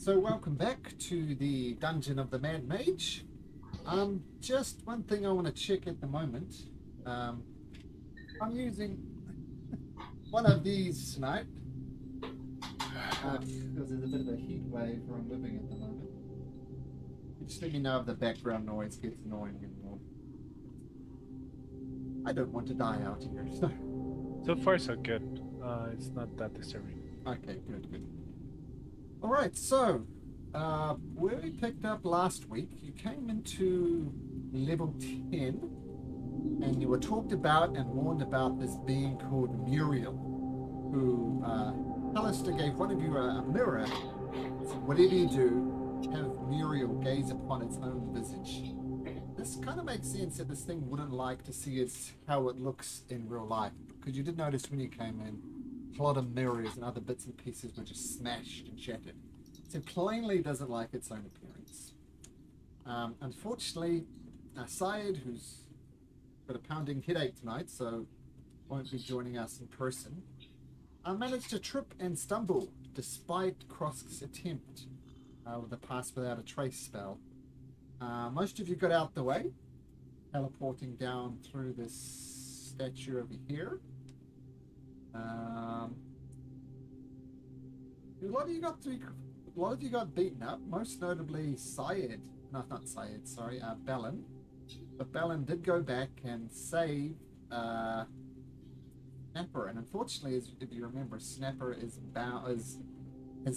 So welcome back to the Dungeon of the Mad Mage. Just one thing I want to check at the moment. Um, I'm using one of these tonight because there's a bit of a heat wave where I'm living at the moment. Just let me know if the background noise gets annoying anymore. I don't want to die out here, so... So far, so good. It's not that disturbing. Okay, good. All right, so where we picked up last week, you came into level 10 and you were talked about and warned about this being called Muriel, who Callister gave one of you a mirror. So whatever you do, have Muriel gaze upon its own visage. This kind of makes sense that this thing wouldn't like to see how it looks in real life, because you did notice when you came in, a lot of mirrors and other bits and pieces were just smashed and shattered. So plainly doesn't like its own appearance. Unfortunately, Syed, who's got a pounding headache tonight, so won't be joining us in person, managed to trip and stumble despite Krosk's attempt with the Pass Without a Trace spell. Most of you got out the way, teleporting down through this statue over here. A lot of you got beaten up, most notably Bellin. But Bellin did go back and save Snapper, and unfortunately, if you remember, Snapper is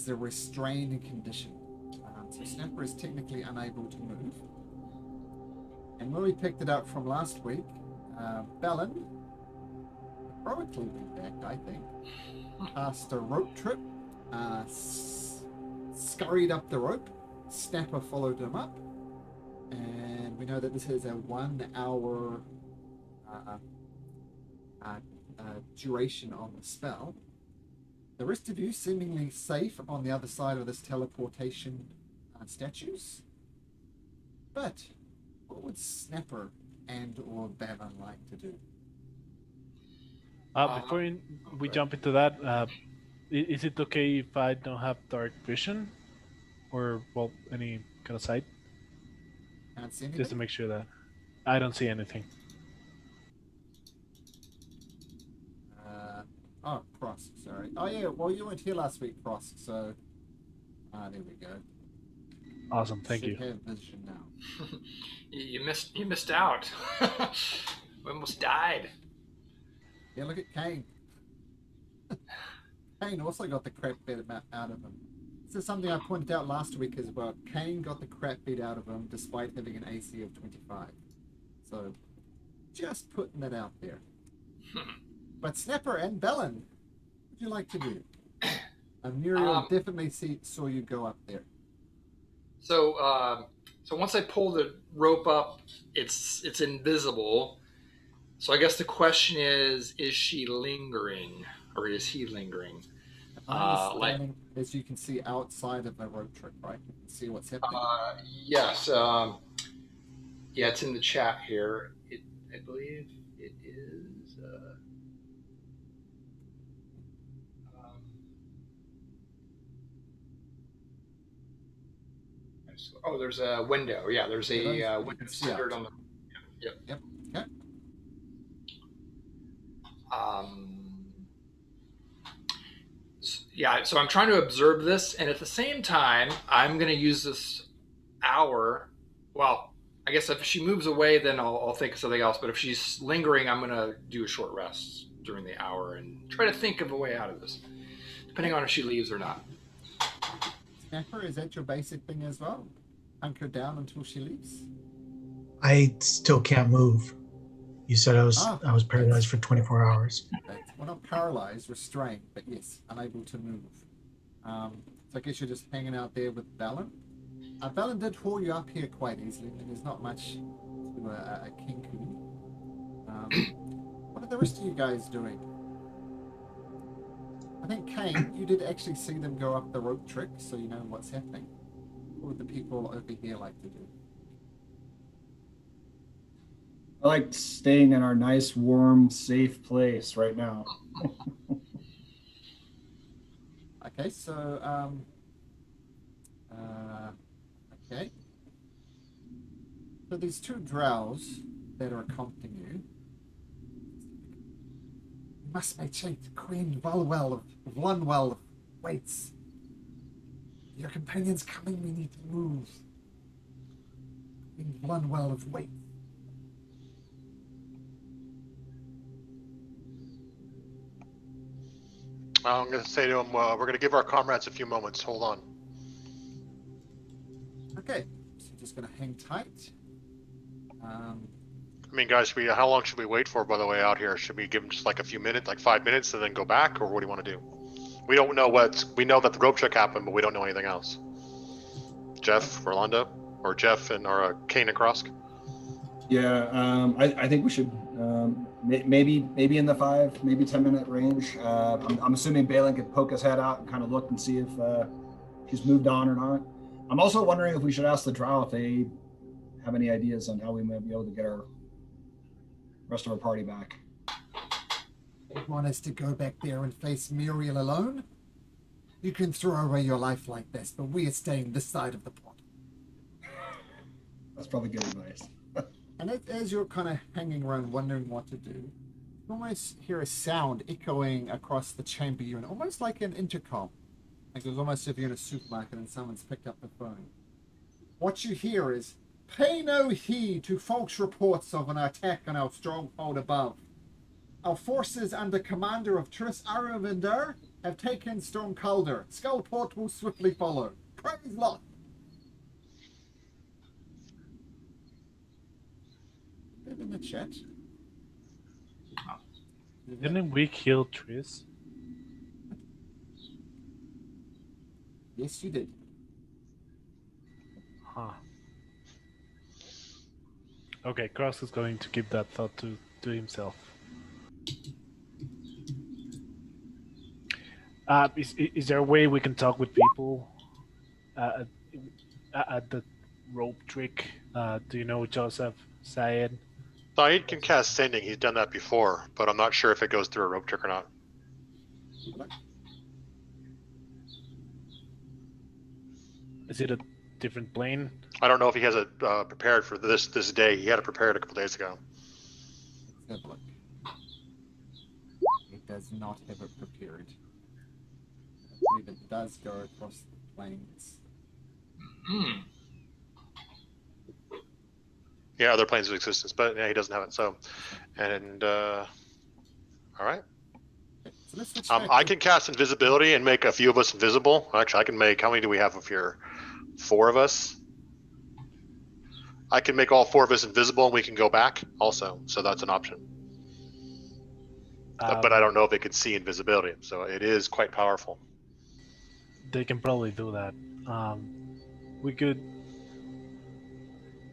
a restrained condition. So Snapper is technically unable to move. And where we picked it up from last week, Bellin heroically went back, I think, cast a rope trip, scurried up the rope, Snapper followed him up, and we know that this is a 1 hour duration on the spell. The rest of you seemingly safe on the other side of this teleportation statues. But what would Snapper and or Bellin like to do? Before we jump into that, is it okay if I don't have dark vision? Or, well, any kind of sight? Can't see anything? Just to make sure that I don't see anything. Prosk, sorry. Oh yeah, well you weren't here last week, Prosk, so... there we go. Awesome, thank you. Have vision now. You missed out. We almost died. Yeah, look at Kane. Kane also got the crap beat out of him. This is something I pointed out last week as well. Kane got the crap beat out of him despite having an AC of 25. So, just putting that out there. But Snapper and Bellin, what would you like to do? Muriel definitely saw you go up there. So once I pull the rope up, it's invisible. So I guess the question is she lingering, or is he lingering? As you can see outside of the rope trick, right? You can see what's happening. Yes. Yeah, it's in the chat here. I believe it is. There's a window. Yeah, there's a window centered on the. Yep. Okay. Yeah, so I'm trying to observe this, and at the same time, I'm going to use this hour. Well, I guess if she moves away, then I'll think of something else. But if she's lingering, I'm going to do a short rest during the hour and try to think of a way out of this, depending on if she leaves or not. Snapper, is that your basic thing as well? Hunker down until she leaves? I still can't move. You said I was paralyzed for 24 hours. Well, not paralyzed, restrained, but yes, unable to move. So I guess you're just hanging out there with Bellin. Bellin did haul you up here quite easily, and there's not much to a kinku. What are the rest of you guys doing? I think, Kane, you did actually see them go up the rope trick, so you know what's happening. What would the people over here like to do? I like staying in our nice, warm, safe place right now. Okay, so Okay. So these two drows that are accompanying you. You must make change, Queen Volwell of Blunwell waits. Your companion's coming, we need to move. Queen Blunwell of waits. I'm going to say to him, we're going to give our comrades a few moments. Hold on. Okay, so you're just gonna hang tight. I mean, guys, how long should we wait for, by the way, out here? Should we give them just like a few minutes, like 5 minutes, and then go back, or what do you want to do? We don't know we know that the rope trick happened, but we don't know anything else. Jeff, Orlando, or Jeff or Kane and Krosk? Yeah, I think we should maybe in the 5, maybe 10-minute range. I'm assuming Balin could poke his head out and kind of look and see if she's moved on or not. I'm also wondering if we should ask the Drow if they have any ideas on how we might be able to get our rest of our party back. You want us to go back there and face Muriel alone? You can throw away your life like this, but we are staying this side of the pot. That's probably good advice. And as you're kind of hanging around wondering what to do, you almost hear a sound echoing across the chamber unit, almost like an intercom. Like it was almost as if you're in a supermarket and someone's picked up the phone. What you hear is, pay no heed to false reports of an attack on our stronghold above. Our forces under commander of Tris Aravinder have taken Storm Calder. Skullport will swiftly follow. Praise Lot. In the chat. Didn't we kill Tris? Yes, you did. Huh. Okay, Cross is going to keep that thought to himself. Is there a way we can talk with people at the rope trick? Do you know Joseph, Syed? Saeed can cast Sending. He's done that before, but I'm not sure if it goes through a rope trick or not. Is it a different plane? I don't know if he has it prepared for this day. He had it prepared a couple days ago. Let's have a look. It does not have it prepared. I believe it does go across the plains. Yeah, other planes of existence, but yeah, he doesn't have it. So, and all right. Okay, so let's switch I back can cast invisibility and make a few of us invisible. Actually, I can make. How many do we have of here? 4 of us. I can make all 4 of us invisible, and we can go back also. So that's an option. But I don't know if it can see invisibility, so it is quite powerful. They can probably do that. We could.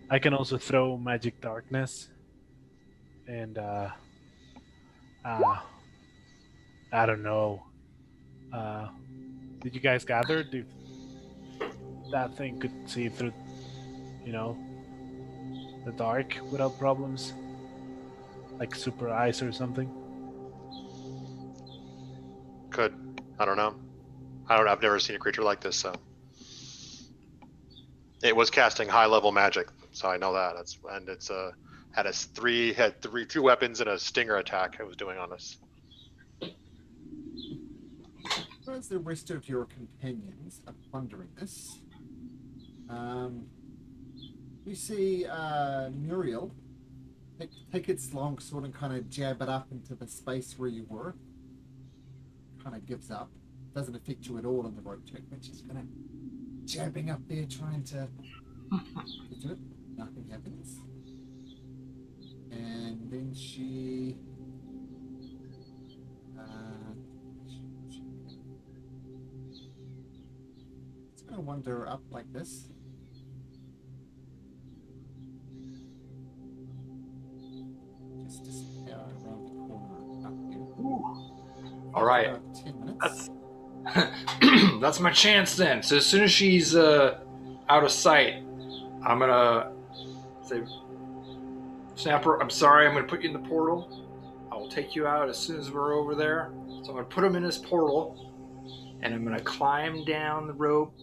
I can also throw magic darkness, and I don't know. Did you guys gather? That thing could see through, the dark without problems, like super eyes or something. Could. I don't know. I've never seen a creature like this, so. It was casting high level magic, so I know that. It's had 2 weapons and a stinger attack it was doing on us. As the rest of your companions are pondering this, you see Muriel take its long sword and kind of jab it up into the space where you were. Kind of gives up. Doesn't affect you at all in the rope trick, but she's kind of jabbing up there trying to get to it. Nothing happens. And then she it's going to wander up like this. Just disappear around the corner up here. All right. About 10 minutes. That's my chance then. So as soon as she's out of sight, I'm gonna say, Snapper, I'm sorry, I'm gonna put you in the portal. I will take you out as soon as we're over there. So I'm gonna put him in this portal, and I'm gonna climb down the rope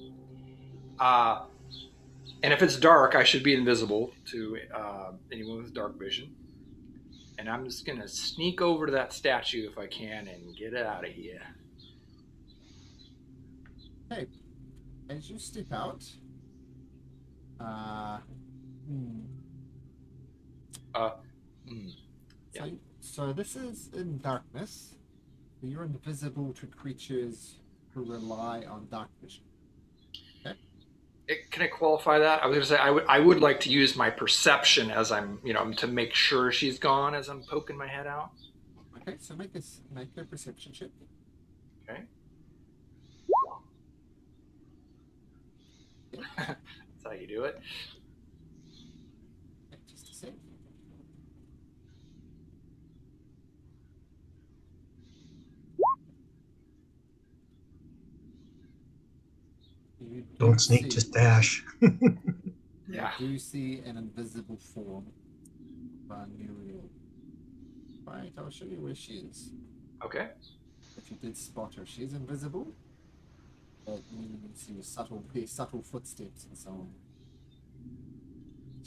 And if it's dark, I should be invisible to anyone with dark vision. And I'm just going to sneak over to that statue if I can and get out of here. Okay. As you step out, Yeah. So this is in darkness. You're invisible to creatures who rely on dark vision. Okay. Can I qualify that? I was going to say I would like to use my perception as I'm, to make sure she's gone as I'm poking my head out. Okay, so make a perception check. Okay. That's how you do it. Okay, just a sec. You Don't sneak, see- just dash. Yeah. You do see an invisible form of Muriel. Right, I'll show you where she is. Okay. If you did spot her, she's invisible. But you can see subtle footsteps and so on.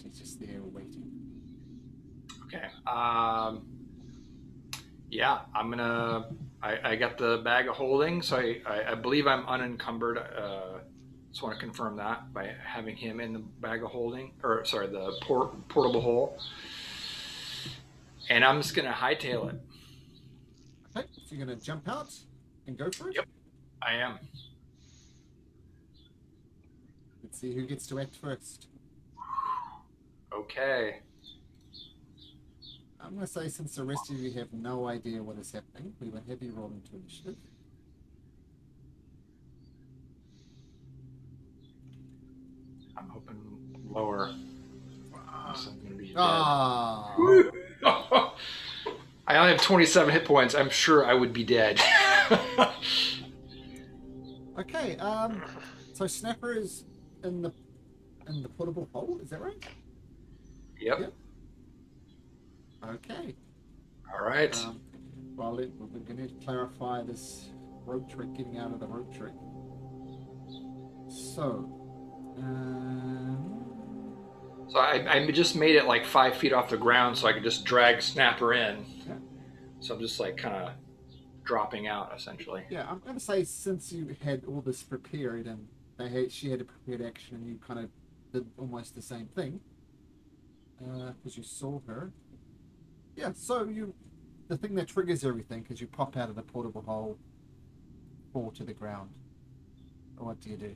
She's just there waiting. Okay. Yeah, I'm gonna. I got the bag of holding, so I believe I'm unencumbered. Just want to confirm that by having him in the bag of holding, or sorry, the portable hole. And I'm just gonna hightail it. Okay, so you're gonna jump out and go for it? Yep. I am. Let's see who gets to act first. Okay. I'm gonna say since the rest of you have no idea what is happening, we will have you roll into initiative. I'm hoping lower. So I'm gonna be dead. Ah. I only have 27 hit points. I'm sure I would be dead. Okay. So Snapper is in the portable hole. Is that right? Yep. Okay. All right. Well, we're going to clarify this rope trick, getting out of the rope trick. So. So I just made it like 5 feet off the ground so I could just drag Snapper in. Yeah. So I'm just like kind of dropping out essentially. Yeah, I'm going to say since you had all this prepared and she had a prepared action and you kind of did almost the same thing because you saw her. Yeah, so the thing that triggers everything is you pop out of the portable hole, fall to the ground. What do you do?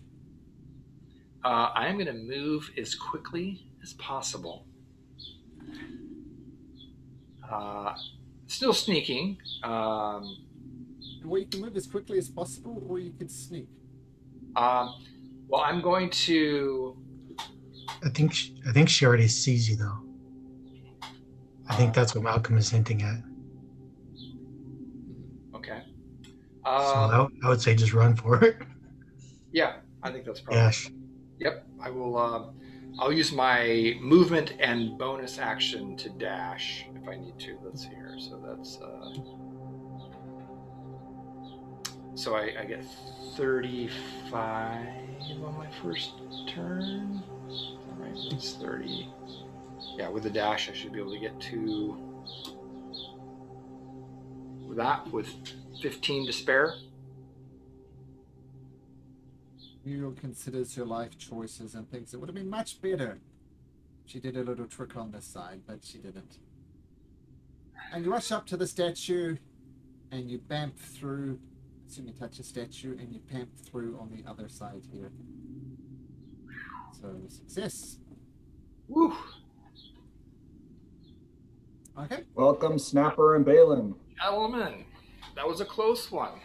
I am going to move as quickly as possible. Still sneaking. Well, you can move as quickly as possible, or you could sneak. Well, I'm going to. I think she already sees you though. I think that's what Malcolm is hinting at. Okay. So I would say just run for it. Yeah, I think that's probably. Dash. Yep, I will. I'll use my movement and bonus action to dash if I need to. Let's see here. So that's. So I get 35 on my first turn. All right, it's 30. Yeah, with the dash, I should be able to get to that with 15 to spare. Muriel considers her life choices and thinks it would have been much better. She did a little trick on this side, but she didn't. And you rush up to the statue, and you bamf through. Assume you touch a statue, and you bamf through on the other side here. So success. Woo! Okay. Welcome, Snapper and Balin. Element. That was a close one.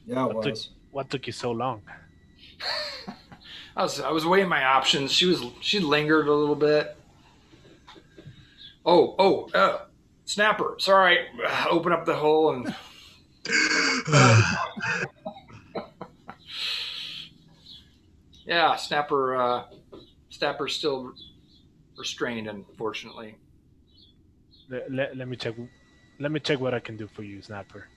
Yeah, it was. What took you so long? I was weighing my options. She lingered a little bit. Snapper. Sorry. Open up the hole and. Yeah, Snapper's still restrained, unfortunately. Let me check. Let me check what I can do for you, Snapper.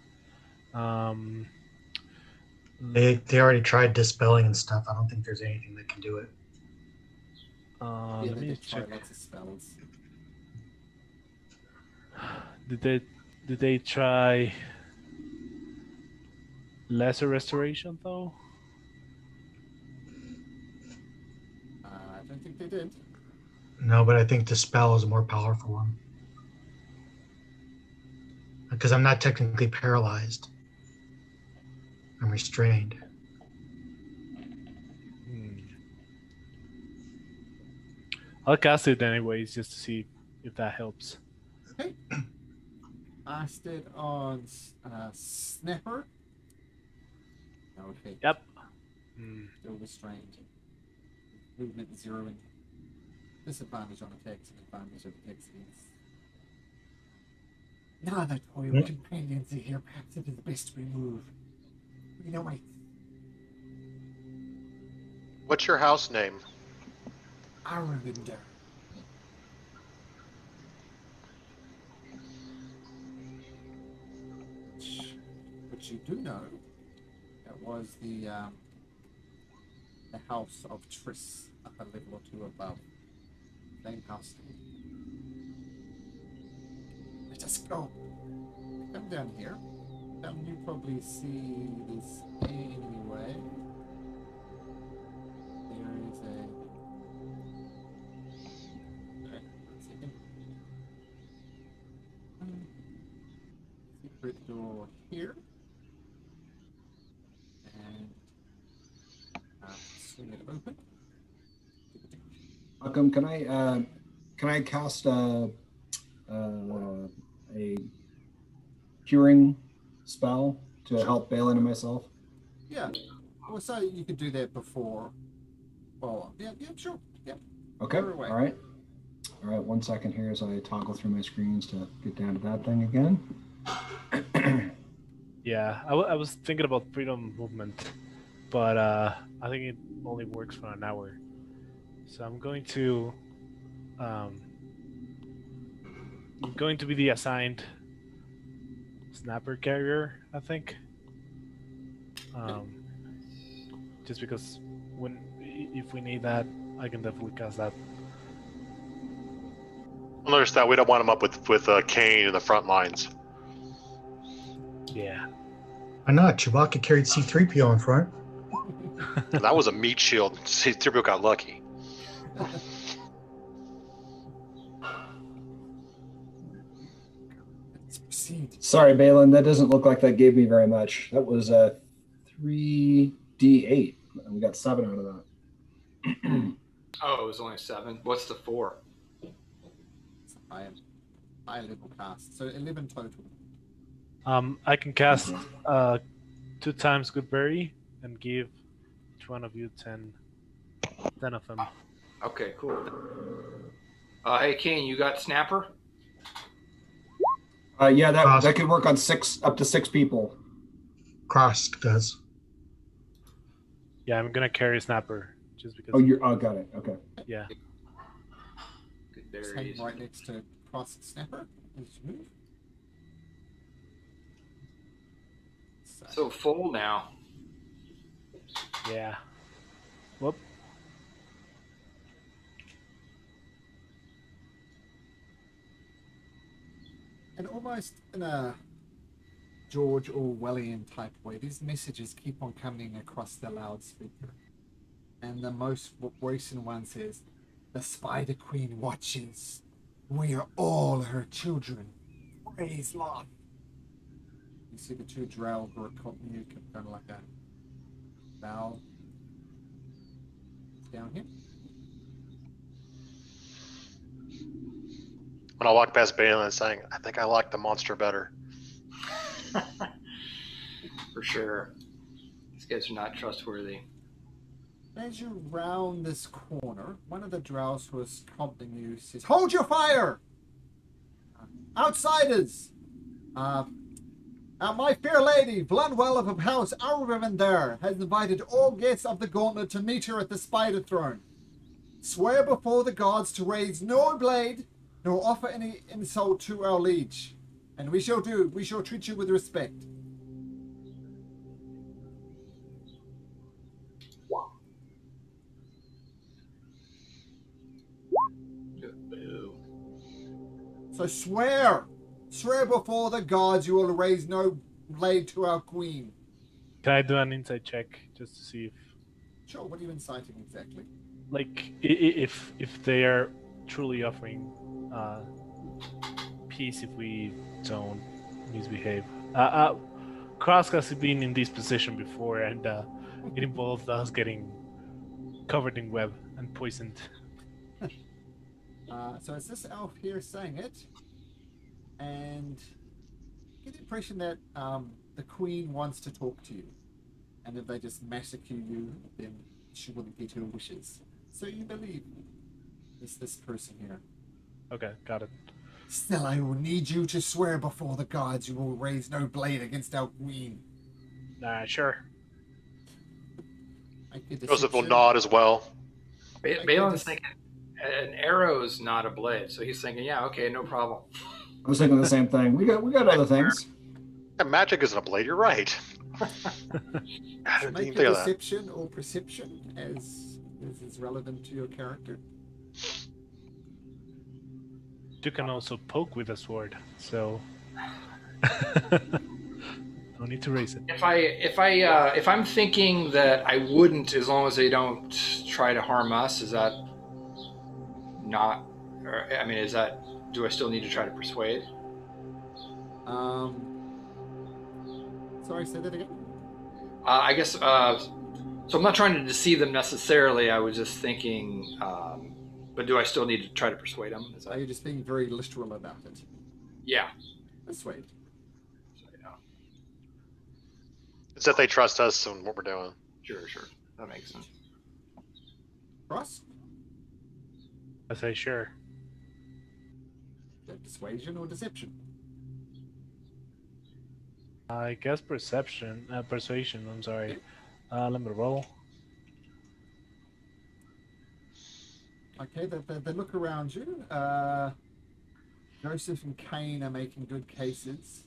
They already tried dispelling and stuff. I don't think there's anything that can do it. Yeah, Let they me did try check. lots of spells. Did they try lesser restoration though? I don't think they did. No, but I think dispel is a more powerful one. Because I'm not technically paralyzed. I'm restrained. I'll cast it anyways just to see if that helps. Okay. Cast it on Snapper. Okay. Yep. Still restrained. Movement 0 and disadvantage on attacks and advantage of attacks against. Now that all your companions are here, perhaps it is best we move. We know wait. What's your house name? Arlinder. But you do know that was the house of Triss up a level or two above. Same house. Let us go. Come down here. You probably see this anyway. There is a. Okay, 1 second. Secret door here. And swing it open. Malcolm, can I cast a curing spell to help Balin and myself? Yeah. Well, so you could do that before. Well, yeah, sure. Yeah. Okay. Fire away. All right. 1 second here as I toggle through my screens to get down to that thing again. Yeah, I was thinking about freedom movement, but I think it only works for an hour. So I'm going to be the assigned snapper carrier, I think. Just because if we need that, I can definitely cast that. Notice that we don't want him up with Kane in the front lines. Yeah. Why not? Chewbacca carried C-3PO in front. That was a meat shield. See, Turbo got lucky. Let's proceed. Sorry, Balin, that doesn't look like that gave me very much. That was a 3d8, and we got 7 out of that. Oh, it was only 7. What's the 4? It's a high level cast. So 11 total. I can cast 2 times Goodberry and give each one of you 10 of them. Okay, cool. Hey, Kane, you got Snapper? Yeah, that could work on up to 6 people. Cross does. Yeah, I'm gonna carry Snapper just because. Got it. Okay. Yeah. Good Just berries. hang right next to Cross Snapper as you move. So full now. Yeah. Whoop. And almost in a George Orwellian type way, these messages keep on coming across the loudspeaker. And the most recent one says, "The Spider Queen watches. We are all her children. Praise Lord." You see the 2 Drow who are kind of like a bow down here. When I walk past Balin saying, I think I like the monster better. For sure. These guys are not trustworthy. As you round this corner, one of the Drows who is prompting you says, "Hold your fire! Outsiders! My fair lady, Blundwell of House Arvindar, has invited all guests of the Gauntlet to meet her at the Spider Throne. Swear before the gods to raise no blade, nor offer any insult to our liege. And we shall treat you with respect." So swear! Swear before the gods you will raise no blade to our queen. Can I do an insight check just to see if, Sure, what are you inciting exactly? like, if they are truly offering peace if we don't misbehave? Krask has been in this position before, and it involved us getting covered in web and poisoned. So it's this elf here saying it, and get the impression that the queen wants to talk to you, and if they just massacre you, then she wouldn't get her wishes. So you believe it's this person here. Okay, got it. Still, I will need you to swear before the gods you will raise no blade against our queen. Sure. Joseph will nod as well. Balin's thinking an arrow's not a blade, so he's thinking, yeah, okay, no problem. I was thinking the same thing. We got other things. Yeah, magic isn't a blade. You're right. I didn't Make even your think of that. deception or perception as is relevant to your character. You can also poke with a sword, so no need to raise it. If I'm thinking that I wouldn't, as long as they don't try to harm us, is that not? Or, I mean, is that? Do I still need to try to persuade? Sorry, say that again. I guess. So I'm not trying to deceive them necessarily. I was just thinking. But do I still need to try to persuade them? Is that... Are you just being very literal about it? Yeah. Persuade. So, yeah. It's that they trust us and what we're doing. Sure. That makes sense. Ross? I say sure. Persuasion or deception? I guess persuasion. I'm sorry. Let me roll. Okay, they look around you. Joseph and Kane are making good cases.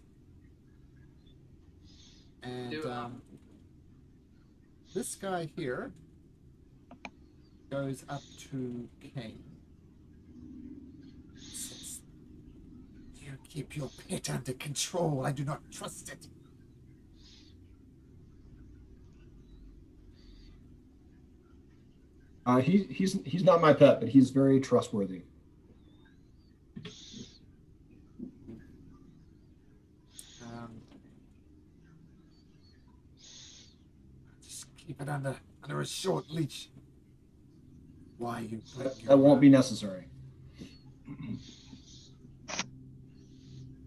And this guy here goes up to Kane. Says, "You keep your pet under control. I do not trust it." He's not my pet, but he's very trustworthy. Just keep it under a short leash. Why you? That won't be necessary.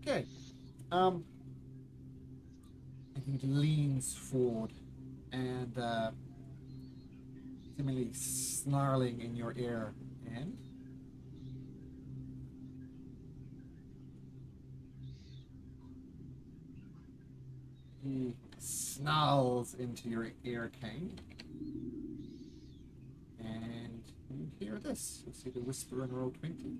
Okay. And he leans forward and seemingly snarling in your ear, and he snarls into your ear, Kane. And you hear this. You see the whisper in roll 20.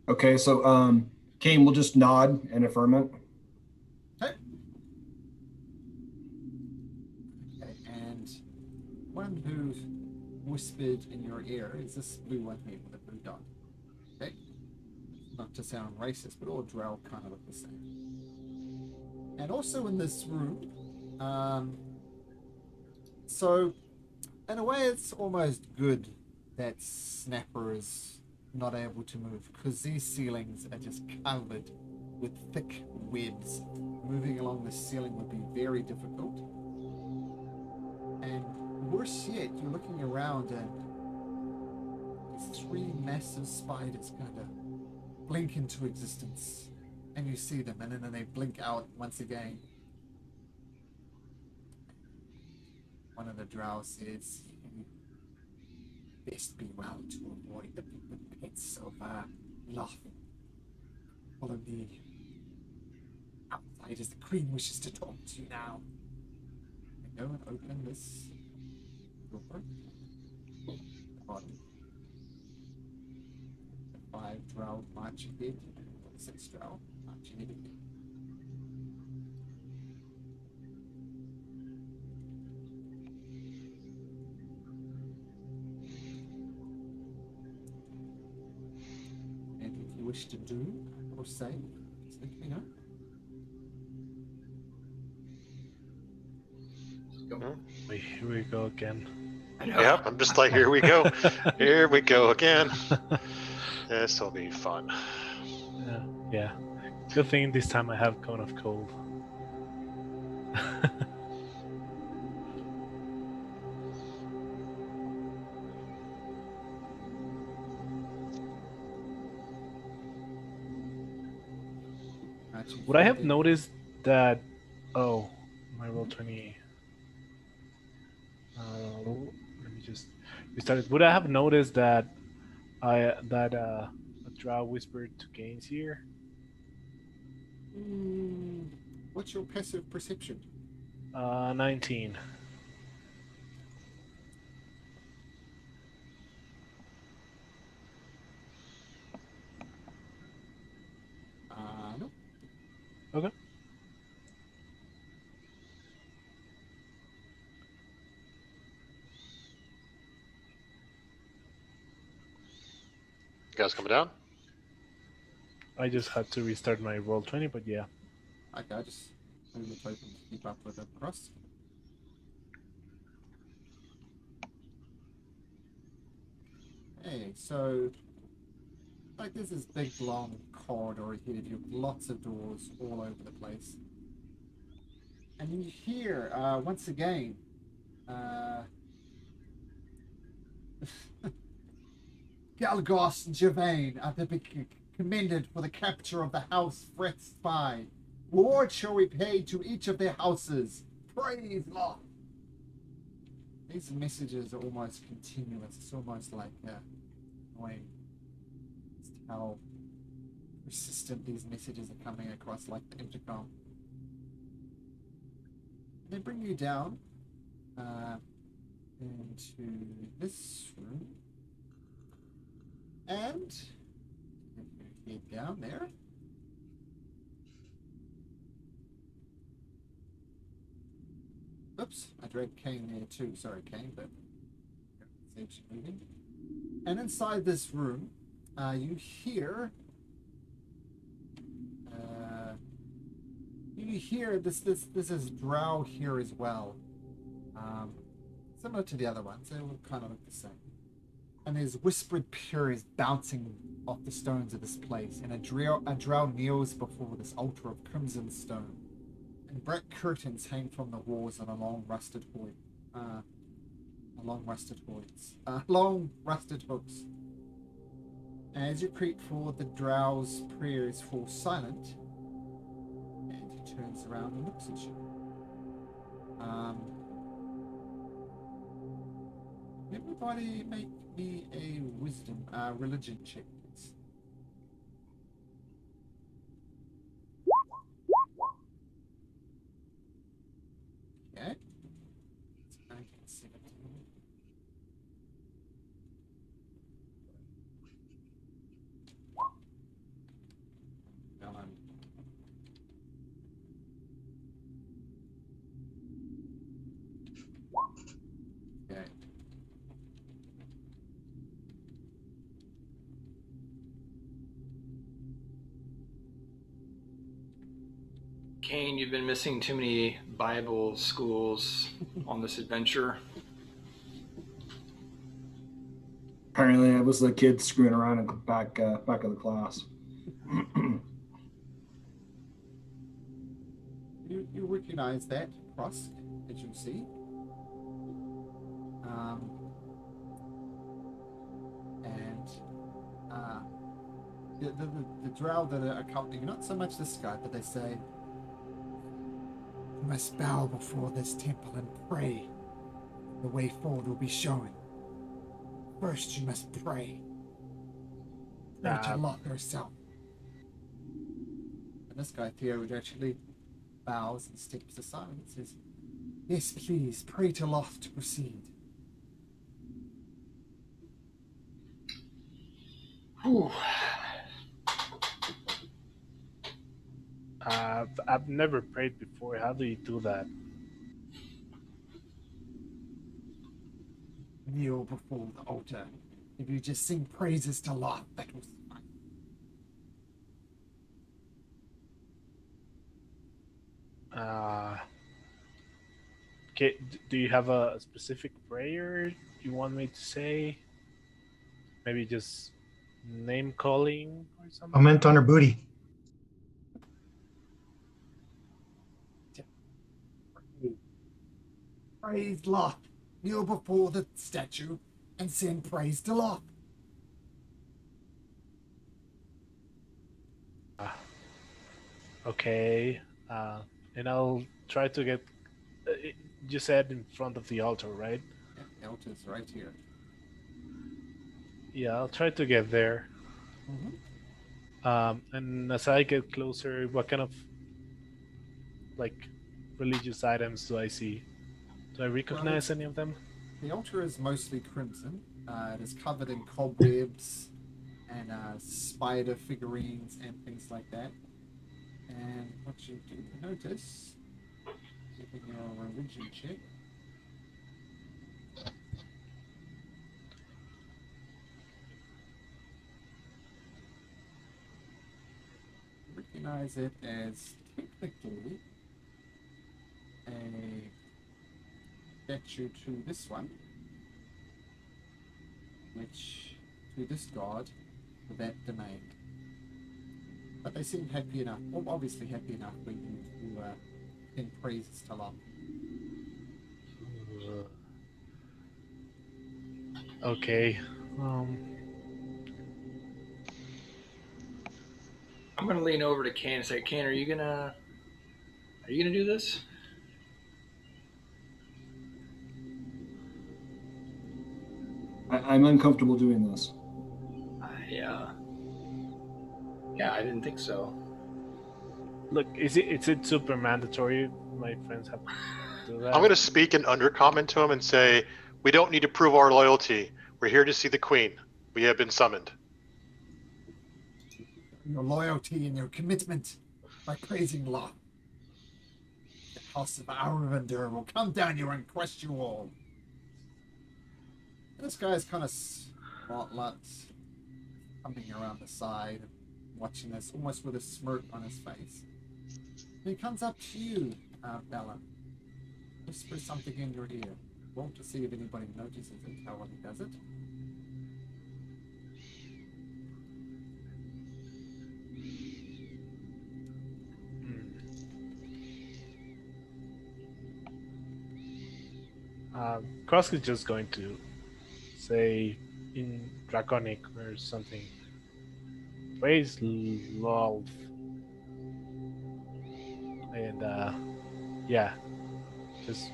Okay, so Kane will just nod and affirm it. Okay, and one who whispered in your ear is this blue one here with a blue dot. Okay, not to sound racist, but all Drow kind of look the same. And also in this room, so in a way, it's almost good that Snapper is not able to move, because these ceilings are just covered with thick webs. Moving along the ceiling would be very difficult. And worse yet, you're looking around and these three massive spiders kind of blink into existence. And you see them, and then they blink out once again. One of the Drow says, "Best be well to avoid the pits of Loth. Follow me outside as the Queen wishes to talk to you now." I go and open this door. The 5 Drow march ahead. 6 Drow march ahead again. wish to do or say, just let me know. Wait, here we go again. I know. Yep, I'm just like, here we go. Here we go again. This will be fun. Yeah. Good thing this time I have Cone of Cold. Would I have noticed that? Oh, my roll 20. Let me just restart it. Would I have noticed that a Drow whispered to Gaines here? What's your passive perception? 19. No. Okay. You guys coming down? I just had to restart my roll 20, but yeah. Okay, I just move the token to keep up with the cross. Hey, so like there's this big long corridor ahead of you, lots of doors all over the place. And you hear, once again, Galgos and Javane are to be commended for the capture of the house Fret spy. Reward shall we pay to each of their houses. Praise Lord. These messages are almost continuous. It's almost like annoying. Just how persistent these messages are coming across like the intercom. They bring you down into this room. And if you head down there, oops, I dragged Kane there too. Sorry, Kane, but saves you moving. And inside this room, you hear this is Drow here as well. Similar to the other ones, they all kind of look the same. And there's whispered prayers bouncing off the stones of this place, and a drow kneels before this altar of crimson stone. And black curtains hang from the walls on long rusted hooks. And as you creep forward, the drow's prayers fall silent, and he turns around and looks at you. Everybody make me a wisdom, religion check, please. Okay. It's 1917. Done. Okay. Kane, you've been missing too many Bible schools on this adventure. Apparently, I was the kid screwing around in back of the class. You recognize that cross, as you see. The drow that are accompanying, not so much this guy, but they say, "You must bow before this temple and pray. The way forward will be shown. First, you must pray. Pray to Loth herself." And this guy, Theo, actually bows and steps aside and says, "Yes, please, pray to Loth to proceed." Whew. I've never prayed before. How do you do that? Kneel before the altar. If you just sing praises to Loth, that will suffice. Okay, do you have a specific prayer you want me to say? Maybe just name calling or something? Comment on her booty. Praise Loth. Kneel before the statue and send praise to Loth. Okay. And I'll try to get. You said in front of the altar, right? Yeah, the altar's right here. Yeah, I'll try to get there. Mm-hmm. And as I get closer, what kind of like religious items do I see? Do I recognize any of them? The altar is mostly crimson. It is covered in cobwebs and spider figurines and things like that. And what you do notice, giving your religion check, recognize it as technically a statue to this one, which to this god for that domain. But they seem happy enough, well, obviously happy enough when you sing praises to Lot. Okay. I'm gonna lean over to Kane and say, Kane, are you gonna do this? I'm uncomfortable doing this. Yeah, I didn't think so. Look, is it super mandatory? My friends have to do that. I'm going to speak an undercomment to him and say, we don't need to prove our loyalty. We're here to see the queen. We have been summoned. Your loyalty and your commitment by praising Lot. The house of Aravinder will come down here and crush you all. This guy's kind of smart lutz, coming around the side, watching this almost with a smirk on his face. And he comes up to you, Bella. Whispers something in your ear. Roll to see if anybody notices it, how he does it. Krosk is just going to say in Draconic or something. Praise Lolth. And yeah, just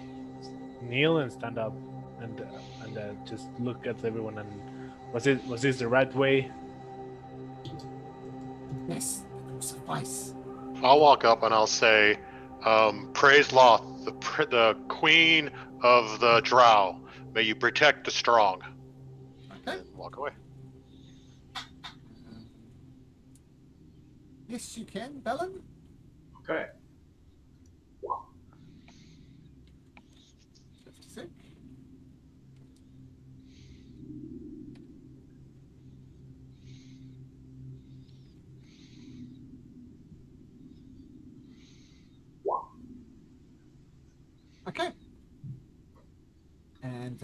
kneel and stand up and just look at everyone. And was this the right way? Yes, it will suffice. I'll walk up and I'll say, praise Loth, the queen of the Drow. May you protect the strong. Okay. And walk away. Yes, you can, Bellin. Okay. 56. Okay. And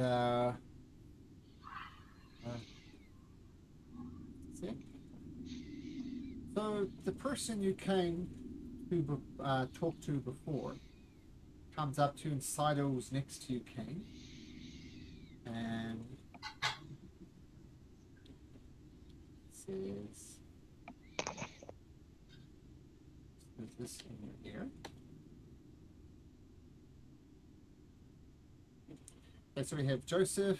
so the person you came to talk to before comes up to you and sidles next to you, Kane, and says, "Is this in your ear?" Okay, so we have Joseph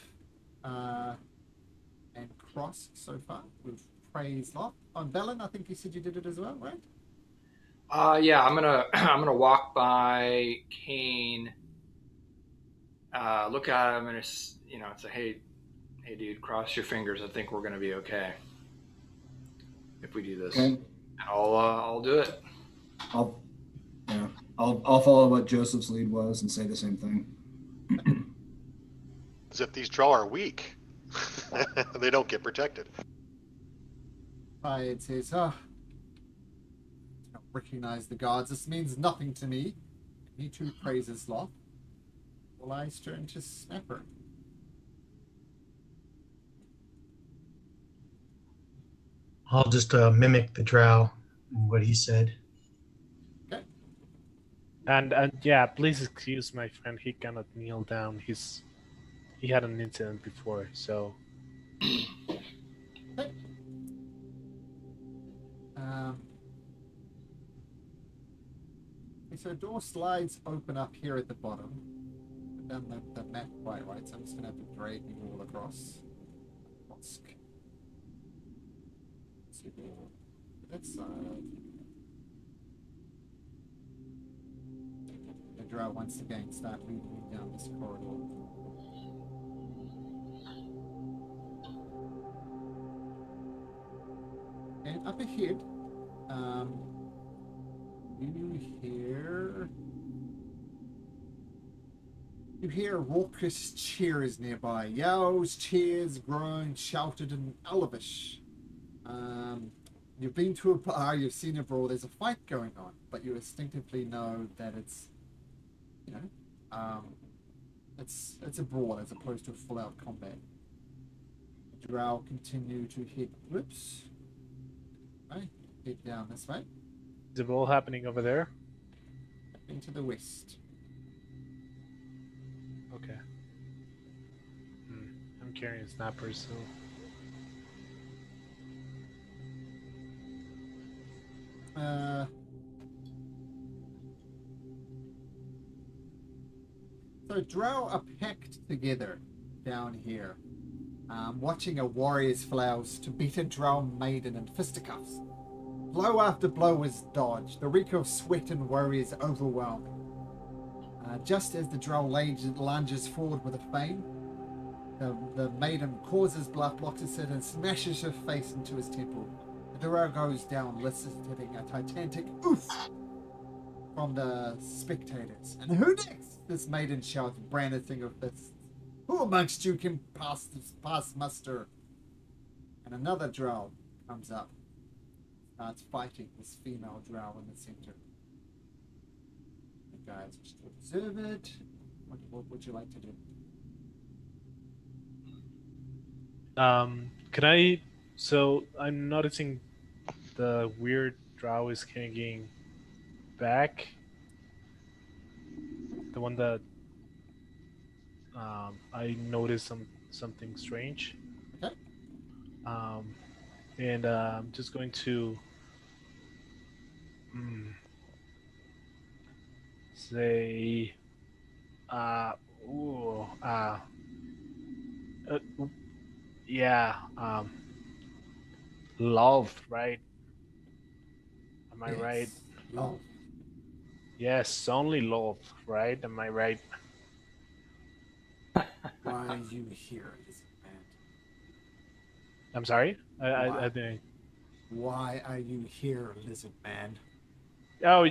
and Cross so far with praise Lot. On Bellin, I think you said you did it as well, right? Yeah, I'm gonna walk by Kane, look at him, and say, hey, dude, cross your fingers. I think we're gonna be okay if we do this. Okay. And I'll do it. I'll follow what Joseph's lead was and say the same thing. As if these Drow are weak. They don't get protected. It says, I don't recognize the gods. This means nothing to me. He too praises Loth. Will I turn to Snapper? I'll just mimic the Drow and what he said. Okay. And yeah, please excuse my friend. He cannot kneel down. He had an incident before, so Okay. So door slides open up here at the bottom. Put down the map quite right, so I'm just gonna have to drag you all across. To that side. The Drow once again start leading me down this corridor. And up ahead, you hear raucous cheers nearby. Yells, cheers, groans, shouted in Elvish. You've been to a bar, you've seen a brawl, there's a fight going on, but you instinctively know that it's, it's a brawl as opposed to a full-out combat. The Drow continue to head down this way. is the brawl happening over there? Into the west. Okay. I'm carrying a snapper, so. So Drow are packed together down here, watching a warrior's flails to beat a Drow maiden in fisticuffs. Blow after blow is dodged, the reek of sweat and worry is overwhelmed. Just as the Drow lunges forward with a feint, the maiden causes bluff, blocks his head, and smashes her face into his temple. The Drow goes down, eliciting a titanic oof from the spectators. And who next? This maiden shouts, brandishing her fists. Who amongst you can pass muster? And another Drow comes up, starts fighting this female Drow in the center. You guys just observe it. What would you like to do? Can I? So I'm noticing the weird Drow is hanging back. The one that I noticed something strange. Okay. And I'm just going to say, yeah, love, right? Am I right? Love. Yes, only love, right? Am I right? Why are you here, lizard man? I'm sorry? I Why? didn't. Why are you here, lizard man? Oh,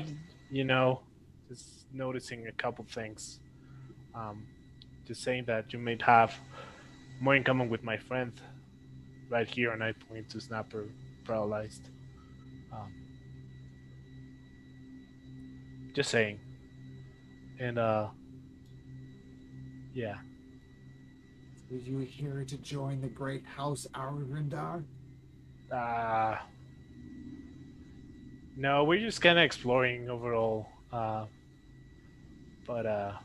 just noticing a couple things. Just saying that you may have more in common with my friend right here, and I point to Snapper paralyzed. Just saying. And yeah. Were you here to join the great house Aragorn? No, we're just kind of exploring overall. But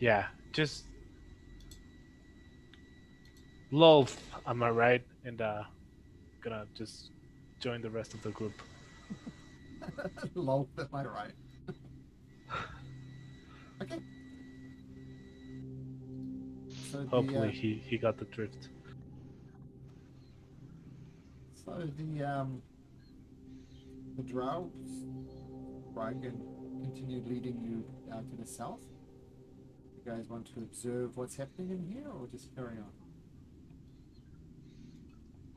yeah, just love. Am I right? And gonna just join the rest of the group. Lol, am I right? Okay. So Hopefully he got the drift. So the Drow, Ryan continued leading you out to the south. You guys want to observe what's happening in here, or just carry on?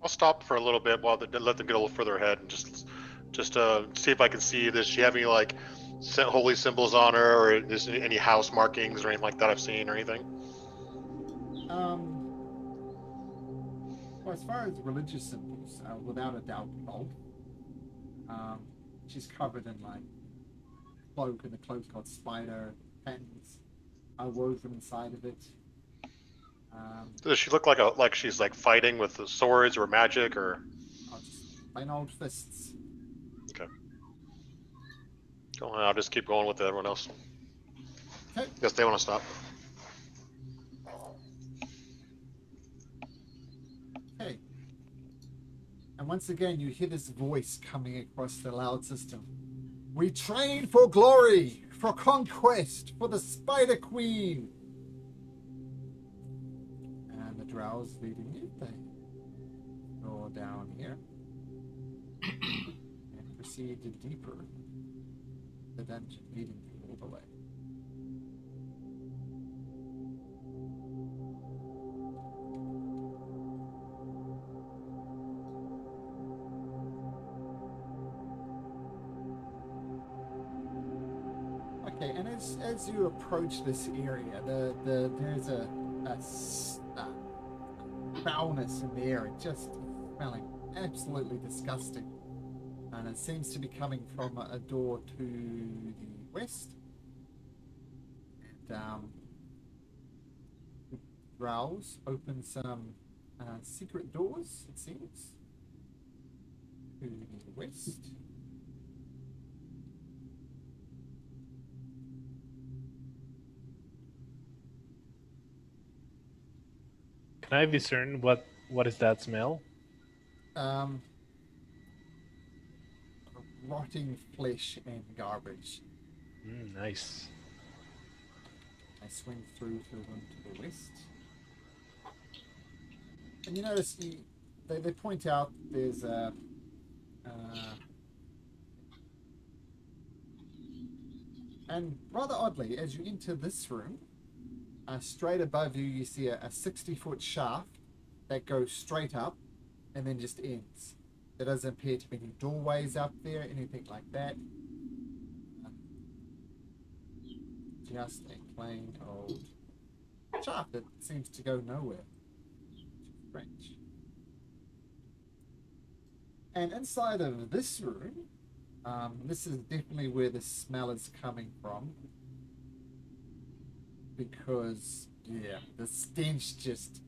I'll stop for a little bit while let them get a little further ahead and just see if I can see. Does she have any like holy symbols on her, or is there any house markings or anything like that I've seen or anything? Well, as far as religious symbols, without a doubt, both. She's covered in like cloak, and the cloak's got spider patterns woven inside of it. Does she look like she's like fighting with the swords or magic or? Just plain old fists. Okay. Go on, I'll just keep going with everyone else. Okay. Guess they want to stop. Okay. And once again, you hear this voice coming across the loud system. We train for glory, for conquest, for the Spider Queen. And the Drow's leading you. They go down here and proceed deeper. The dungeon leading you all the way. Okay, and as you approach this area, there's a foulness in the air. It just smelling absolutely disgusting, and it seems to be coming from a door to the west. And Drows open some secret doors, it seems, to the west. Can I discern what is that smell? Rotting flesh and garbage. Nice. I swing through to the room to the west. And you notice they point out there's a and rather oddly, as you enter this room, straight above you, you see a 60-foot shaft that goes straight up and then just ends. There doesn't appear to be any doorways up there, anything like that. Just a plain old shaft that seems to go nowhere. Strange. And inside of this room, this is definitely where the smell is coming from. Because, yeah, the stench just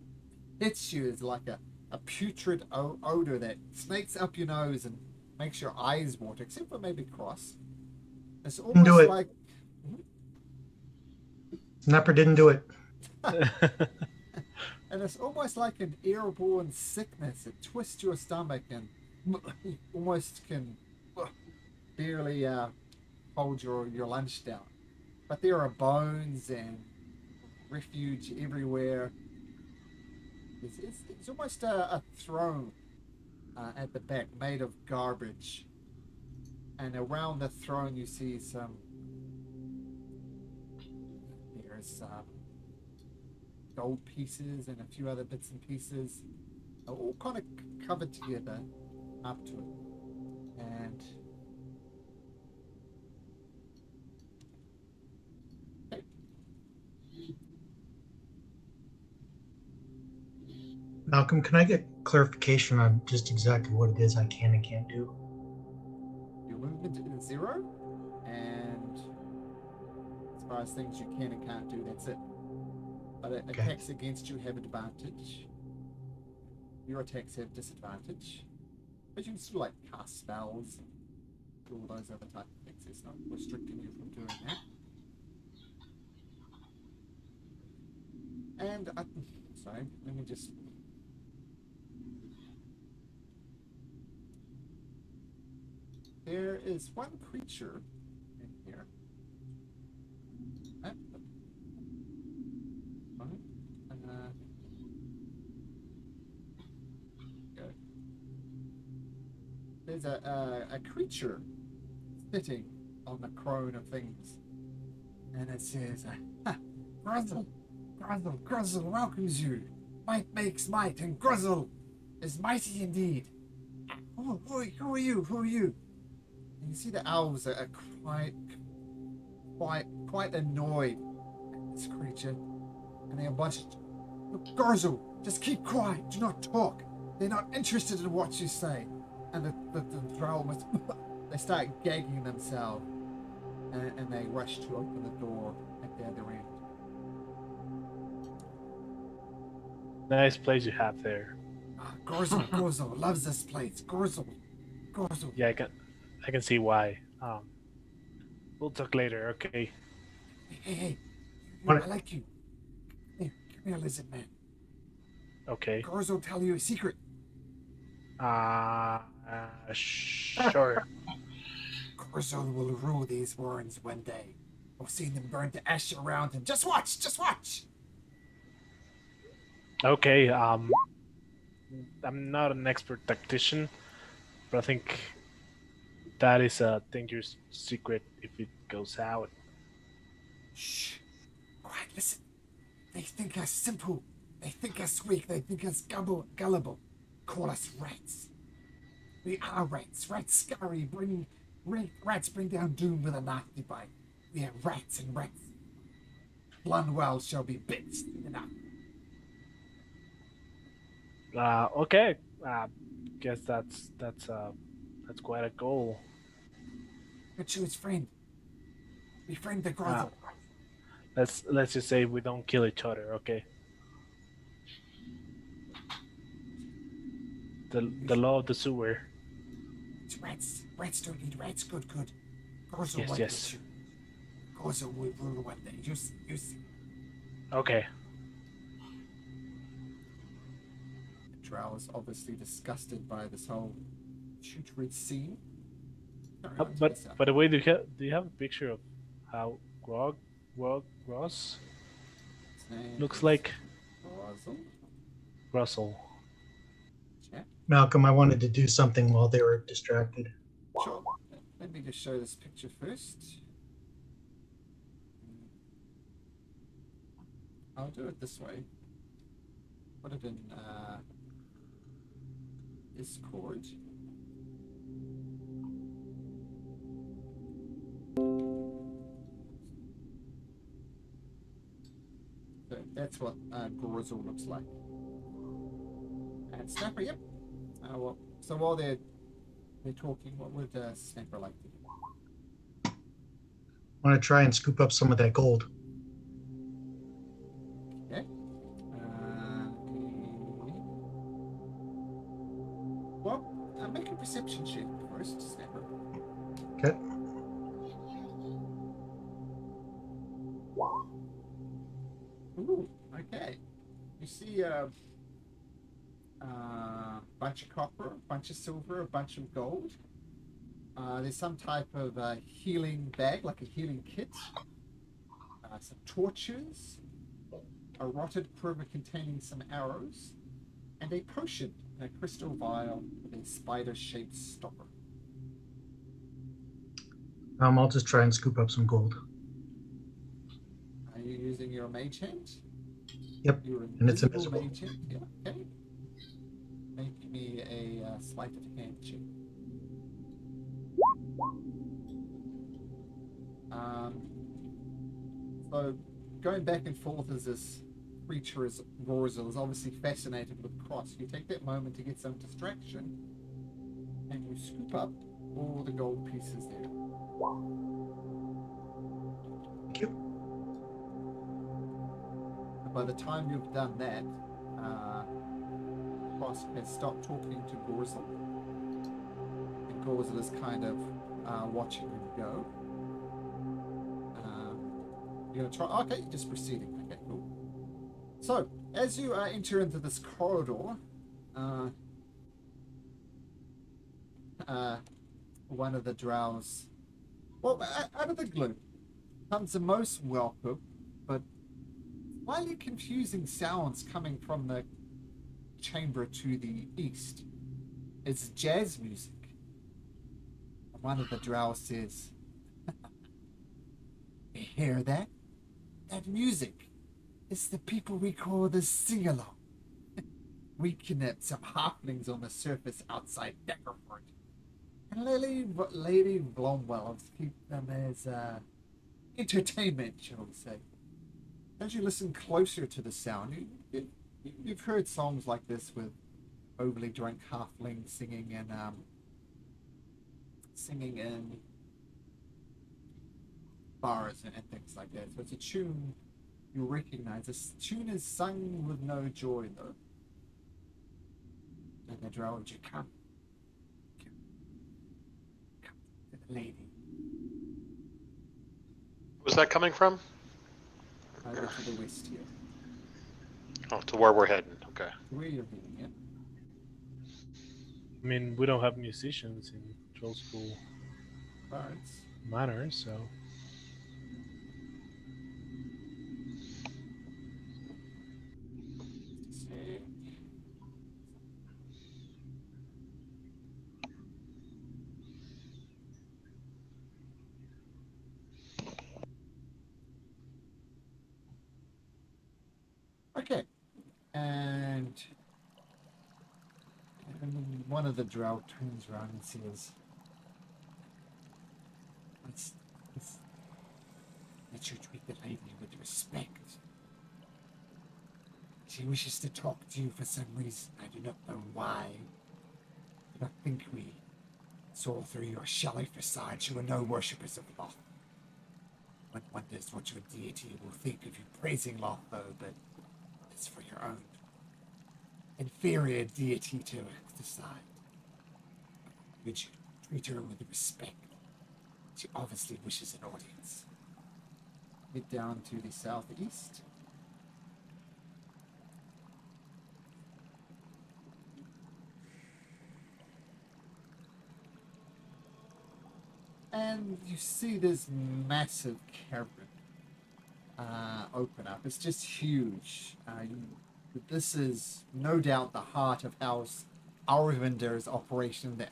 hits you as like a putrid odor that snakes up your nose and makes your eyes water, except for maybe Cross. It's almost do it. like... Snapper didn't do it. And it's almost like an airborne sickness. It twists your stomach and you almost can barely hold your lunch down. But there are bones and refuge everywhere. It's almost a throne at the back made of garbage. And around the throne you see there's gold pieces and a few other bits and pieces, all kind of covered together up to it. And Malcolm, can I get clarification on just exactly what it is I can and can't do? your movement is 0, and as far as things you can and can't do, that's it. But attacks against you have advantage. Your attacks have disadvantage. But you can still like cast spells and do all those other type of things. It's not restricting you from doing that. And sorry, let me just... There is one creature in here. There's a creature sitting on the crone of things, and it says, Gruzzle, Gruzzle, Gruzzle welcomes you. Might makes might, and Gruzzle is mighty indeed. Who are you? Who are you? And you see the elves are quite annoyed at this creature, and they admonish, look, Gruzzle, just keep quiet, do not talk. They're not interested in what you say. And the Drow must, they start gagging themselves. and they rush to open the door at the other end. Nice place you have there. Gorzel loves this place. Gorzel. Yeah, I can see why. We'll talk later, okay? Hey, What? I like you. Hey, come here, lizard man. Okay. Gorzel tell you a secret. Sure. Gorzel will rule these warrens one day. We'll see them burn to ash around him. Just watch. Okay, I'm not an expert tactician, but I think that is a dangerous secret if it goes out. Shh. Quiet, listen. They think us simple. They think us weak. They think us gullible. Call us rats. We are rats. Rats scurry. Rats bring down doom with a nasty bite. We are rats and rats. Blunwell shall be bits. Enough. Okay. Guess that's quite a goal. But choose friend. Befriend the Gorzel. Let's just say we don't kill each other, okay? The law of the sewer. It's rats. Rats don't eat rats. Good. Gorzel Yes, won't yes. get you. Gorzel will rule one day. You see. Okay. Drow is obviously disgusted by this whole shoot-red scene. But by the way, do you have a picture of how Gross looks like? Russell. Chat. Malcolm, I wanted to do something while they were distracted. Sure. Let me just show this picture first. I'll do it this way. Put it in Discord. So that's what Gorzel looks like. And Snapper, yep. Well, so while they're talking, what would Snapper like to do? I want to try and scoop up some of that gold. Okay. Well, make a perception check first, Snapper. Okay. Ooh, okay. You see a bunch of copper, a bunch of silver, a bunch of gold. There's some type of healing bag, like a healing kit. Some torches, a rotted quiver containing some arrows, and a potion in a crystal vial with a spider-shaped stopper. I'll just try and scoop up some gold. Are you using your mage hand? Yep, Your and it's invisible. mage hand? Yeah, okay. Make me a sleight of hand check. So going back and forth as this creature is Gorzel is obviously fascinated with Cross. You take that moment to get some distraction, and you scoop up all the gold pieces there. Thank you. By the time you've done that, Cross has stopped talking to Gorzel, and Gorzel is kind of watching him go. You're gonna try. Okay, you're just proceeding. Okay, cool. So as you enter into this corridor, one of the drows, well, out of the gloom comes the most welcome, but slightly confusing sounds coming from the chamber to the east. It's jazz music. One of the drows says, "You hear that? That music. It's the people we call the sing-along. We kidnapped some halflings on the surface outside Daggerford, and Lady Blomwells keep them as entertainment, shall we say." As you listen closer to the sound, you've heard songs like this with overly drunk halflings singing in bars and things like that. So it's a tune you recognize. This tune is sung with no joy, though. And the Drow would you come to the lady Was that coming from? over to the west here. Oh, to where we're heading. Okay. Where you're heading, yeah. I mean, we don't have musicians in Troll School Bards. Manor, so Okay. And one of the Drow turns around and says, let you treat the lady with respect. She wishes to talk to you for some reason. I do not know why. I don't think we saw through your shelly facade. You are no worshippers of Loth. One wonders what your deity will think of you praising Loth, though, but it's for your own inferior deity to decide. Would you treat her with respect? She obviously wishes an audience. Head down to the southeast. And you see this massive cavern open up. It's just huge. This is no doubt the heart of House Arvinder's operation in the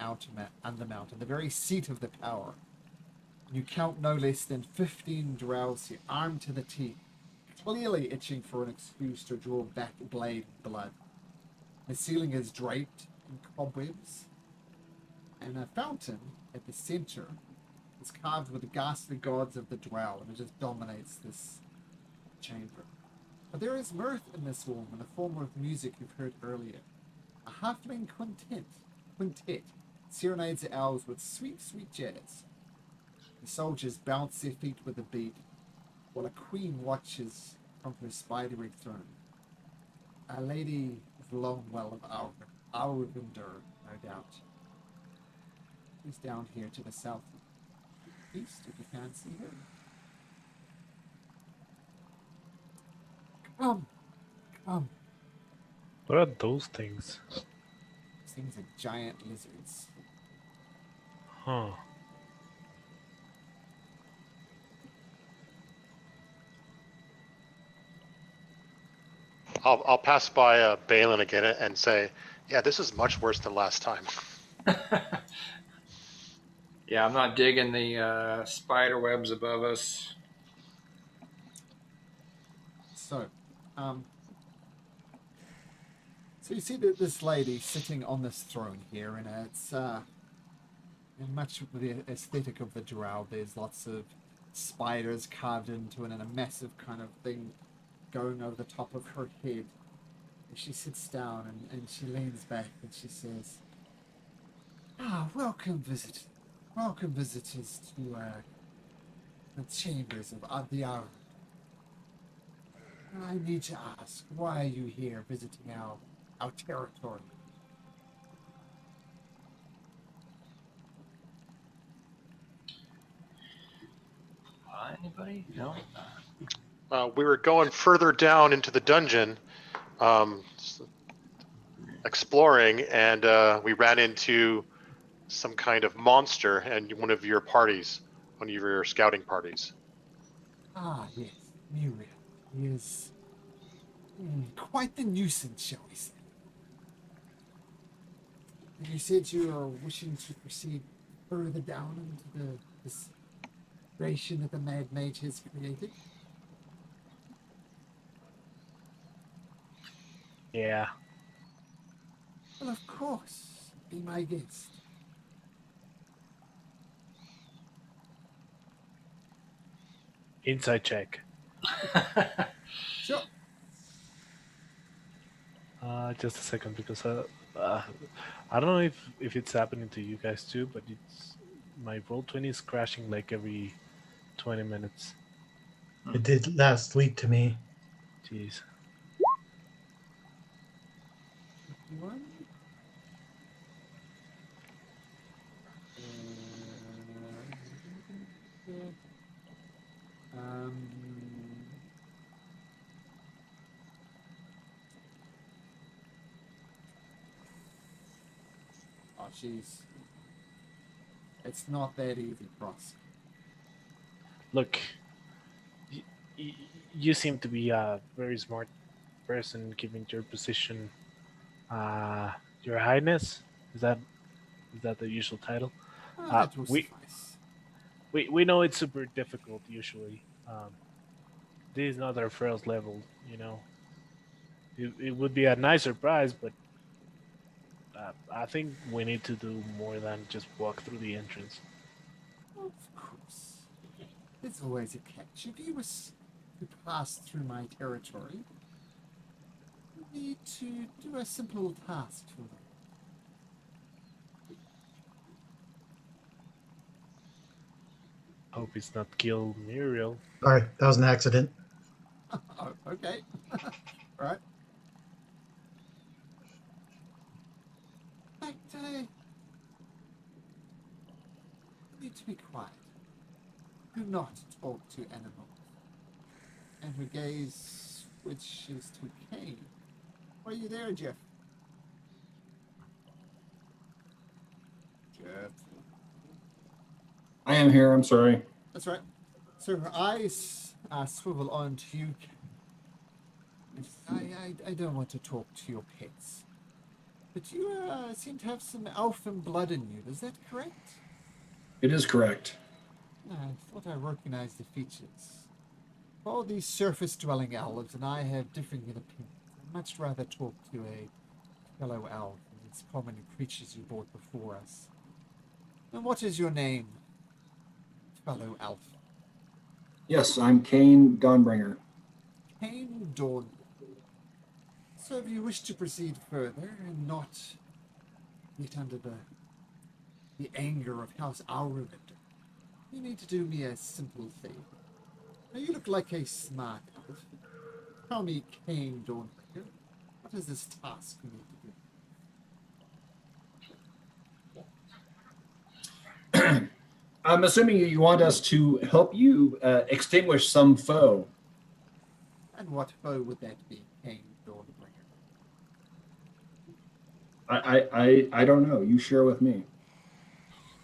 Undermountain, the very seat of the power. You count no less than 15 Drows here, armed to the teeth, clearly itching for an excuse to draw back blade blood. The ceiling is draped in cobwebs, and a fountain at the center is carved with the ghastly gods of the Drow, and it just dominates this chamber. But there is mirth in this room in the form of music you've heard earlier. A halfling quintet serenades the elves with sweet, sweet jazz. The soldiers bounce their feet with a beat, while a queen watches from her spidery throne. A lady Longwell of Arvinder, no doubt. She's down here to the southeast, if you can't see her. Come. what are those things? These things are giant lizards. Huh. I'll pass by Balin again and say, yeah, this is much worse than last time. Yeah, I'm not digging the spider webs above us. So you see that this lady sitting on this throne here, and it's in much of the aesthetic of the Drow. There's lots of spiders carved into it, and a massive kind of thing going over the top of her head. And she sits down and she leans back and she says, welcome visitors to the chambers of the hour. I need to ask, why are you here visiting our territory? Anybody? No? We were going further down into the dungeon, exploring, and we ran into some kind of monster and one of your scouting parties. Yes, Muriel. He is quite the nuisance, shall we say. And you said you are wishing to proceed further down into this creation that the Mad Mage has created. Yeah. Well, of course. Be my guest. Inside check. Sure. Just a second, because I don't know if it's happening to you guys too, but my Roll20 is crashing like every 20 minutes. It did last week to me. Jeez. One. Um, oh, jeez. It's not that easy, Cross. Look, y- y- you seem to be a very smart person given your position. Your Highness, is that the usual title? Oh, that will We suffice. we know it's super difficult usually. This is not our first level, you know. It would be a nice surprise, but I think we need to do more than just walk through the entrance. Of course. There's always a catch. If you was to pass through my territory, you need to do a simple task for me. Hope it's not kill Muriel. Sorry, that was an accident. Oh, okay. Right. But, you need to be quiet. Do not talk to animals. And her gaze switches to Kane. Are you there, Jeff? Jeff. I am here. I'm sorry. That's right. So her eyes swivel onto you. I don't want to talk to your pets. But you seem to have some elfin blood in you. Is that correct? It is correct. I thought I recognized the features. All these surface-dwelling elves and I have differing opinions. I'd much rather talk to a fellow elf than these common creatures you brought before us. And what is your name, fellow elf? Yes, I'm Kane Dawnbringer. Kane Dawn. So if you wish to proceed further and not get under the anger of House Auruvind, you need to do me a simple favor. Now you look like a smart elf. Tell me, Kane Dawnbringer, what is this task you need to do? I'm assuming you want us to help you extinguish some foe. And what foe would that be, Kane Dawnbringer? I don't know. You share with me.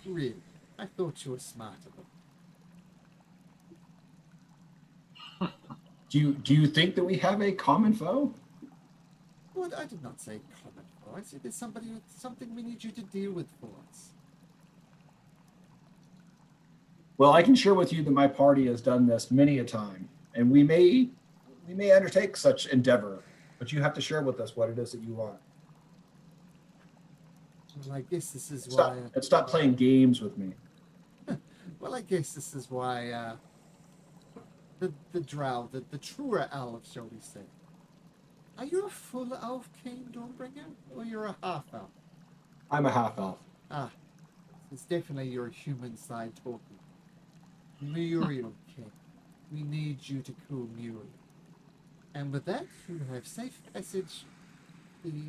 Really? I thought you were smarter than Do you think that we have a common foe? What? I did not say common foe. I said there's something we need you to deal with for us. Well, I can share with you that my party has done this many a time, and we may undertake such endeavor, but you have to share with us what it is that you want. Well, I guess this is why. Stop playing games with me. Well, I guess this is why the Drow, the truer elf, shall we say. Are you a full elf, Kane Dawnbringer, or you're a half elf? I'm a half elf. Ah, it's definitely your human side talking. Muriel, King. We need you to cool Muriel. And with that, you have safe passage to the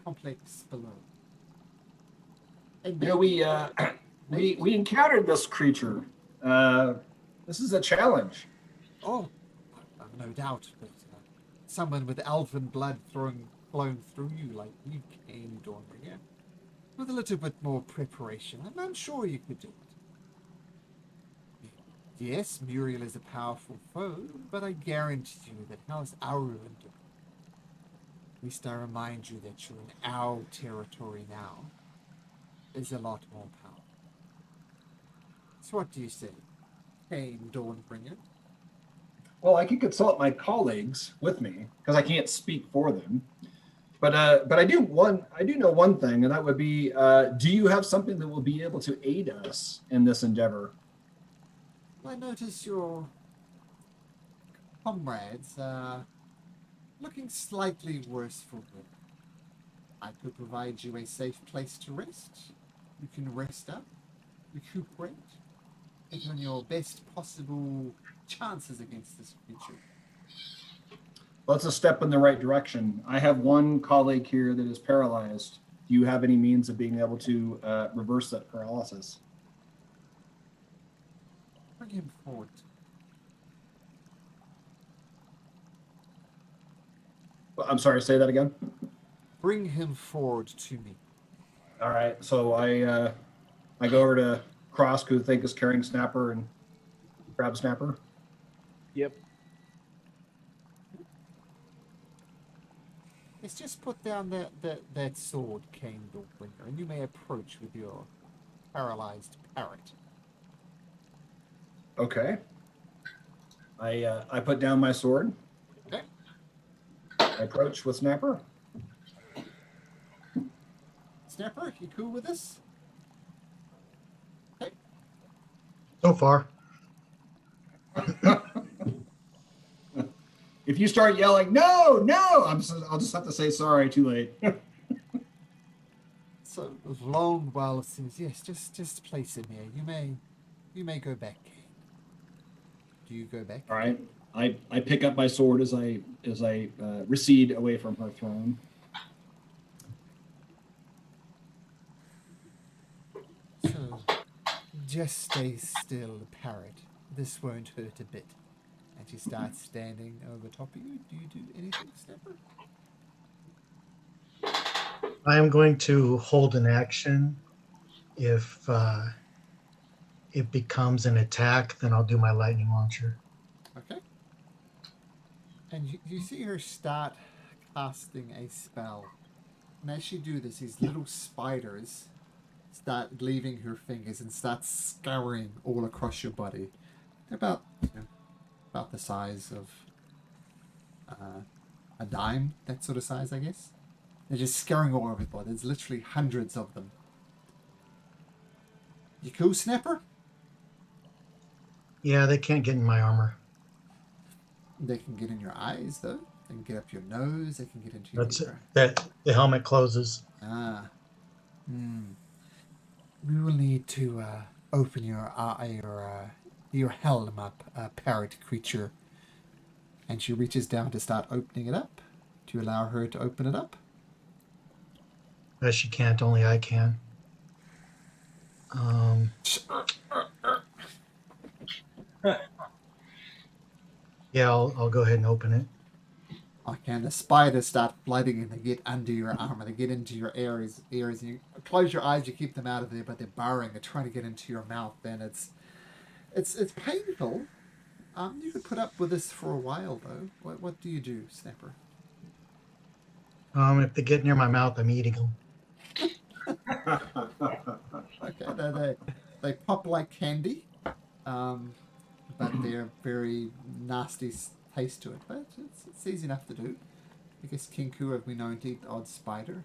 complex below. And You know, we encountered this creature. This is a challenge. Oh, no doubt, but someone with elfin blood flowing through you like you came, Dawnbringer, with a little bit more preparation, I'm sure you could do it. Yes, Muriel is a powerful foe, but I guarantee you that House Auruvind, at least I remind you that you're in our territory now, is a lot more powerful. So what do you say, Kane Dawnbringer? Well, I can consult my colleagues with me because I can't speak for them. But I do know one thing, and that would be: do you have something that will be able to aid us in this endeavor? I notice your comrades are looking slightly worse for wear. I could provide you a safe place to rest. You can rest up, recuperate, it on your best possible chances against this creature. Well, it's a step in the right direction. I have one colleague here that is paralyzed. Do you have any means of being able to reverse that paralysis? Bring him forward. Well, I'm sorry, say that again. Bring him forward to me. All right, so I go over to Cross, who I think is carrying Snapper, and grab Snapper. Yep. Let's just put down that sword, Candlebringer, and you may approach with your paralyzed parrot. Okay. I put down my sword. Okay. I approach with Snapper. Snapper, you cool with this? Okay. So far. If you start yelling, no, I'll just have to say sorry. Too late. So long while it seems, yes, just place him here. You may go back. Do you go back? All right. I pick up my sword as I recede away from her throne. So just stay still, parrot. This won't hurt a bit. And she starts standing over top of you. Do you do anything, Snapper? I am going to hold an action. If it becomes an attack, then I'll do my lightning launcher. Okay. And you see her start casting a spell. And as you do this, these little spiders start leaving her fingers and start scurrying all across your body. They're about the size of a dime, that sort of size, I guess. They're just scurrying all over the body. There's literally hundreds of them. You cool, Snapper? Yeah, they can't get in my armor. They can get in your eyes, though. They can get up your nose. They can get into That's your... it. That the helmet closes. Ah. We will need to open your helm up, parrot creature. And she reaches down to start opening it up. Do you allow her to open it up? As she can't, only I can. Yeah, I'll go ahead and open it. Okay, and the spiders start flooding and they get under your armor. They get into your ears. And you close your eyes, you keep them out of there, but they're burrowing. They're trying to get into your mouth. And it's painful. You could put up with this for a while, though. What do you do, Snapper? If they get near my mouth, I'm eating them. Okay, they pop like candy, but they're very nasty taste to it. But it's easy enough to do. I guess Kinku have been known to eat the odd spider.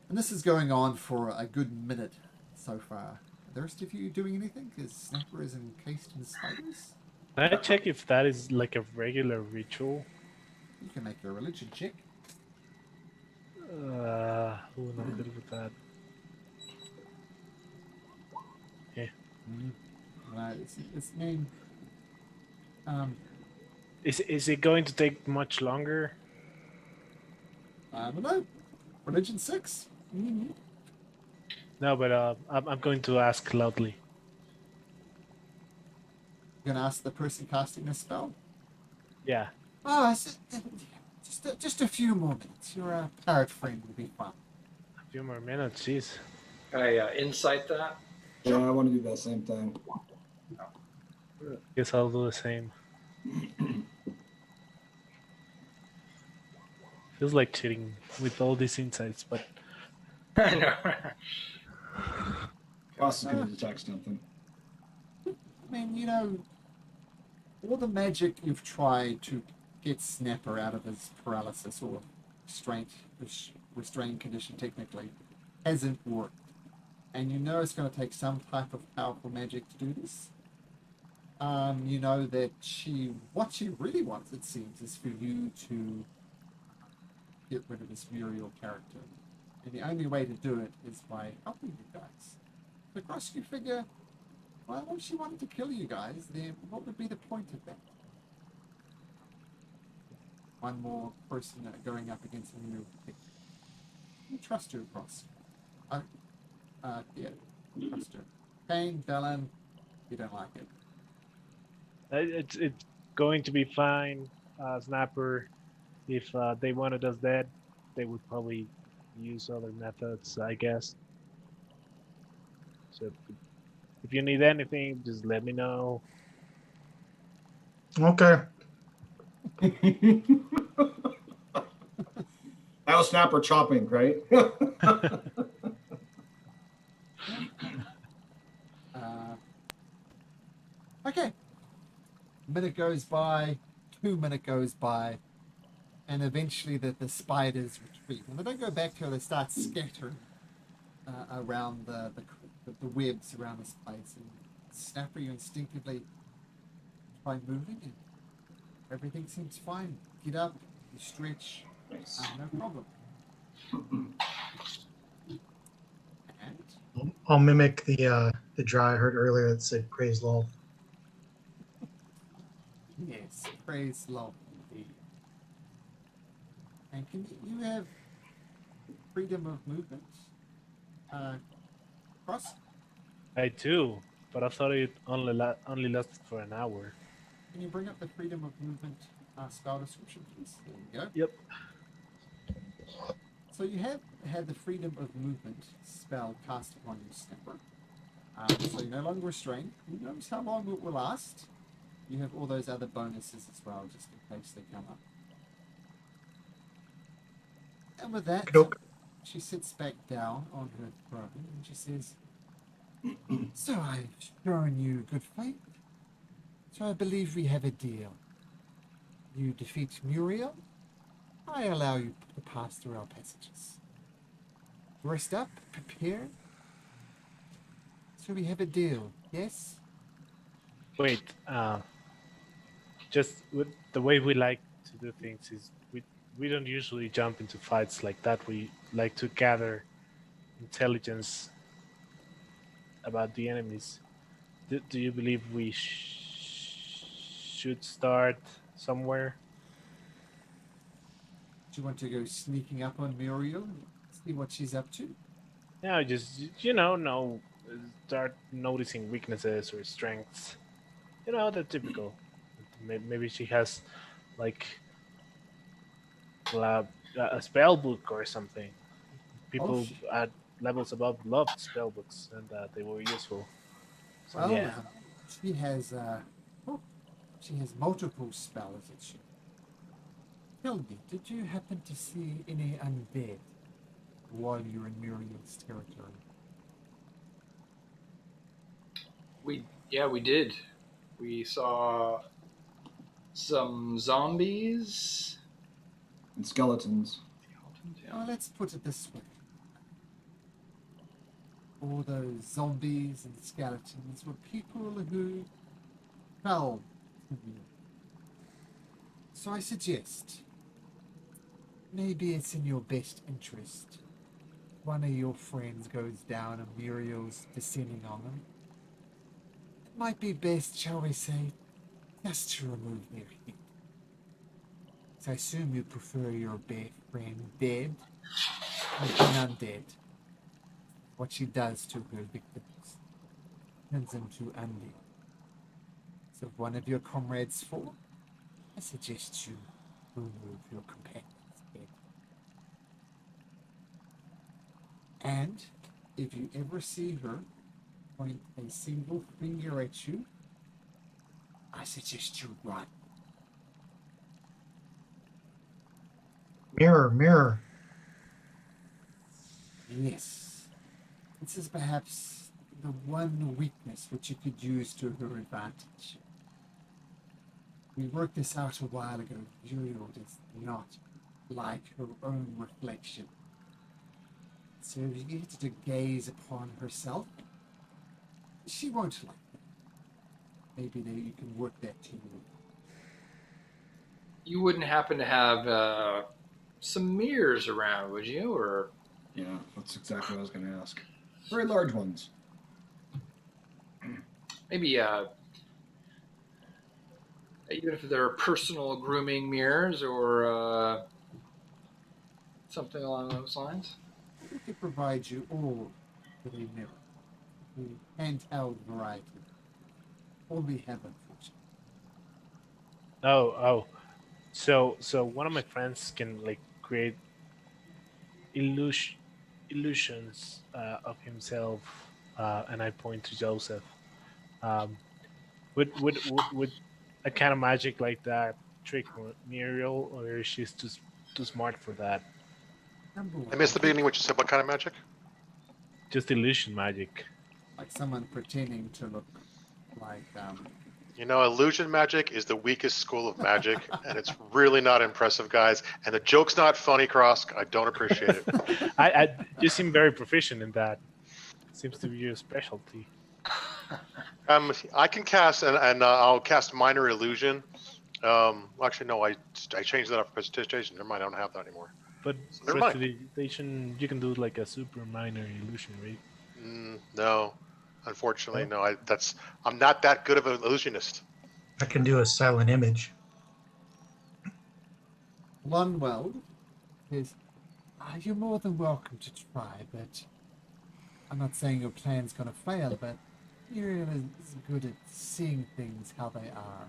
And this is going on for a good minute so far. Are the rest of you doing anything? Because Snapper is encased in spiders. Can I check if that is like a regular ritual? You can make a religion check. Not good with that. Yeah. Right, it's named... Is it going to take much longer? I don't know. Religion 6? Mm-hmm. No, but I'm going to ask loudly. You're going to ask the person casting the spell? Yeah. Oh, just a few more minutes. Your parrot friend will be fine. A few more minutes, jeez. I insight that. Yeah, I want to do that same thing. Guess I'll do the same. Feels like cheating with all these insights, but I know. Cross is going to detect something. I mean, all the magic you've tried to get Snapper out of his paralysis or restrained condition technically hasn't worked. And you know it's going to take some type of powerful magic to do this. You know that what she really wants, it seems, is for you to get rid of this Muriel character. And the only way to do it is by helping you guys. The Cross, you figure, Well, if she wanted to kill you guys, then what would be the point of that? One more person going up against a new pick. You trust her across. Yeah, trust her. Kane, Bellin, you don't like it. It's going to be fine, Snapper. If they wanted us dead, they would probably use other methods, I guess. So if you need anything, just let me know. Okay. I'll snap or chopping, right? Okay. Minute goes by, 2 minutes goes by, and eventually the spiders retreat. And they don't go back to her, they start scattering around the webs around this place. And Snapper, you instinctively try moving, and everything seems fine. Get up, you stretch, Nice. no problem. And I'll mimic the Drow I heard earlier that said praise Lol. yes, praise love indeed. And can you have freedom of movement? Cross? I do, but I thought it only lasted for an hour. Can you bring up the freedom of movement spell description, please? There we go. Yep. So you have had the freedom of movement spell cast upon your Snapper. So you're no longer restrained. Who knows how long it will last? You have all those other bonuses as well, just in case they come up. And with that, Okey-doke. she sits back down on her throne and she says, so I've shown you good faith. So I believe we have a deal. You defeat Muriel, I allow you to pass through our passages. Rest up, prepare. So we have a deal, yes? Wait, just with the way we like to do things is we don't usually jump into fights like that. We like to gather intelligence about the enemies. Do you believe we should start somewhere? Do you want to go sneaking up on Muriel and see what she's up to? Yeah, just start noticing weaknesses or strengths. The typical. Maybe she has like a spell book or something. People at levels above loved spell books, and they were useful. So, Well, yeah. she has multiple spells that she. Tell me, did you happen to see any undead while you were in Muriel's territory? We did. We saw some zombies. And skeletons. Well, let's put it this way. All those zombies and skeletons were people who fell to you. So I suggest maybe it's in your best interest. One of your friends goes down and Muriel's descending on them. It might be best, shall we say, just to remove their head. So I assume you prefer your best friend dead than undead. What she does to her victims turns them to undead. So if one of your comrades fall, I suggest you remove your companion's head. And if you ever see her point a single finger at you, I suggest you run. Mirror. Yes. This is perhaps the one weakness which you could use to her advantage. We worked this out a while ago. Muriel does not like her own reflection. So if you get to gaze upon herself, she won't like that. Maybe you can work that to you. You wouldn't happen to have some mirrors around, would you? Or Yeah, that's exactly what I was going to ask. Very large ones. maybe even if they're personal grooming mirrors or something along those lines. We could provide you all with a mirror. The handheld variety. All we have, unfortunately. Oh. So one of my friends can like create illusions of himself, and I point to Joseph. Um, would a kind of magic like that trick Muriel, or is she too smart for that? Number I one, missed the beginning. What you said? What kind of magic? Just illusion magic. like someone pretending to look like You know, illusion magic is the weakest school of magic, and it's really not impressive, guys. And the joke's not funny, Krosk. I don't appreciate it. You seem very proficient in that. Seems to be your specialty. I can cast, and I'll cast minor illusion. Actually, no, I changed that up for presentation. Never mind, I don't have that anymore. But So never mind. prestidigitation, you can do like a super minor illusion, right? No, unfortunately, no. I'm not that good of an illusionist. I can do a silent image. Lunweld is, you're more than welcome to try, but I'm not saying your plan's gonna fail, but Muriel is good at seeing things how they are,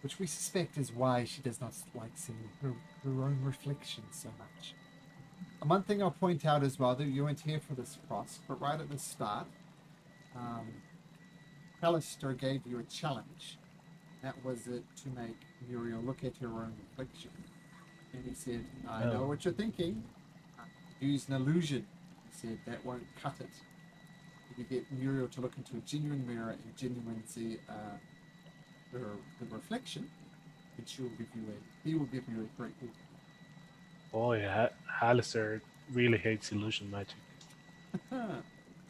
which we suspect is why she does not like seeing her own reflection so much. And one thing I'll point out as well, that you weren't here for this, Cross, but right at the start, Alistair gave you a challenge. That was it, to make Muriel look at her own reflection. And he said, I know what you're thinking. Use an illusion. He said, that won't cut it. If you get Muriel to look into a genuine mirror and genuine see her reflection, then he will give you a great reward. Boy, Alistair really hates illusion magic. There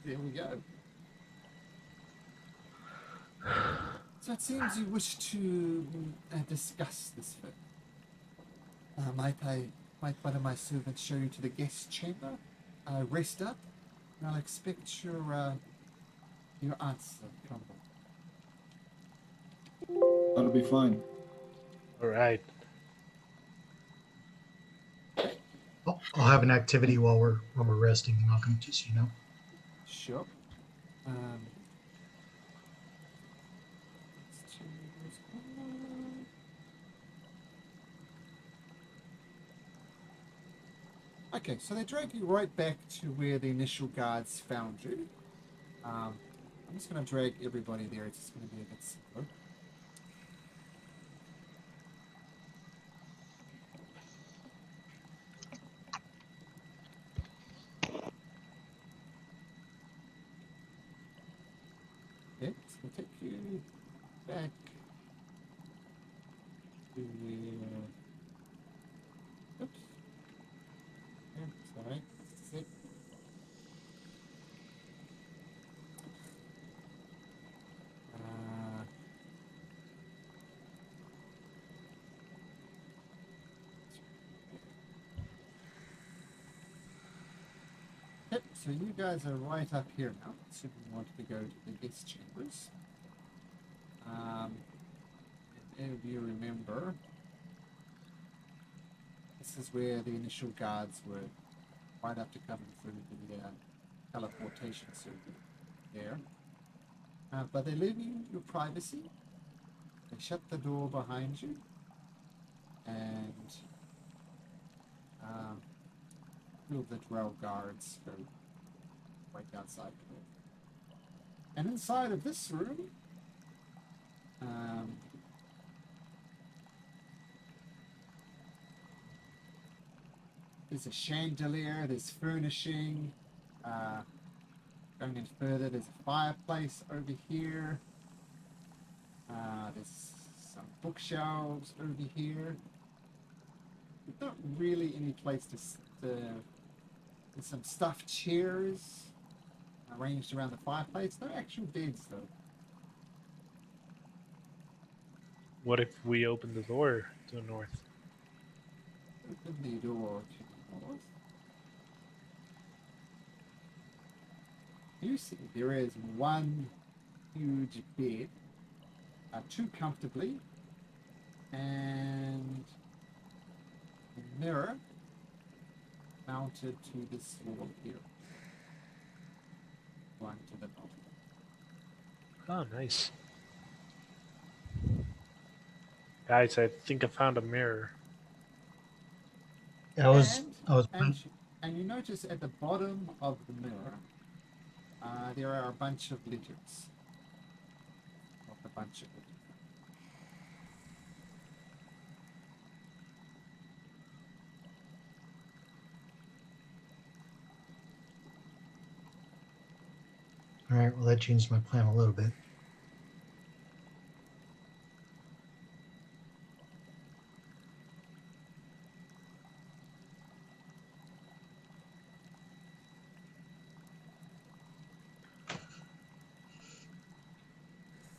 we go. So it seems you wish to discuss this further. Might one of my servants show you to the guest chamber? Rest up, and I'll expect your answer, Crumble. That'll be fine. All right. I'll have an activity while we're resting, Malcolm, just so you know. Sure. Okay, so they drag you right back to where the initial guards found you. I'm just going to drag everybody there. It's just going to be a bit simpler. Okay, it's going to take you back to where... Oops. Sorry. Sit. Yep, so you guys are right up here now. So we want to go to the guest chambers. If you remember, this is where the initial guards were, right after coming through the teleportation circuit there. But they leave you your privacy. They shut the door behind you, and two of the Drow guards go right outside the door. And inside of this room, there's a chandelier, there's furnishing. Going in further, there's a fireplace over here. There's some bookshelves over here. There's not really any place to there's some stuffed chairs arranged around the fireplace. No actual beds, though. What if we open the door to the north? Open the door to the north. You see, there is one huge bed, too comfortably, and a mirror mounted to this wall here. One to the bottom. Oh, nice. Guys, I think I found a mirror. I was And you notice at the bottom of the mirror, there are a bunch of letters. Not a bunch of letters. all right. Well, that changed my plan a little bit.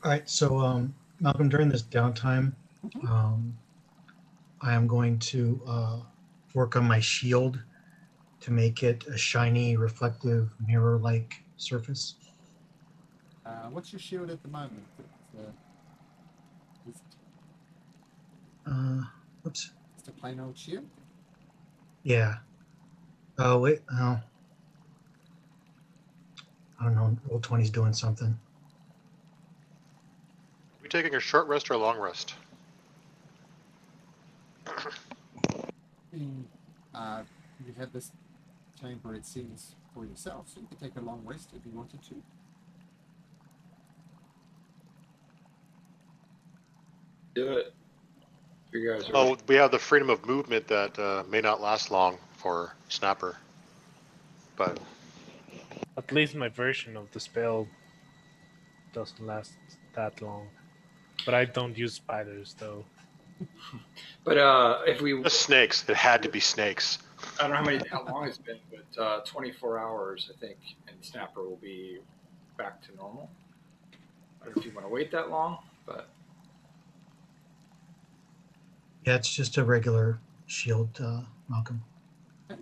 All right. So, Malcolm, during this downtime, um, I am going to work on my shield to make it a shiny, reflective, mirror-like surface. What's your shield at the moment? It's Whoops. just a plain old shield? Yeah. Oh, wait. Oh. I don't know. Roll 20's doing something. We taking a short rest or a long rest? You have this chamber, it seems, for yourself, so you could take a long rest if you wanted to. Do it. You guys are. Oh, we have the freedom of movement that may not last long for Snapper. But At least my version of the spell doesn't last that long. But I don't use spiders, though. But if we, just snakes. It had to be snakes. I don't know how long it's been, but 24 hours, I think, and Snapper will be back to normal. I don't know if you want to wait that long, but Yeah, it's just a regular shield, Malcolm. Okay.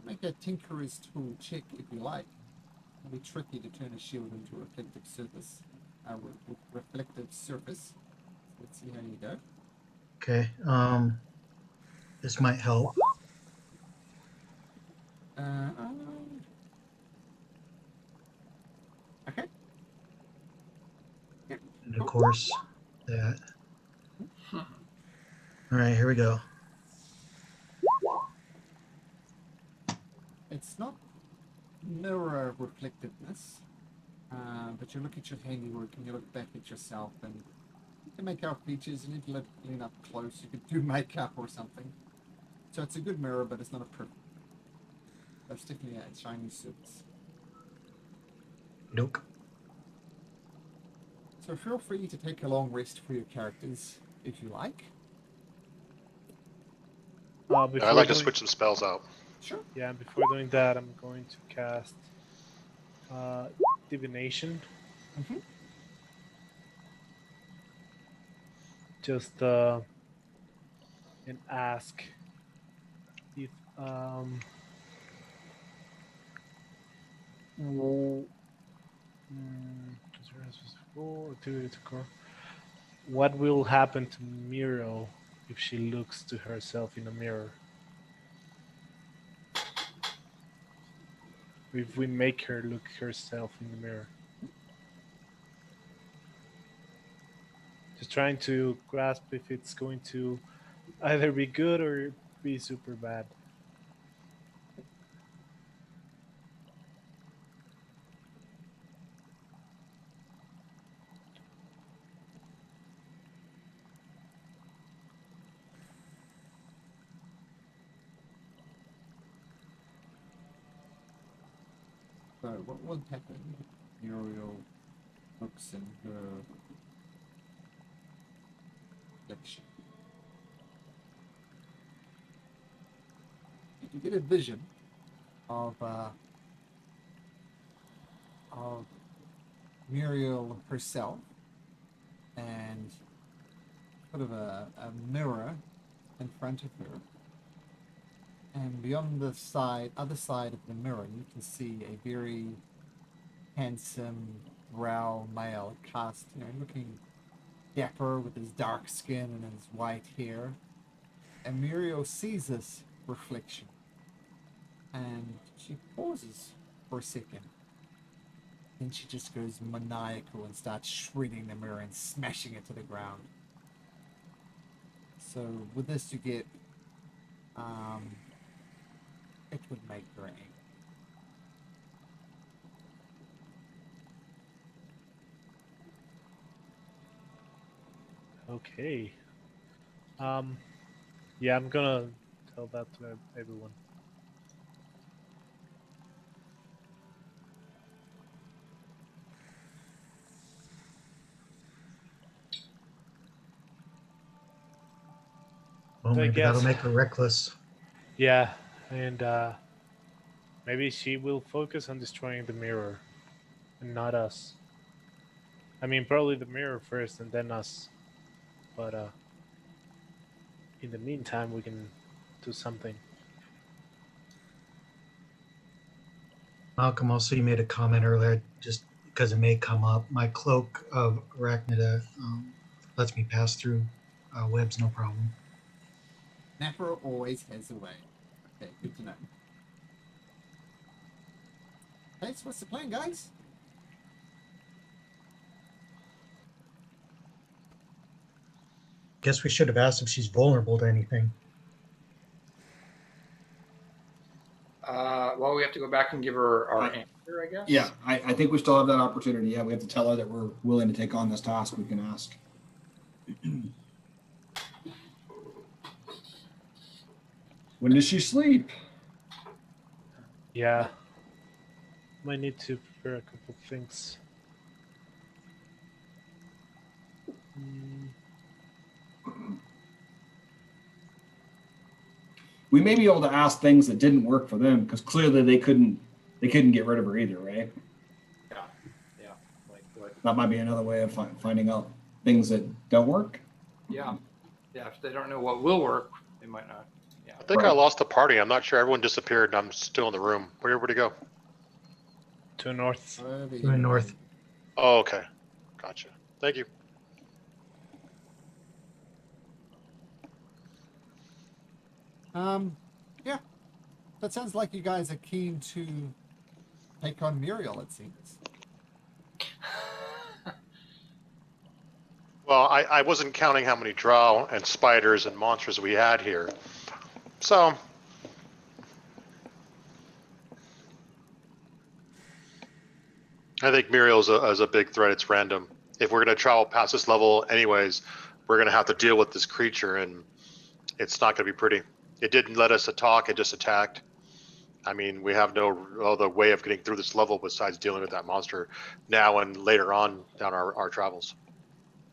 Make a Tinkerer's Tool check if you like. It'll be tricky to turn a shield into a reflective surface. Reflective surface. Let's see how you go. Okay. This might help. Okay. Yeah. And of course, that. All right, here we go. It's not mirror reflectiveness, but you look at your handiwork and you look back at yourself and you can make out features, and if you lean up close, you could do makeup or something. So it's a good mirror, but it's not a perfect. That's definitely a shiny surface. Nope. So feel free to take a long rest for your characters if you like. I'd like to switch some spells out. Sure. Yeah, before doing that, I'm going to cast Divination. Mm-hmm. Just and ask if what will happen to Miro if she looks to herself in a mirror? If we make her look herself in the mirror. Just trying to grasp if it's going to either be good or be super bad. So what will happen? Muriel looks in her reflection. You get a vision of Muriel herself and sort of a mirror in front of her. And beyond the other side of the mirror, you can see a very handsome brow male, cast, looking dapper with his dark skin and his white hair. And Muriel sees this reflection, and she pauses for a second. Then she just goes maniacal and starts shredding the mirror and smashing it to the ground. So with this you get it would make her angry. Okay. Yeah, I'm gonna tell that to everyone. Well, I maybe that'll guess. make her reckless. Yeah, and maybe she will focus on destroying the mirror, and not us. I mean, probably the mirror first, and then us. But in the meantime, we can do something. Malcolm, also, you made a comment earlier, just because it may come up. My cloak of arachnida lets me pass through webs, no problem. Napper always has a way. Okay, good to know. Okay, so what's the plan, guys? Guess we should have asked if she's vulnerable to anything. Well, we have to go back and give her our answer, I guess. Yeah, I think we still have that opportunity. Yeah, we have to tell her that we're willing to take on this task. We can ask. When does she sleep? Yeah. Might need to prepare a couple things. We may be able to ask things that didn't work for them because clearly they couldn't get rid of her either, right? Yeah. Like what? That might be another way of finding out things that don't work. Yeah. If they don't know what will work, they might not. Yeah. I think Right. I lost the party. I'm not sure. Everyone disappeared, and I'm still in the room. Where'd everybody go? To north. Over To the north. Oh, okay. Gotcha. Thank you. Yeah. That sounds like you guys are keen to take on Muriel, it seems. Well, I wasn't counting how many drow and spiders and monsters we had here. So, I think Muriel's is a big threat. It's random. If we're going to travel past this level anyways, we're going to have to deal with this creature, and it's not going to be pretty. It didn't let us talk. It just attacked. I mean, we have no other way of getting through this level besides dealing with that monster now and later on down our travels.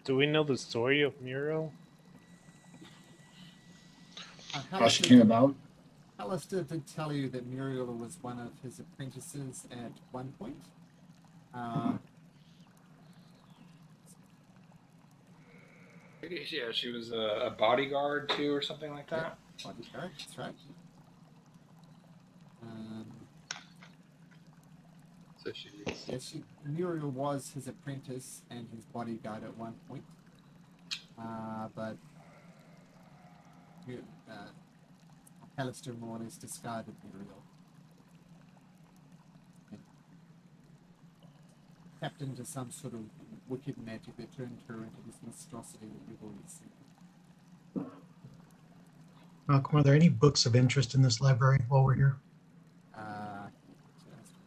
Do we know the story of Muriel? How she came about? Alistair did tell you that Muriel was one of his apprentices at one point. Yeah, she was a bodyguard too, or something like that. Bodyguard, that's right. So Yes, Muriel was his apprentice and his bodyguard at one point. But Alistair more or less discarded Muriel. And tapped into some sort of wicked magic that turned her into this monstrosity that we've already seen. Malcolm, are there any books of interest in this library while we're here?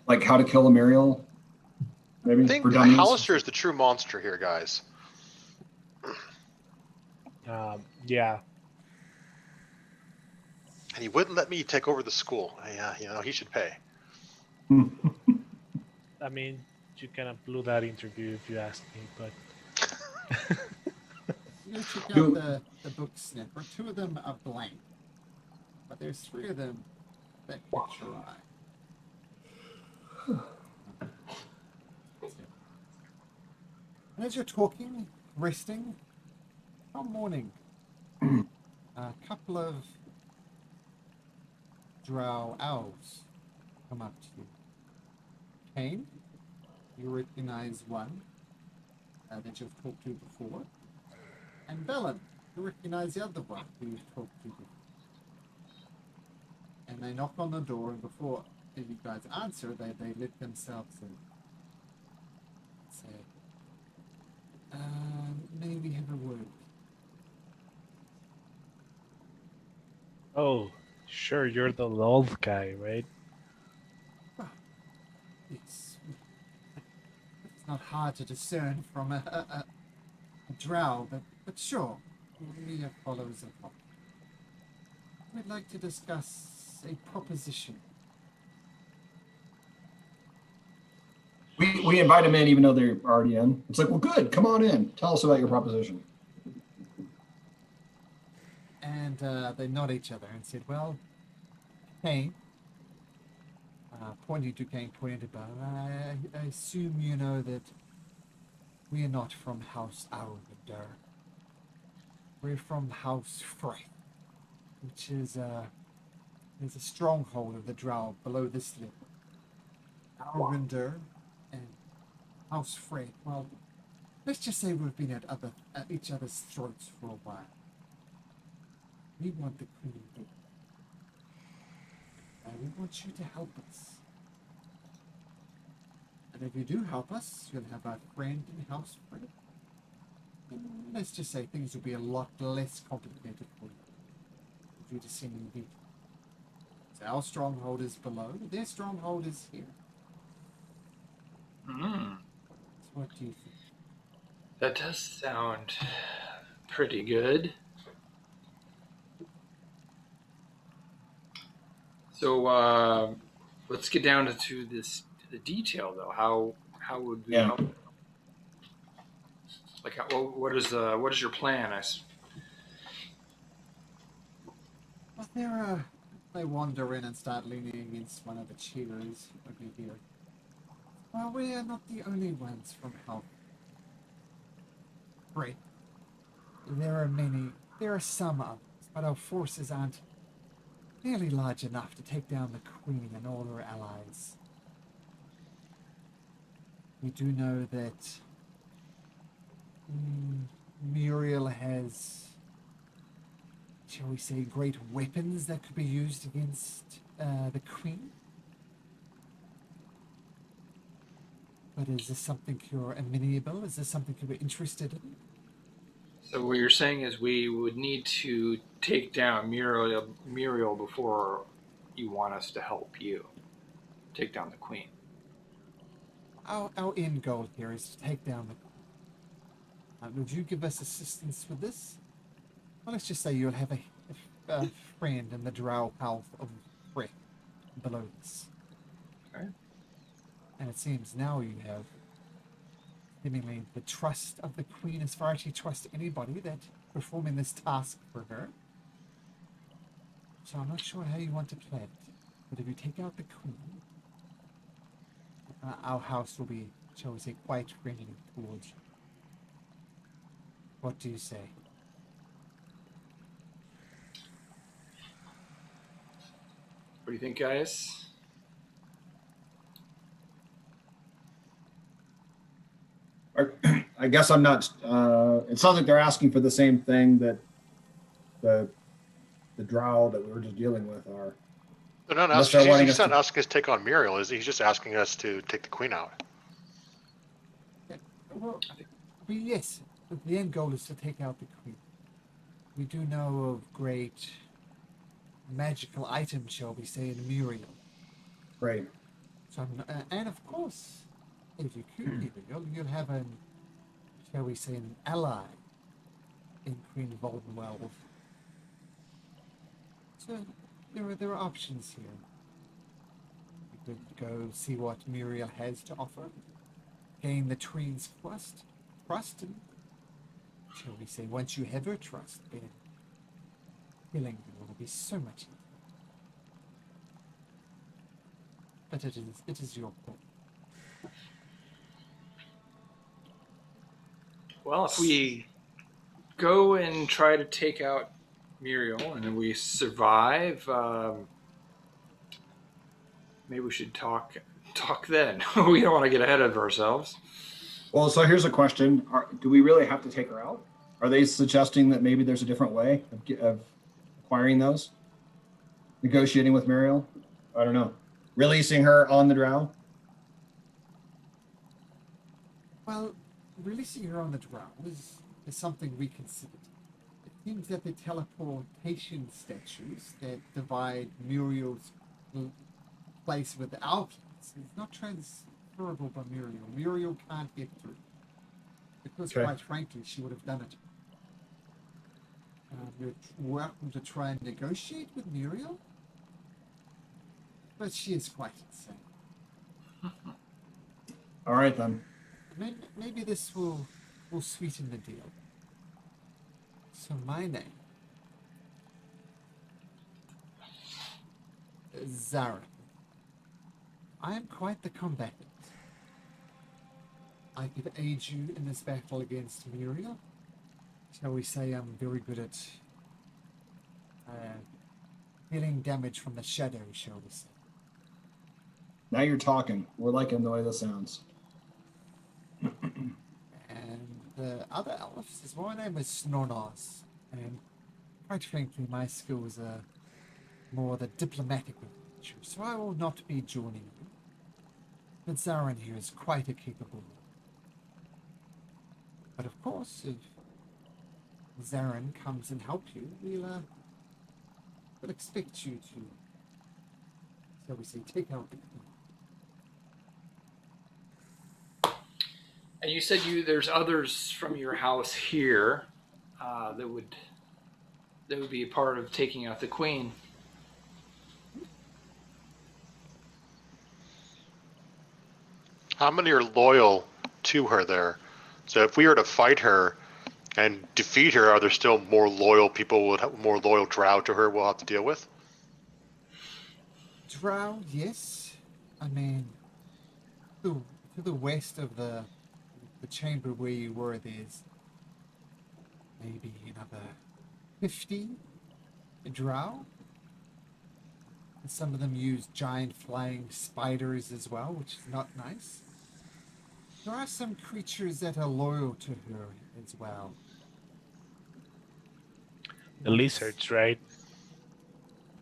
Like How to Kill a Muriel? Maybe I think for dummies? Hallister is the true monster here, guys. Yeah. And he wouldn't let me take over the school. Yeah, he should pay. I mean, you kind of blew that interview if you ask me, but You go check out the book snapper. 2 of them are blank, but there's 3 of them that catch your eye. And as you're talking, resting, one morning, a couple of Drow owls come up to you. Kane, you recognize one that you've talked to before. And Bellin, you recognize the other one who you've talked to before. And they knock on the door, and before you guys answer, they let themselves in. Say, may we have a word? Oh, sure, you're the old guy, right? Yes. It's not hard to discern from a drow, but sure, we are followers of Hawk. We'd like to discuss a proposition. We invite them in even though they're already in. It's like, well, good. Come on in. Tell us about your proposition. And they nod at each other and said, well, Kane, pointing to Kane, pointing to Bell, I assume you know that we are not from House Aurender. We're from House Frey, which is a stronghold of the Drow below this level. Aurender and House Frey, well, let's just say we've been at each other's throats for a while. We want the Queen back. And we want you to help us. And if you do help us, you'll have a friend in House Frey. And let's just say things will be a lot less complicated for you. If you to see me beat. So our stronghold is below, their stronghold is here. Mm. So what do you think? That does sound pretty good. So let's get down to the detail, though. How would we help? Like, what is your plan? Well, they wander in and start leaning against one of the chairs over here. Well, we are not the only ones from Hell. Great. There are some others, but our forces aren't nearly large enough to take down the Queen and all her allies. We do know that Muriel has, shall we say, great weapons that could be used against the Queen. But is this something you're amenable? Is this something you're interested in? So what you're saying is we would need to take down Muriel before you want us to help you take down the Queen. Our end goal here is to take down the Queen. Would you give us assistance with this? Well, let's just say you'll have a friend in the Drow House of Frey below this. Okay. And it seems now you have seemingly the trust of the Queen as far as she trusts anybody that performing this task for her. So I'm not sure how you want to play it. But if you take out the Queen, our house will be, shall we say, quite friendly towards you. What do you say? What do you think, guys? I guess I'm not. It sounds like they're asking for the same thing that the drow that we were just dealing with are. They're not Unless asking. they're wanting He's not us to- asking us to take on Muriel. He's just asking us to take the Queen out. Yeah, well, yes, the end goal is to take out the Queen. We do know of great magical items, shall we say, in Muriel. Right. So, and of course, if you kill Muriel, you'll have an, shall we say, an ally in Queen Voldenweld. So there are options here. You could go see what Muriel has to offer, gain the Queen's trust, and shall we say, once you have her trust, then killing her will be so much easier. But it is your call. Well, if we go and try to take out Muriel and we survive, maybe we should talk then. We don't want to get ahead of ourselves. Well, so here's a question: do we really have to take her out? Are they suggesting that maybe there's a different way of acquiring those? Negotiating with Muriel? I don't know. Releasing her on the Drow? Well, releasing her on the Drow is something we considered. It seems that the teleportation statues that divide Muriel's place with our place is not transferable by Muriel. Muriel can't get through. Because, Okay. quite frankly, she would have done it. We're welcome to try and negotiate with Muriel, but she is quite insane. All right, then. Maybe this will sweeten the deal. So my name is Zarin. I am quite the combatant. I could aid you in this battle against Muriel. Shall we say I'm very good at dealing damage from the shadow, shall we say. Now you're talking. We're liking the way this sounds. And the other elves is my name is Snornos, and quite frankly my skills are more the diplomatic nature, so I will not be joining you. But Zarin here is quite a capable one. But of course, if Zarin comes and helps you, we'll expect you to, shall we say, take out the queen. And you said there's others from your house here that would be a part of taking out the queen. How many are loyal to her there? So if we were to fight her and defeat her, are there still more loyal people, more loyal Drow to her we'll have to deal with? Drow, yes. I mean, to the west of the chamber where you were, there's maybe another 50 Drow. And some of them use giant flying spiders as well, which is not nice. There are some creatures that are loyal to her as well. The lizards, right?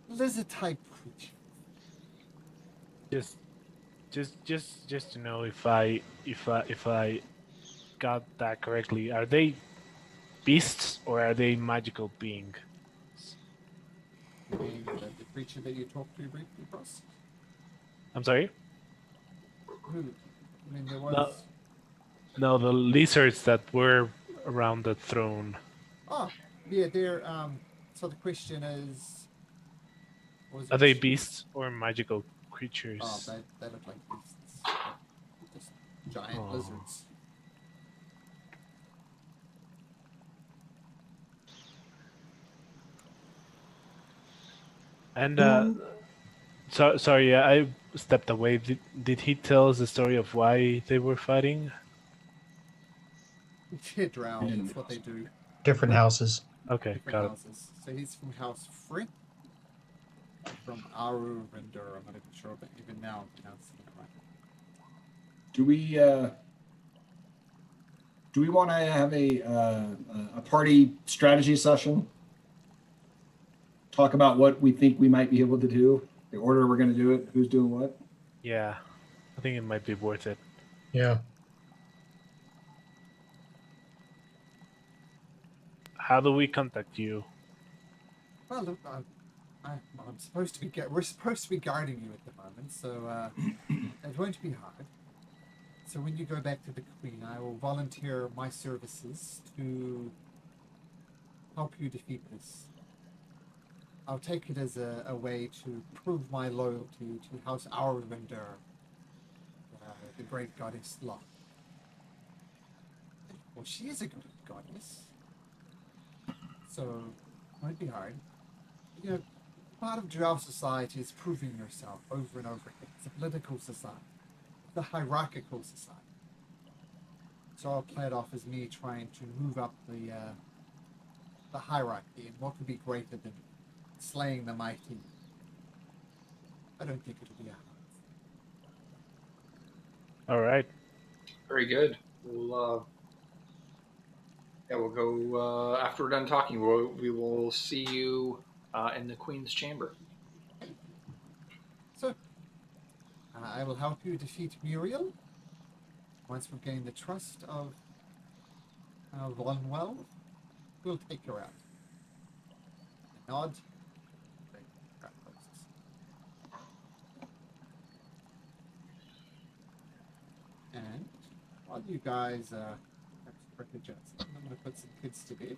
Lizard type creatures. Just to know if I got that correctly, are they beasts or are they magical beings? You mean the creature that you talked to briefly, Ross? I'm sorry? Who? I mean, there was... No, the lizards that were around the throne. Oh, yeah, they're, so the question is... Are they beasts or magical creatures? Oh, they look like beasts. Just giant lizards. And, sorry, I stepped away. Did he tell us the story of why they were fighting? Yeah, Drow, that's what they do. Different houses. Okay, Different got houses. So he's from House Frick. From Aru Render. I'm not even sure, but even now I'm pronouncing it right. Do we want to have a party strategy session? Talk about what we think we might be able to do, the order we're going to do it, who's doing what. it. Yeah, I think it might be worth it. Yeah. How do we contact you? Well, look, I'm supposed to be we're supposed to be guarding you at the moment, so it won't be hard. So when you go back to the Queen, I will volunteer my services to help you defeat this. I'll take it as a way to prove my loyalty to House Aurwinder, the great goddess Locke. Well, she is a good goddess, so it won't be hard. You know, part of Drow society is proving yourself over and over again. It's a political society. It's a hierarchical society. So I'll play it off as me trying to move up the hierarchy, and what could be greater than slaying the mighty? I don't think it'll be hard. All right. Very good. We'll go after we're done talking. We will see you in the Queen's chamber. So, I will help you defeat Muriel. Once we've gained the trust of Lonwell, we'll take her out. A nod. Great outposts. And while you guys strategize, I'm going to put some kids to bed.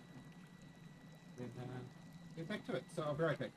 Then get back to it. So I'll be right back.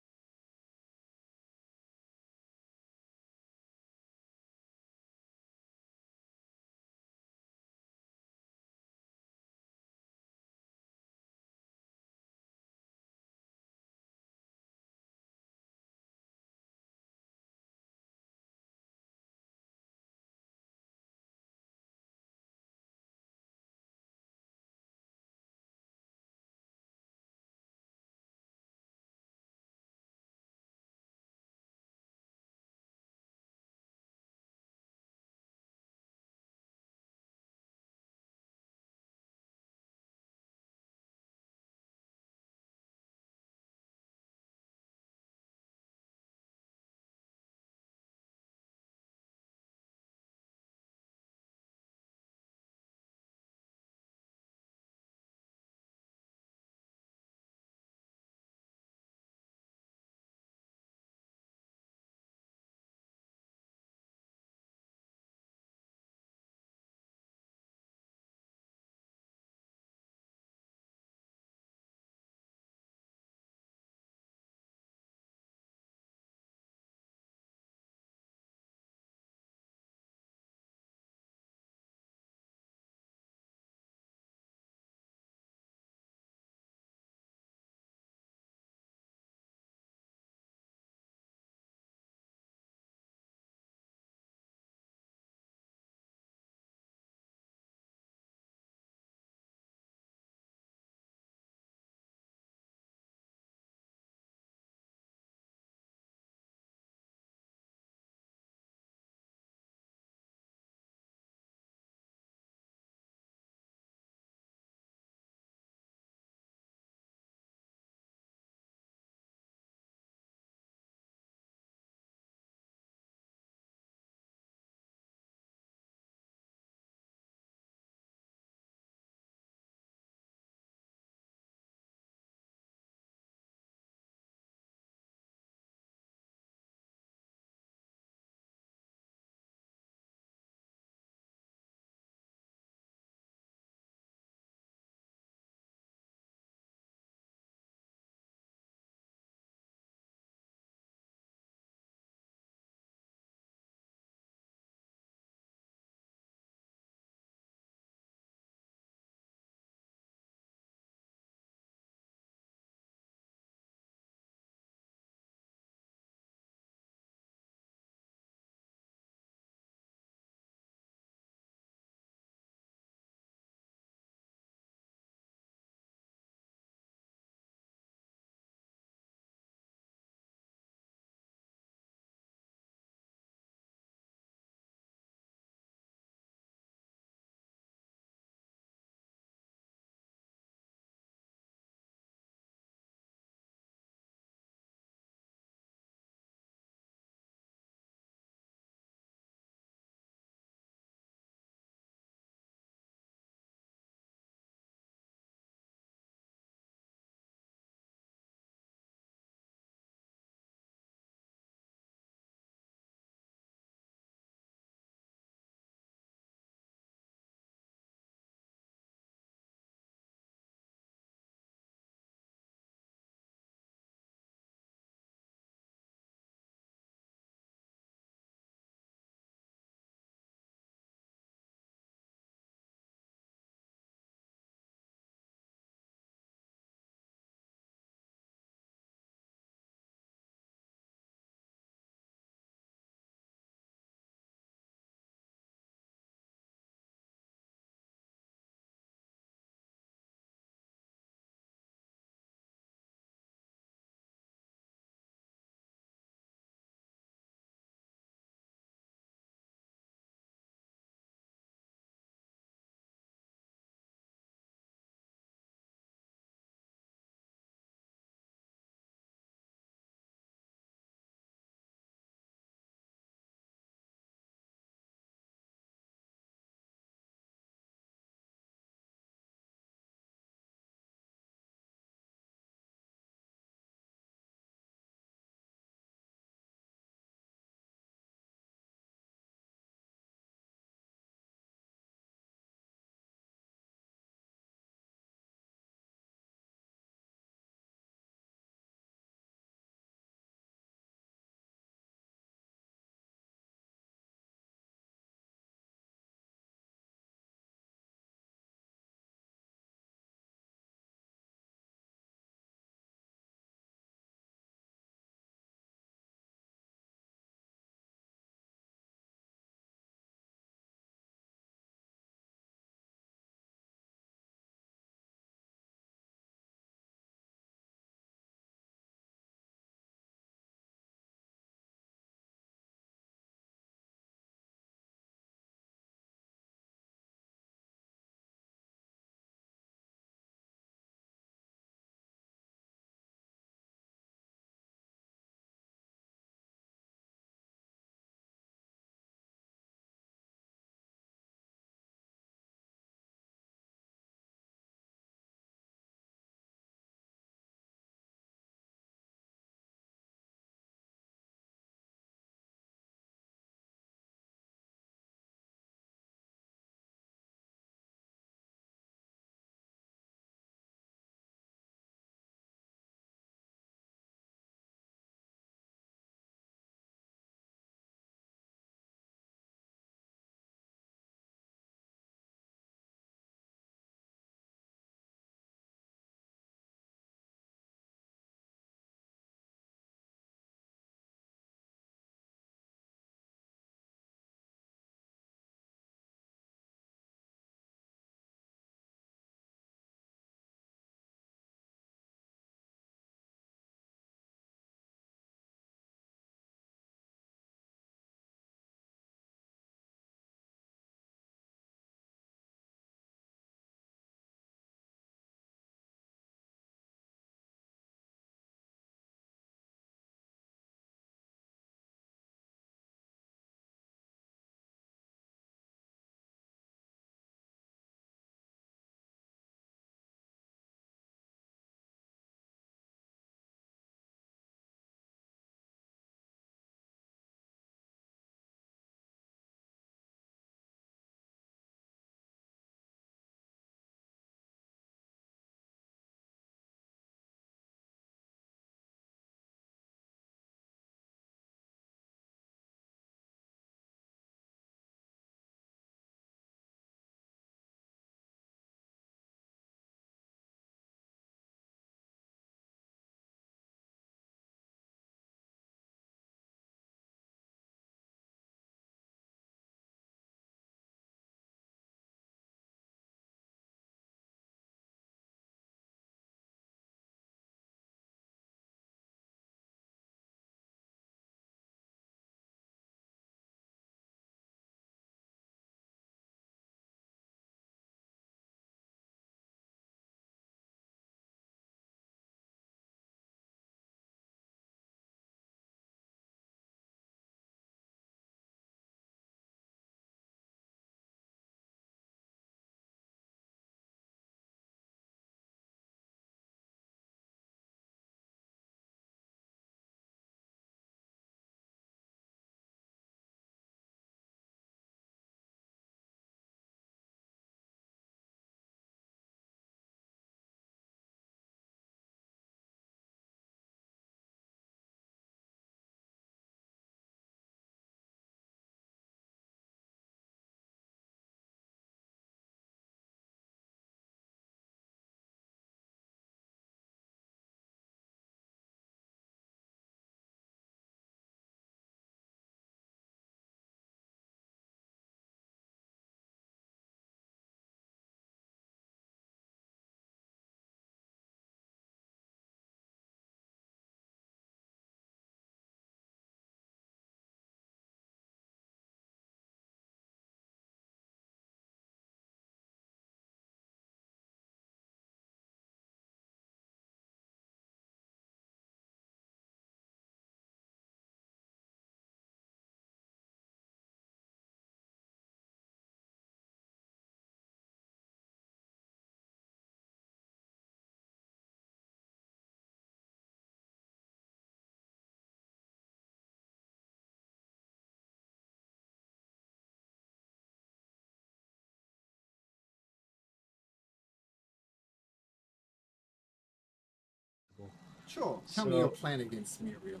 Sure. Tell me So- your plan against Muriel.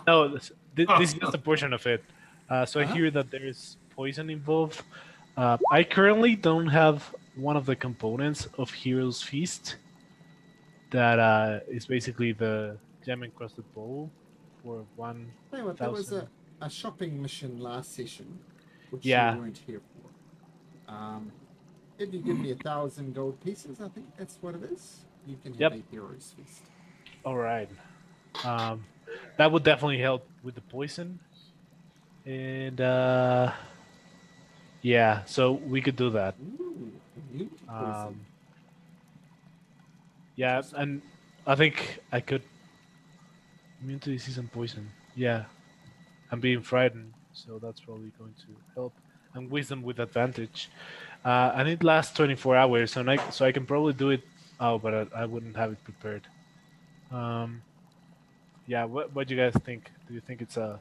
No, this is just a portion of it. So I Uh-huh. hear that there is poison involved. I currently don't have one of the components of Hero's Feast. That is basically the gem encrusted bowl for one. Tell you what, there was 1,000. a shopping mission last session, which Yeah. you weren't here for. If you give me 1,000 gold pieces, I think that's what it is. You can have Yep. a hero's feast. All right. That would definitely help with the poison. And yeah, so we could do that. Ooh, immune to poison. Yeah, and I think I could immune to disease and poison. Yeah, I'm being frightened, so that's probably going to help. And wisdom with advantage. And it lasts 24 hours, and so I can probably do it. Oh, but I wouldn't have it prepared. Yeah, what do you guys think? Do you think it's a?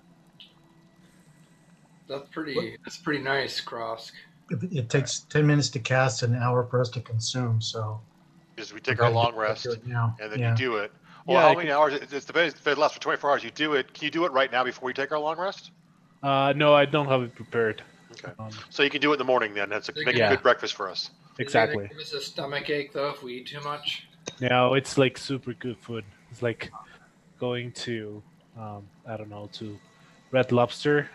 That's pretty nice, Krosk. It takes 10 minutes to cast, an hour for us to consume. So Is we take we our gotta long get rest to it now. and then Yeah. you do it. Well, Yeah, how I many hours? It's the best. If it lasts for 24 hours, you do it. Can you do it right now before we take our long rest? No, I don't have it prepared. Okay. Um, So you can do it in the morning then. That's make Yeah. a good breakfast for us. exactly. Give us a stomach ache though if we eat too much. No, it's like super good food. It's like going to, I don't know, to Red Lobster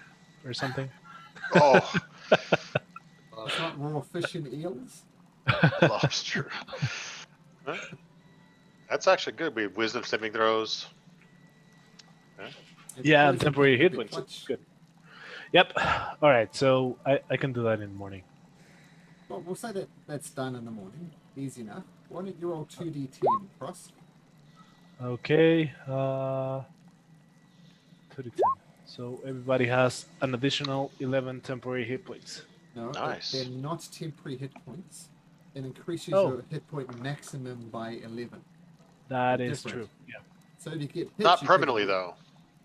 or something. Oh, It's not raw fish and eels. lobster. Huh? That's actually good. We have wisdom saving throws. If Yeah, and poison temporary can hit be points. clutch. Good. Yep. All right, so I can do that in the morning. Well, we'll say that that's done in the morning. Easy enough. Why don't you roll 2d10, Cross? Okay. 30 10. So everybody has an additional 11 temporary hit points. No, Nice. they're not temporary hit points. It increases Oh. your hit point maximum by 11. That They're is different. true. Yeah. So if you get hit, Not you permanently take though.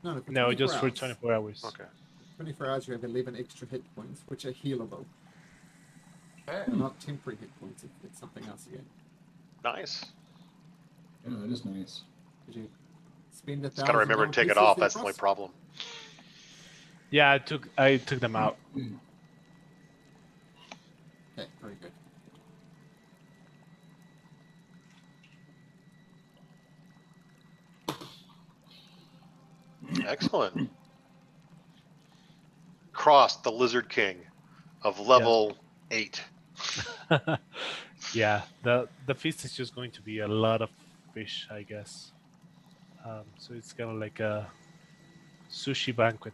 No, for No, 24 just for hours. 24 hours. Okay. 24 hours, you have 11 extra hit points, which are healable. Okay. They're not temporary hit points. It's something else again. Nice. Yeah, that is nice. Did you spend Just gotta remember to take it off. That's the only problem. Yeah, I took them out. Okay, very good. Excellent. Cross the Lizard King of level 8. Yeah, the feast is just going to be a lot of fish, I guess. So it's kind of like a sushi banquet.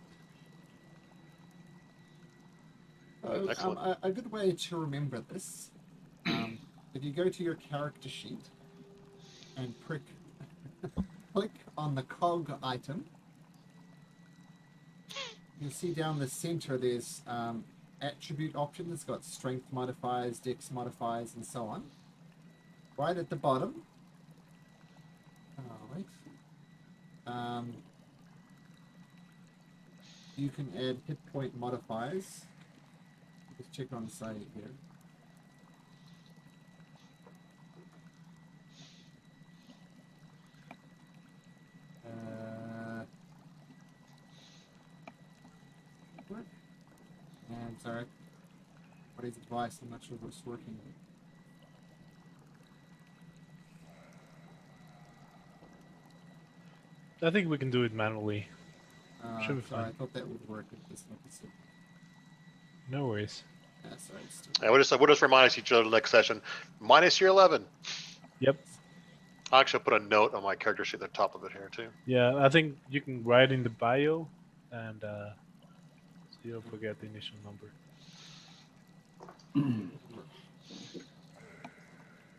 Excellent. A good way to remember this, if you go to your character sheet and click on the cog item, you'll see down the center there's attribute option that's got strength modifiers, dex modifiers, and so on. Right at the bottom. Oh, wait. You can add hit point modifiers. Just check on the side here. Work. And sorry. What is advice? I'm not sure if it's working. I think we can do it manually. Should be Sorry, I fine. thought that would work with this episode. No worries. Sorry, it's still... And we'll just remind us each other next session. Minus your 11. Yep. I'll actually put a note on my character sheet at the top of it here too. Yeah, I think you can write in the bio, and so you don't forget the initial number.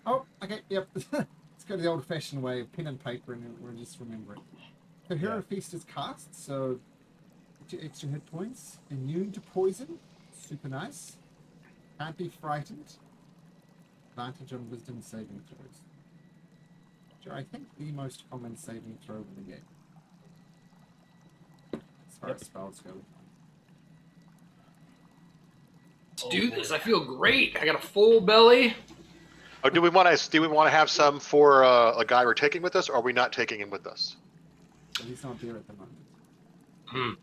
Oh, okay, yep. Let's go to the old-fashioned way of pen and paper, and we'll just remember it. So Hero Feast is cast, so 2 extra hit points. Immune to poison, super nice. Can't be frightened. Advantage on wisdom saving throws. Which are, I think, the most common saving throw in the game. As far as spells go. Let's do this. I feel great. I got a full belly. Or do we want to have some for a guy we're taking with us, or are we not taking him with us? But he's not there at the moment.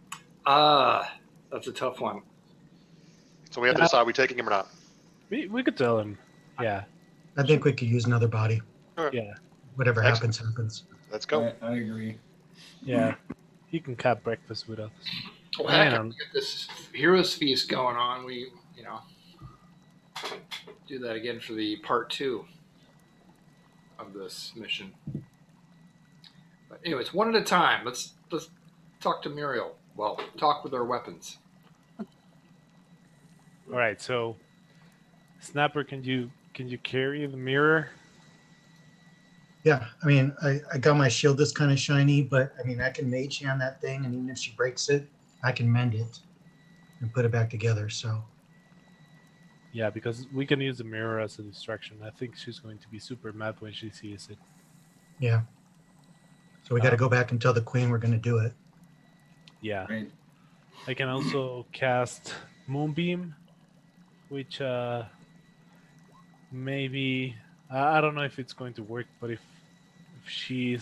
That's a tough one. So we have to decide are we taking him or not. We could tell him. Yeah. I think we could use another body. Yeah. Whatever Excellent. happens. Let's go. I agree. Yeah. He can have breakfast with us. Well, heck, Man. if we get this heroes feast going on, we do that again for the part 2 of this mission. But anyways, one at a time. Let's talk to Muriel. Well, talk with our weapons. All right. So, Snapper, can you carry the mirror? Yeah, I mean, I got my shield that's kind of shiny, but I mean, I can mage hand that thing, and even if she breaks it, I can mend it and put it back together. So, Yeah, because we can use the mirror as a distraction. I think she's going to be super mad when she sees it. yeah. So we got to go back and tell the queen we're going to do it. Yeah. Right. I can also cast Moonbeam, which maybe I don't know if it's going to work, but if she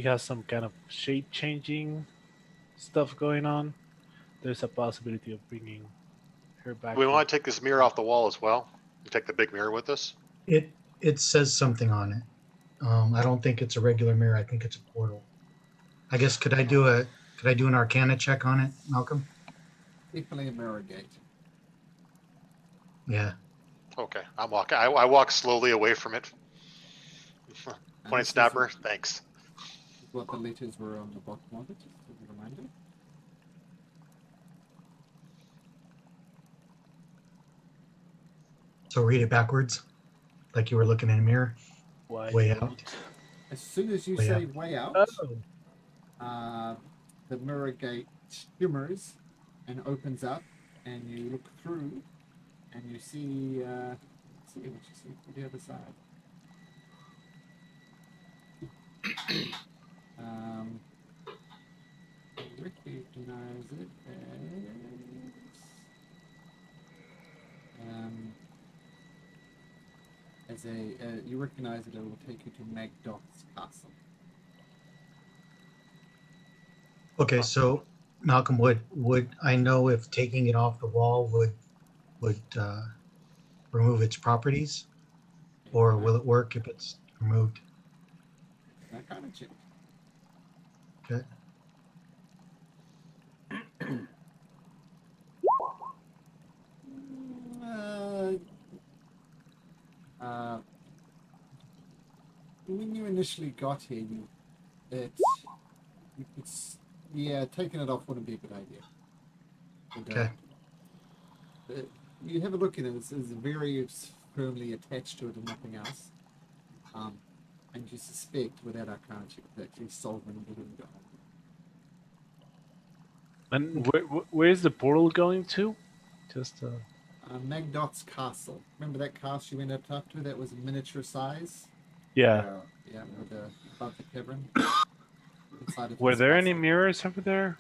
has some kind of shape changing stuff going on, there's a possibility of bringing her back. We want to take this mirror off the wall as well. We take the big mirror with us. It says something on it. I don't think it's a regular mirror. I think it's a portal. I guess could I do an Arcana check on it, Malcolm? Definitely a mirror gate. Yeah. Okay, I'm walking. I walk slowly away from it. And Point this is Snapper, thanks. what the letters were on the bottom of it, just as a reminder. So read it backwards, like you were looking in a mirror. Way out. As soon as you Way say out. way out, the mirror gate shimmers and opens up, and you look through, and you see what you see from the other side. Recognize it as you recognize it will take you to Magdot's castle. Okay, so Malcolm, would I know if taking it off the wall would remove its properties, or will it work if it's removed? That kind of check. Okay. When you initially got here, taking it off wouldn't be a good idea. But, Okay. You have a look at it. It's very firmly attached to it and nothing else. And you suspect, without our current check, that actually Solomon wouldn't go. And where's the portal going to? Just Magdot's castle. Remember that castle you went up to? That was miniature size. yeah. Yeah, above the cavern. Inside of Were his there any castle. mirrors over there?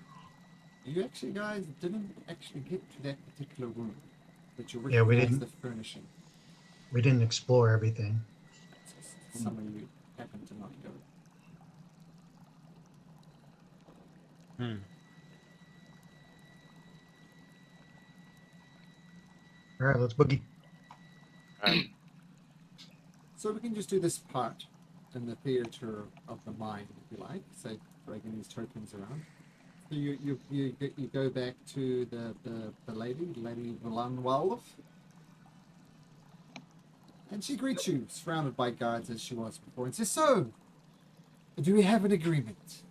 You actually, guys, didn't actually get to that particular room, but you Yeah, we recognized didn't. the furnishing. We didn't explore everything. Some of you happened to not go. All right, let's boogie. So we can just do this part in the theater of the mind, if you like. So dragging these tokens around. So you go back to the Lady Valanwalv. And she greets you, surrounded by guards as she was before, and says, "So, do we have an agreement?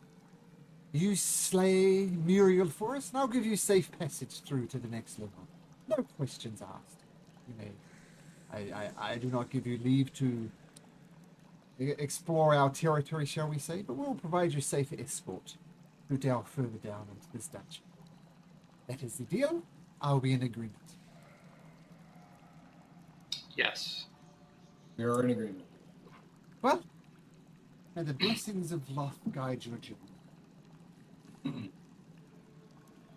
You slay Muriel for us, and I'll give you safe passage through to the next level. No questions asked. You may, I do not give you leave to explore our territory, shall we say, but we'll provide you safe escort to delve further down into this dungeon. That is the deal. I'll be in agreement." Yes. We are in agreement. Well, may the blessings of Loth guide your journey.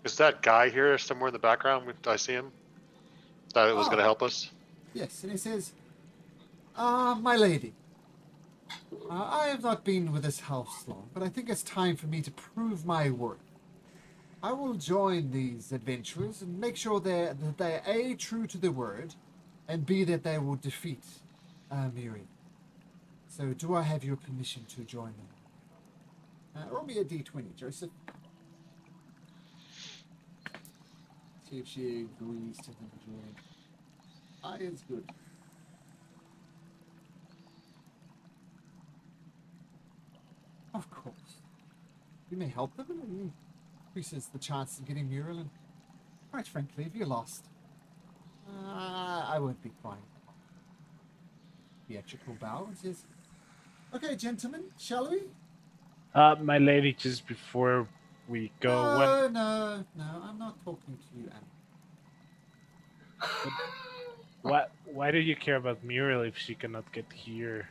Is that guy here somewhere in the background? Do I see him? That it was going to help us? Yes, and he says, My lady. I have not been with this house long, but I think it's time for me to prove my worth. I will join these adventurers and make sure that they are A, true to their word, and B, that they will defeat Miri. So do I have your permission to join them? Roll me a d20, Joseph. See if she agrees to them join. Aye is good. Of course. You may help them and increases the chance of getting Muriel, and quite frankly, if you're lost, I won't be crying. Theatrical bow and says, "Okay, gentlemen, shall we?" My lady, just before we go, No, I'm not talking to you, Anna. why do you care about Muriel if she cannot get here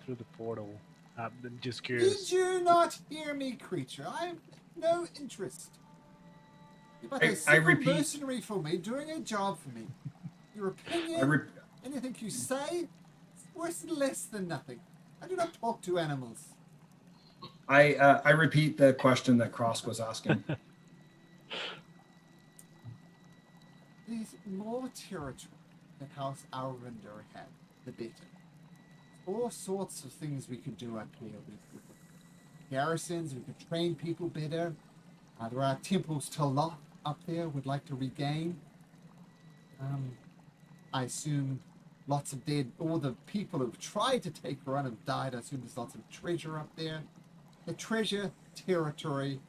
through the portal? I'm just curious. Did you not hear me, creature? I have no interest. You're but a simple mercenary for me, doing a job for me. Your opinion, anything you say, is worth less than nothing. I do not talk to animals. I repeat the question that Cross was asking. There's more territory that House Alrinder had, the better. All sorts of things we could do up here. We could garrisons, we could train people better. There are temples to Loth up there we'd like to regain. I assume lots of dead, all the people who've tried to take her on have died. I assume there's lots of treasure up there. The treasure, territory,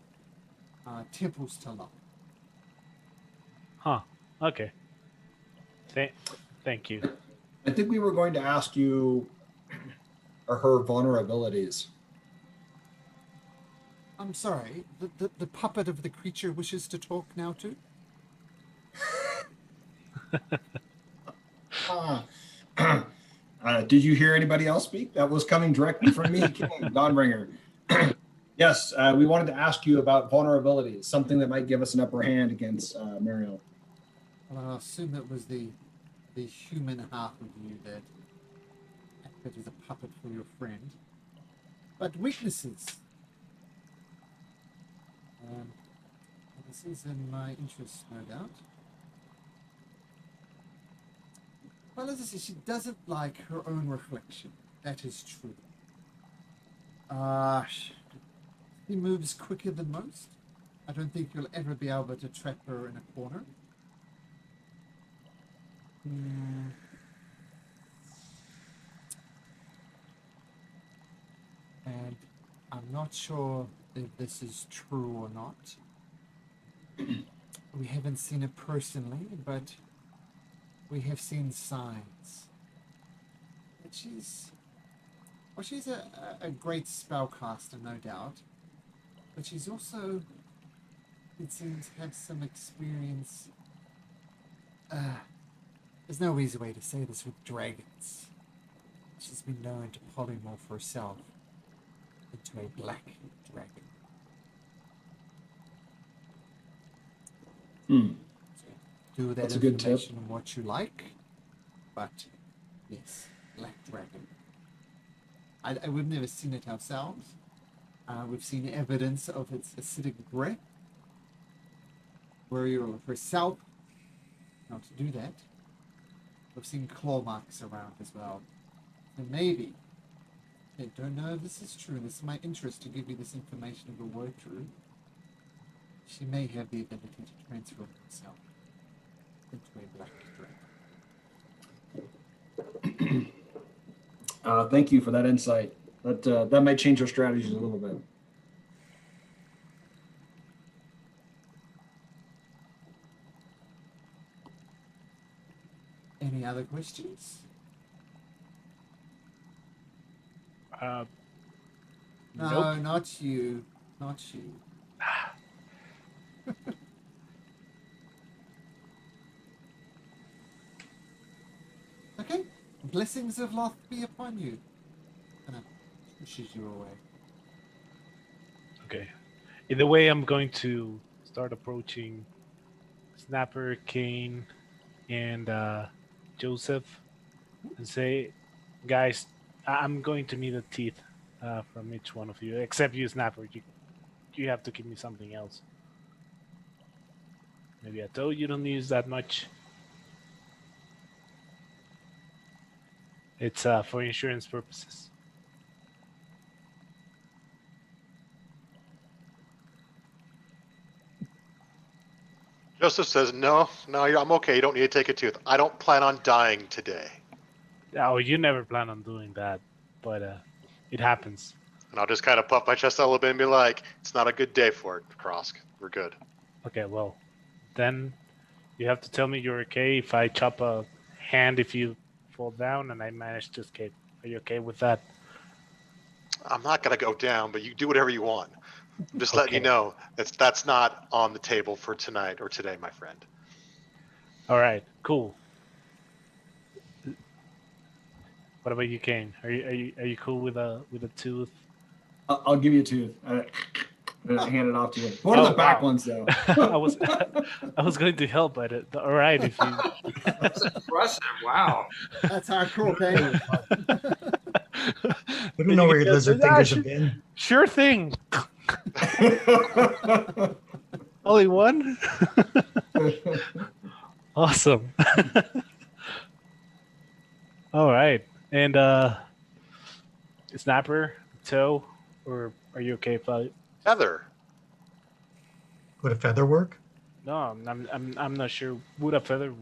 temples to Loth. Huh. Okay. Thank you. I think we were going to ask you her vulnerabilities. I'm sorry, the puppet of the creature wishes to talk now too? Did you hear anybody else speak? That was coming directly from me, King Dawnbringer. Yes, we wanted to ask you about vulnerabilities, something that might give us an upper hand against Muriel. Well, I assume it was the human half of you that acted as a puppet for your friend. But weaknesses. This is in my interest, no doubt. Well, as I say, she doesn't like her own reflection. That is true. She moves quicker than most. I don't think you'll ever be able to trap her in a corner. And I'm not sure if this is true or not. We haven't seen it personally, but we have seen signs. And she's a great spellcaster, no doubt. But she's also, it seems, have some experience. There's no easy way to say this with dragons. She's been known to polymorph herself into a black dragon. Do that. That's a good tip. On what you like, but yes, black dragon. We've never seen it ourselves. We've seen evidence of its acidic breath. Muriel herself, not to do that. We've seen claw marks around as well. So maybe, I don't know if this is true. This is my interest to give you this information if it were true. She may have the ability to transfer herself into a black dragon. Thank you for that insight. That might change our strategies a little bit. Any other questions? Nope. No, not you. Not you. Okay. Blessings of Loth be upon you. And pushes you away. Okay. Either way, I'm going to start approaching Snapper, Kane, and Joseph. and say, guys, I'm going to need a teeth from each one of you, except you, Snapper. You have to give me something else. Maybe a toe you don't use that much. It's for insurance purposes. Joseph says, no, I'm okay. You don't need to take a tooth. I don't plan on dying today. Oh, you never plan on doing that, but it happens. And I'll just kind of puff my chest out a little bit and be like, it's not a good day for it, Krosk. We're good. Okay, well, then you have to tell me you're okay if I chop a hand if you fall down and I manage to escape. Are you okay with that? I'm not going to go down, but you do whatever you want. I'm just letting you Okay. know that's not on the table for tonight or today, my friend. All right, cool. What about you, Kane? Are you cool with a tooth? I'll give you a tooth. Hand it off to you. What are the back ones though? I was going to help, but all right, if you. That's impressive. Wow. That's hardcore, okay? We don't know where your lizard fingers have been. Sure thing. Only one. Awesome. All right, and Snapper, toe, or are you okay if I? Feather. Would a feather work? No, I'm not sure. Would a feather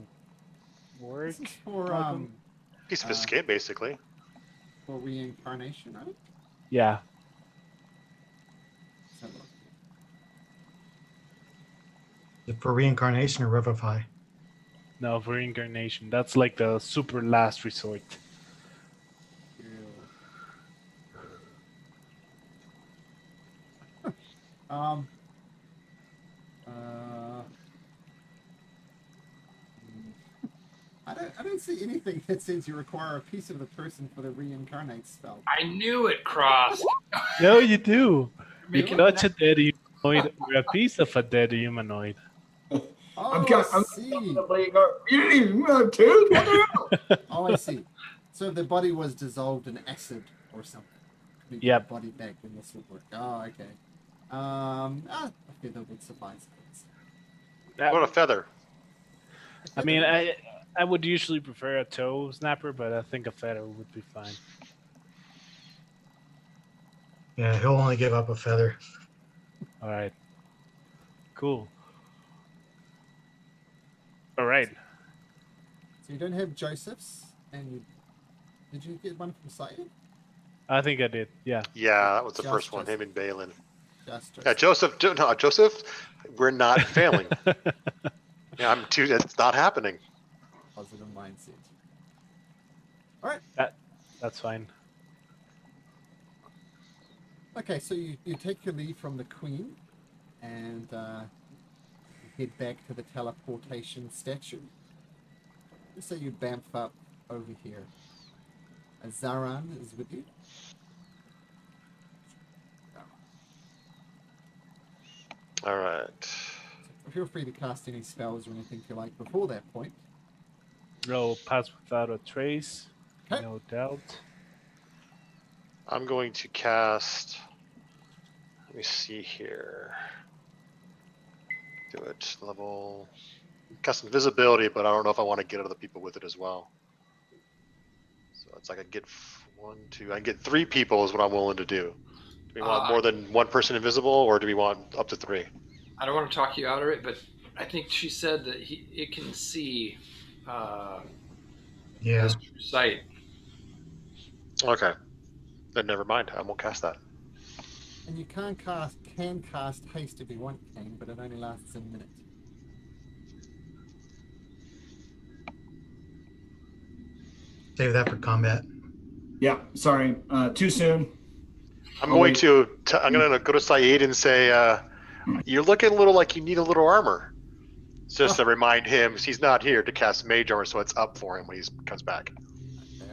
work? This is for Piece of his skin, basically. for reincarnation, right? Yeah. Let's have a look. Is it for reincarnation or revivify? No, for reincarnation. That's like the super last resort. Um. I don't see anything that says you require a piece of the person for the reincarnate spell. I knew it, Cross. No, you do. You Maybe can touch a dead humanoid or a piece of a dead humanoid. Oh, I'm I see. You didn't even have tooth? What the hell? Oh, I see. So the body was dissolved in acid or something. We get Yep. the body back and this would work. Oh, okay. A feather would suffice. What about a feather? I mean, I would usually prefer a toe snapper, but I think a feather would be fine. Yeah, he'll only give up a feather. All right. Cool. All right. So you don't have Joseph's, and did you get one from Saeed? I think I did. Yeah. Yeah, that was the Just first one, Joseph. him and Balin. Just Yeah, Joseph, we're not failing. Yeah, it's not happening. Positive mindset. All right. That's fine. Okay, so you take your leave from the Queen, and head back to the teleportation statue. Just so you bamf up over here. Zaran is with you. All right. So feel free to cast any spells or anything you like before that point. Roll pass without a trace. Okay. No doubt. I'm going to cast. Let me see here. Do it level. Cast invisibility, but I don't know if I want to get other people with it as well. So it's like I get I get 3 people is what I'm willing to do. Do we want more than 1 person invisible, or do we want up to 3? I don't want to talk you out of it, but I think she said that it can see Yeah. his true sight. Okay. Then never mind. I won't cast that. And you can cast haste if you want, Kane, but it only lasts a minute. Save that for combat. Yeah, sorry. Too soon. I'm going to go to Saeed and say, you're looking a little like you need a little armor. It's just to remind him he's not here to cast mage armor, so it's up for him when he comes back. Okay,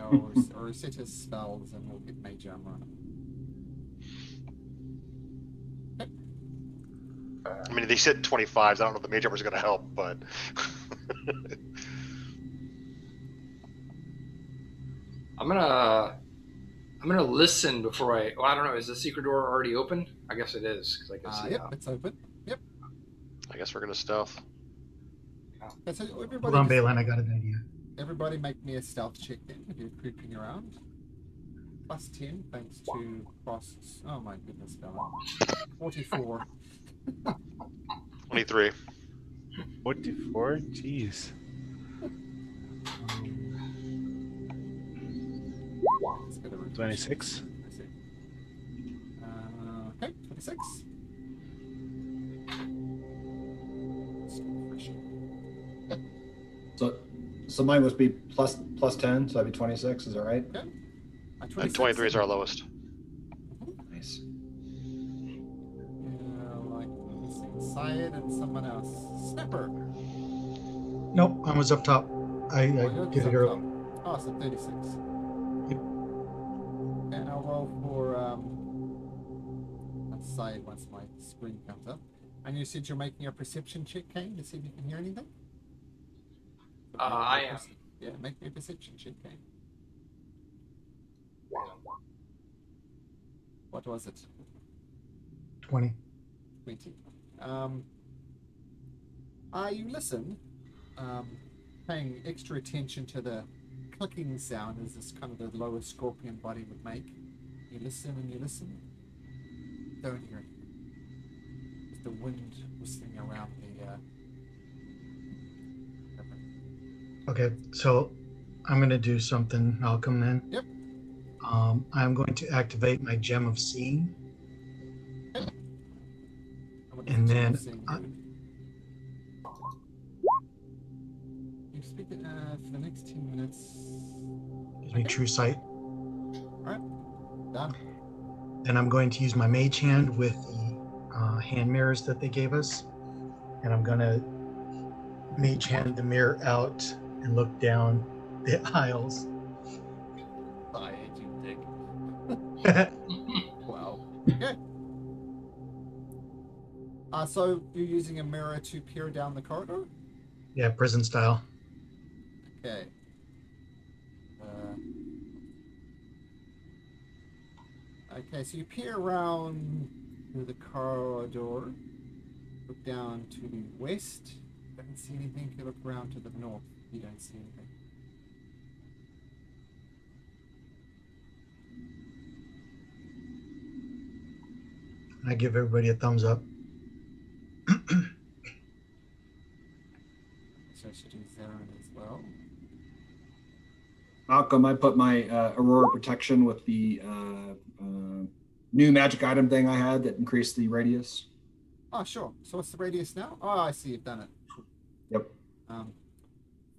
or reset his spells and we'll get mage armor on him. I mean, they said 25s. I don't know if the mage armor is going to help, but I'm gonna listen before I. Well, I don't know. Is the secret door already open? I guess it is because I can see Yep, out. it's open. Yep. I guess we're gonna stealth. Okay, so Hold everybody, on, Balin, I got an idea. everybody make me a stealth check then if you're creeping around. Plus 10 thanks to costs. Oh my goodness, Bella. 44. 23. 44? Jeez. Let's get a rotation. 26. Let's see. Okay, 26. So mine must be plus 10, so that'd be 26. Is that right? Okay. And 23 is our lowest. Nice. Like Syed and someone else. Snapper. Nope, I was up top. I You're did just it up early. top. Oh, so 36. Yep. And I'll roll for Syed once my screen comes up. And you said you're making a perception check, Kane, to see if you can hear anything? I am. Yeah, make me a perception check, Kane. What was it? 20. 20. You listen, paying extra attention to the clicking sound as this kind of the lowest scorpion body would make. You listen and you listen. Don't hear anything. Just the wind whistling around the Okay, so I'm going to do something, Malcolm, then. Yep. I'm going to activate my Gem of Seeing. And then you speak it for the next 10 minutes. gives me True Sight. Alright. Done. Then I'm going to use my Mage Hand with the hand mirrors that they gave us. And I'm going to Mage Hand the mirror out and look down the aisles. Bye, you dick. Wow. Okay. So you're using a mirror to peer down the corridor? Yeah, prison style. Okay. Okay, so you peer around through the corridor, look down to the west, don't see anything, you look around to the north, you don't see anything. I give everybody a thumbs up. So I should do Zarin as well. Malcolm, I put my Aurora protection with the new magic item thing I had that increased the radius. Oh, sure. So what's the radius now? Oh, I see, you've done it. Yep.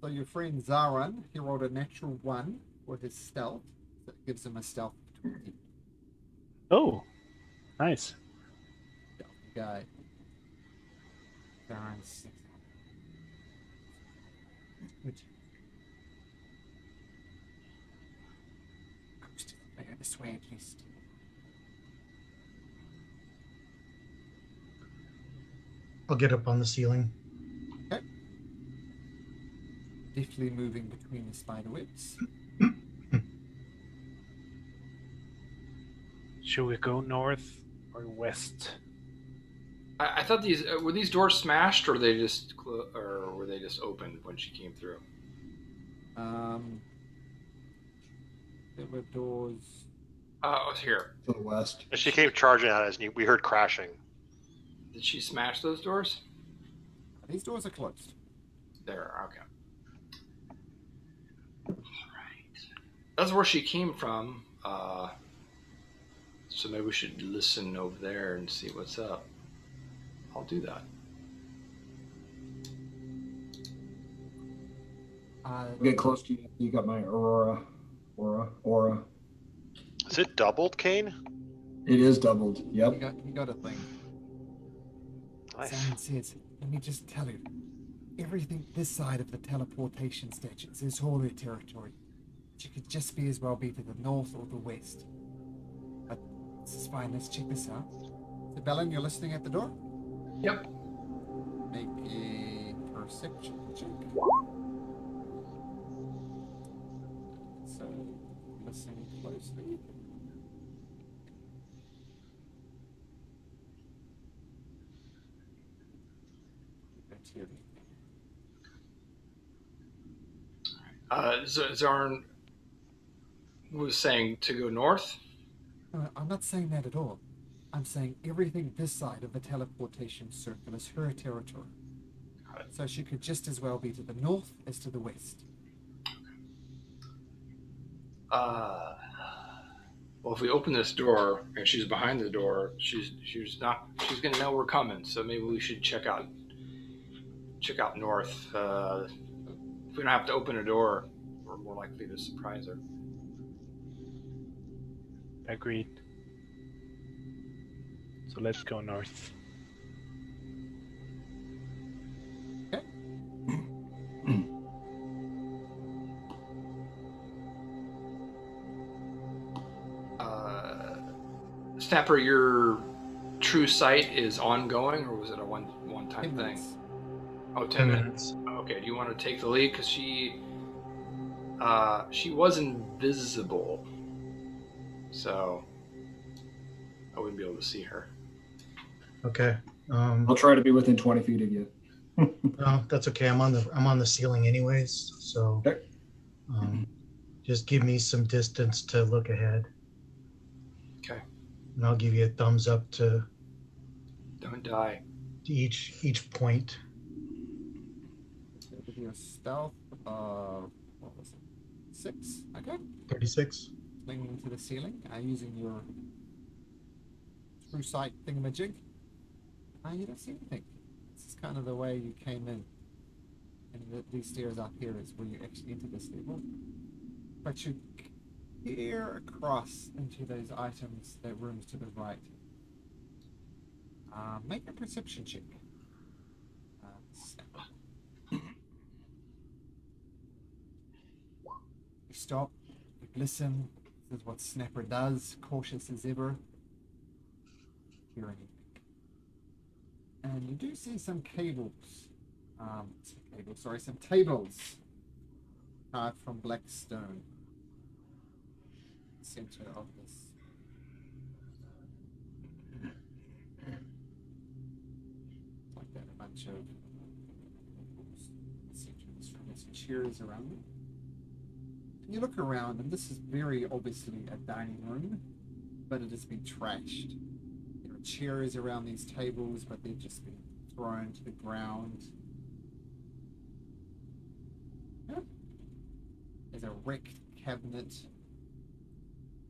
So your friend Zaran, he rolled a natural 1 for his stealth. That gives him a stealth of 20. Oh, nice. Stealthy guy. Zaran's 6. Good. Coast better this way at least. I'll get up on the ceiling. Okay. Deftly moving between the spider webs. Should we go north or west? I thought these were these doors smashed, or they just or were they just opened when she came through? There were doors. Oh, it was here. To the west. And she came charging at us, and we heard crashing. Did she smash those doors? These doors are closed. There. Okay. All right. That's where she came from. So maybe we should listen over there and see what's up. I'll do that. Get close to you. You got my Aura. Is it doubled, Kane? It is doubled. Yep. You got a thing. Nice. Simon says, let me just tell you, everything this side of the teleportation stations is holy territory. She could just be as well be to the north or the west. But this is fine, let's check this out. So Belen, you're listening at the door? Yep. Make a perception check. So Listen closely. Zarn was saying to go north. I'm not saying that at all. I'm saying everything this side of the teleportation circle is her territory. So she could just as well be to the north as to the west. Well, if we open this door and she's behind the door, she's gonna know we're coming. So maybe we should check out north. If we don't have to open a door, we're more likely to surprise her. Agreed. So let's go north. Okay. Snapper, your true sight is ongoing, or was it a one-time 10 thing? minutes. Oh, 10 10 minutes. Okay, do you want to take the lead? Because she was invisible, so I wouldn't be able to see her. Okay. I'll try to be within 20 feet of you. No, that's okay. I'm on the ceiling anyways, so Okay. just give me some distance to look ahead. Okay. And I'll give you a thumbs up to Don't die. each point. It'll be a stealth of, what was it? 6? Okay. 36. Clinging to the ceiling, using your true sight thingamajig. You don't see anything. This is kind of the way you came in. And these stairs up here is where you actually enter this level. But you peer across into those items, that rooms to the right. Make a perception check. You stop, you listen. This is what Snapper does, cautious as ever. Hear anything. And you do see some cables. Some tables carved from black stone. Center of this. Like that, a bunch of chairs around it. And you look around, and this is very obviously a dining room, but it has been trashed. There are chairs around these tables, but they've just been thrown to the ground. Yeah. There's a wrecked cabinet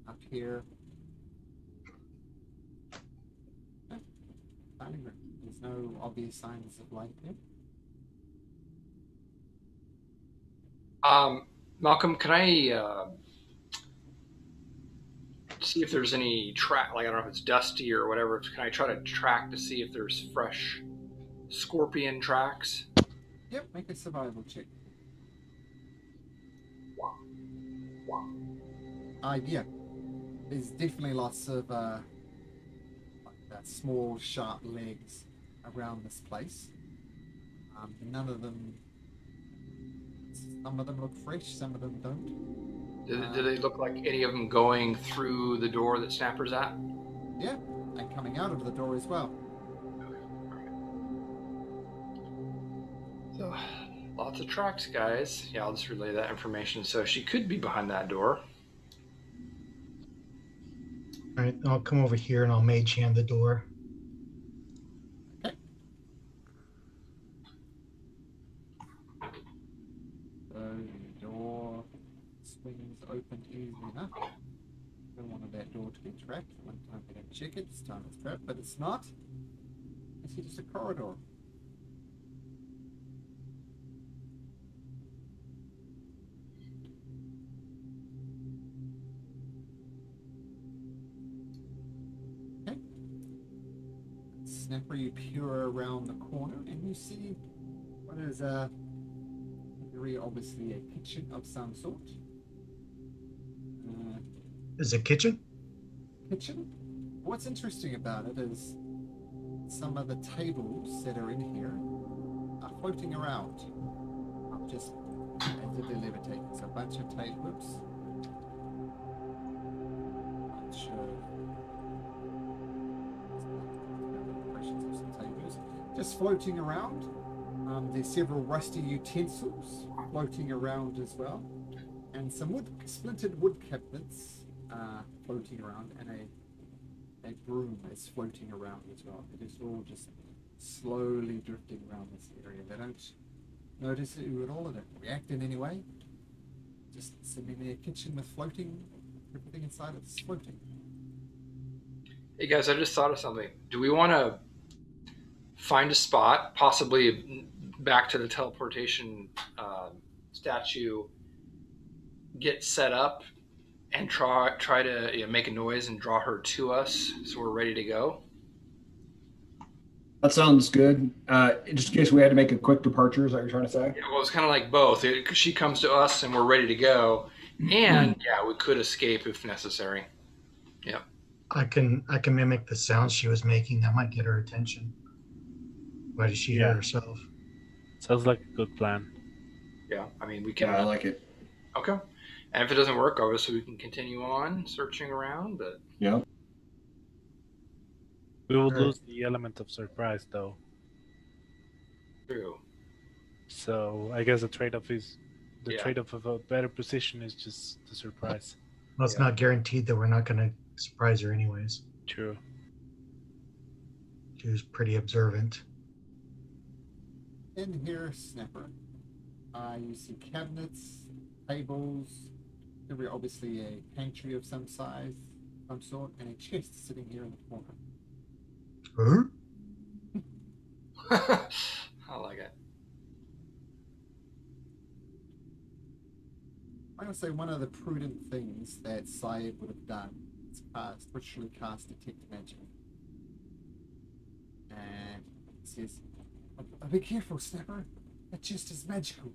up here. Yeah. Dining room. There's no obvious signs of life here. Malcolm, can I see if there's any track? Like, I don't know if it's dusty or whatever. Can I try to track to see if there's fresh scorpion tracks? Yep, make a survival check. Yeah. There's definitely lots of small, sharp legs around this place. None of them. Some of them look fresh, some of them don't. Do they look like any of them going through the door that Snapper's at? Yeah, and coming out of the door as well. So, lots of tracks, guys. Yeah, I'll just relay that information. So she could be behind that door. All right, I'll come over here and I'll mage hand the door. Okay. So the door swings open easily enough. Don't want that door to be trapped. One time we don't check it, this time it's trapped, but it's not. It's just a corridor. Snapper, you peer around the corner and you see what is very obviously a kitchen of some sort. Is it kitchen? Kitchen. What's interesting about it is some of the tables that are in here are floating around, not just as if they're levitating. So a bunch of tables. bunch of just floating around. There's several rusty utensils floating around as well, and some splintered wood cabinets floating around, and a broom is floating around as well. It is all just slowly drifting around this area. They don't notice you at all. They don't react in any way. Just sitting in their kitchen with everything inside it's floating. Hey guys, I just thought of something. Do we want to find a spot, possibly back to the teleportation statue, get set up, and try to make a noise and draw her to us so we're ready to go? That sounds good. Just in case we had to make a quick departure, is that what you're trying to say? Yeah, well, it's kind of like both. She comes to us and we're ready to go, and yeah, we could escape if necessary. Yeah. I can mimic the sounds she was making. That might get her attention. Why does she hear herself? Sounds like a good plan. Yeah, I mean, we can. Yeah, I like it. Okay. And if it doesn't work, obviously we can continue on searching around, but... Yeah. We will lose the element of surprise, though. True. So I guess the trade-off of a better position is just the surprise. Well, it's not guaranteed that we're not going to surprise her anyways. True. She was pretty observant. In here, Snapper, you see cabinets, tables, obviously a pantry of some size, some sort, and a chest sitting here in the corner. Huh? I like it. I'm going to say one of the prudent things that Syed would have done is literally cast Detect Magic. And it says, be careful, Snapper. That chest is magical.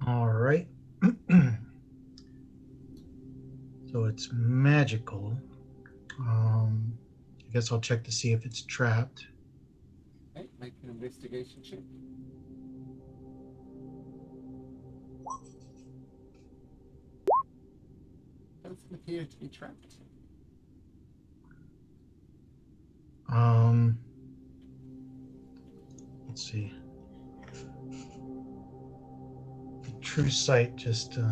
All right. So it's magical. I guess I'll check to see if it's trapped. Okay, make an investigation check. Doesn't appear to be trapped. Let's see. The true sight just few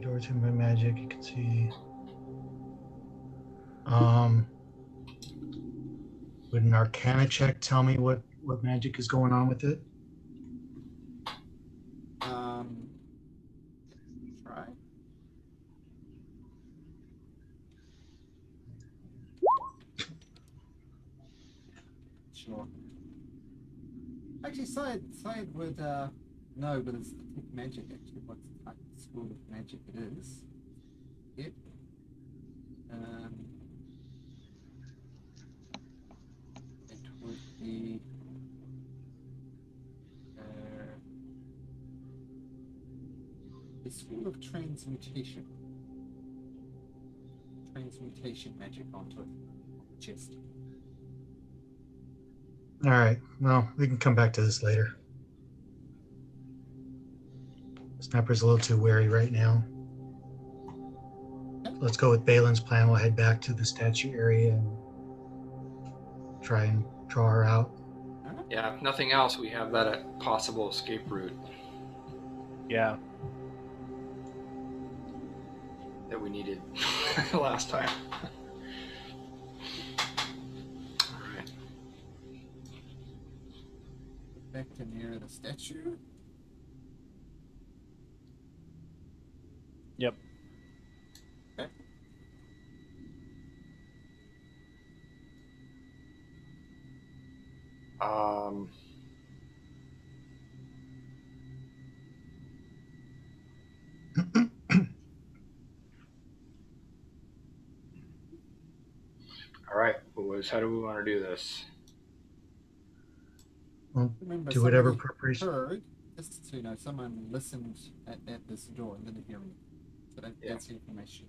doors in my magic. You can see. Would an Arcana check tell me what magic is going on with it? Try. Sure. Actually, Syed would know, but it's Detect Magic. Actually, what type of school of magic it is. It. It would be. The School of Transmutation. Transmutation magic onto it. Chest. All right. Well, we can come back to this later. Snapper's a little too wary right now. Let's go with Balin's plan. We'll head back to the statue area and try and draw her out. Yeah, if nothing else, we have that possible escape route. Yeah. That we needed last time. Alright. Back to near the statue. Yep. Okay. All right, boys, how do we want to do this? Well, Remember, do whatever somebody preparation. heard, just so you know, someone listened at this door and didn't hear me. So that's the information.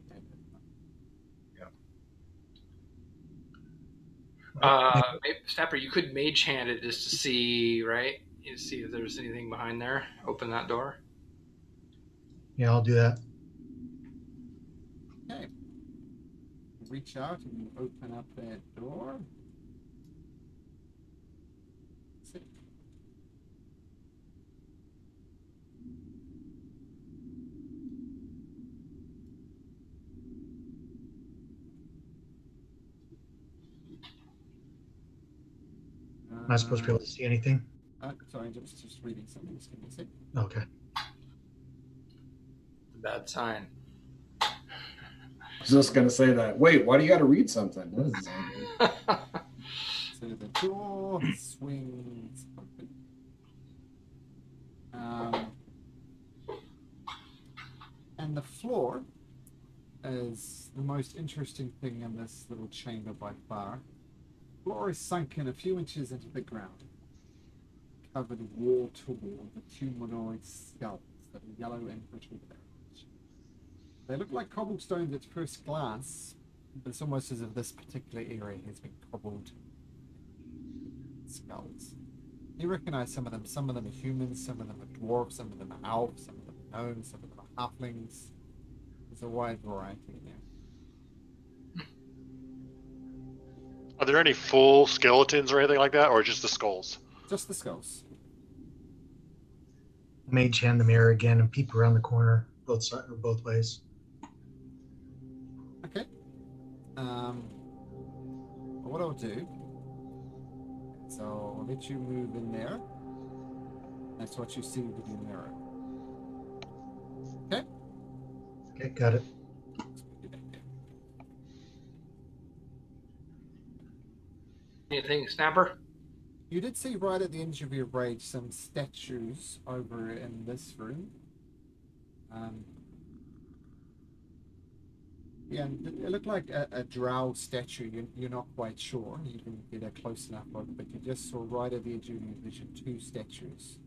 Snapper, you could mage hand it just to see, right? You see if there's anything behind there. Open that door. Yeah, I'll do that. Okay. You reach out and you open up that door. See. Am I supposed to be able to see anything? Sorry, just reading something. Just give me a sec. Okay. Bad sign. I was just gonna say that. Wait, why do you got to read something? That doesn't sound good. So the door swings open. And the floor is the most interesting thing in this little chamber by far. The floor is sunken a few inches into the ground, covered wall to wall with humanoid skulls that are yellow and brittle with age. They look like cobblestones at first glance, but it's almost as if this particular area has been cobbled skulls. You recognize some of them. Some of them are humans, some of them are dwarves, some of them are elves, some of them are gnomes, some of them are halflings. There's a wide variety in there. Are there any full skeletons or anything like that, or just the skulls? Just the skulls. Mage hand the mirror again and peep around the corner, both sides or both ways. Okay. What I'll do is I'll let you move in there. That's what you see with your mirror. Okay? Okay, got it. Let's put you back there. Anything, Snapper? You did see right at the edge of your rage some statues over in this room. Yeah, it looked like a Drow statue. You're not quite sure. You didn't get a close enough look, but you just saw right at the edge of your vision 2 statues.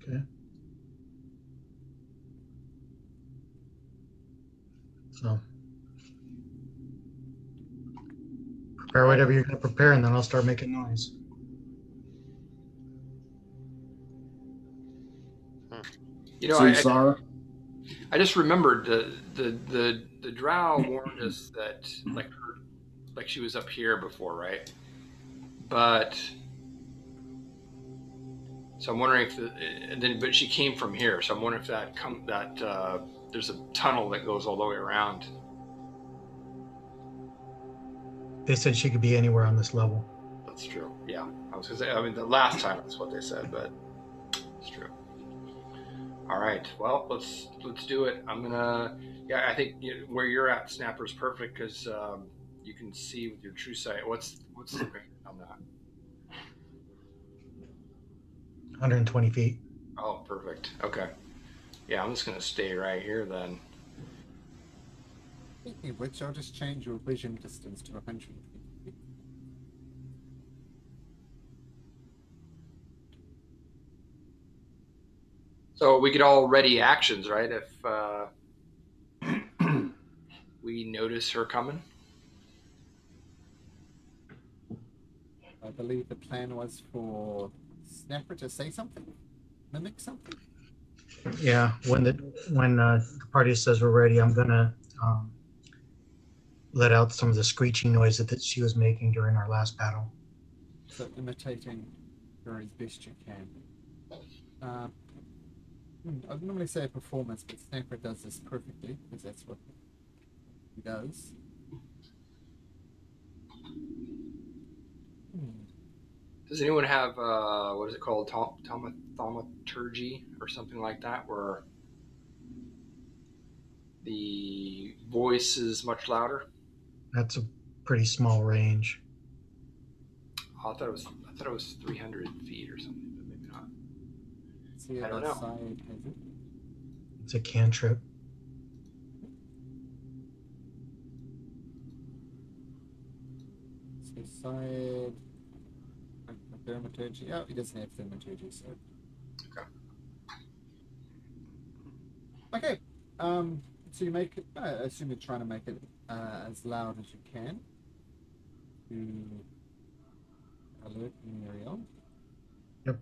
Okay. So prepare whatever you're going to prepare, and then I'll start making noise. You know, So you saw her? I just remembered the Drow warned us that like she was up here before, right? But so I'm wondering if but she came from here, so I'm wondering if there's a tunnel that goes all the way around. They said she could be anywhere on this level. That's true. Yeah, I was gonna say. I mean, the last time that's what they said, but it's true. All right. Well, let's do it. I'm gonna. Yeah, I think where you're at, Snapper's perfect because you can see with your true sight. What's the range on that? 120 feet. Oh, perfect. Okay. Yeah, I'm just gonna stay right here then. Speaking of which, I'll just change your vision distance to 100 feet. So we could all ready actions, right? If we notice her coming. I believe the plan was for Snapper to say something, mimic something. Yeah, when the party says we're ready, I'm gonna let out some of the screeching noise that she was making during our last battle. So imitating her as best you can. I'd normally say a performance, but Snapper does this perfectly because that's what he does. Does anyone have what is it called, thaumaturgy or something like that, where the voice is much louder? That's a pretty small range. Oh, I thought it was 300 feet or something, but maybe not. See, I don't know. Side has it. It's a cantrip. So side. Thaumaturgy. Oh, he doesn't have thaumaturgy, so. Okay. Okay. So you make it. I assume you're trying to make it as loud as you can to alert Muriel. Yep.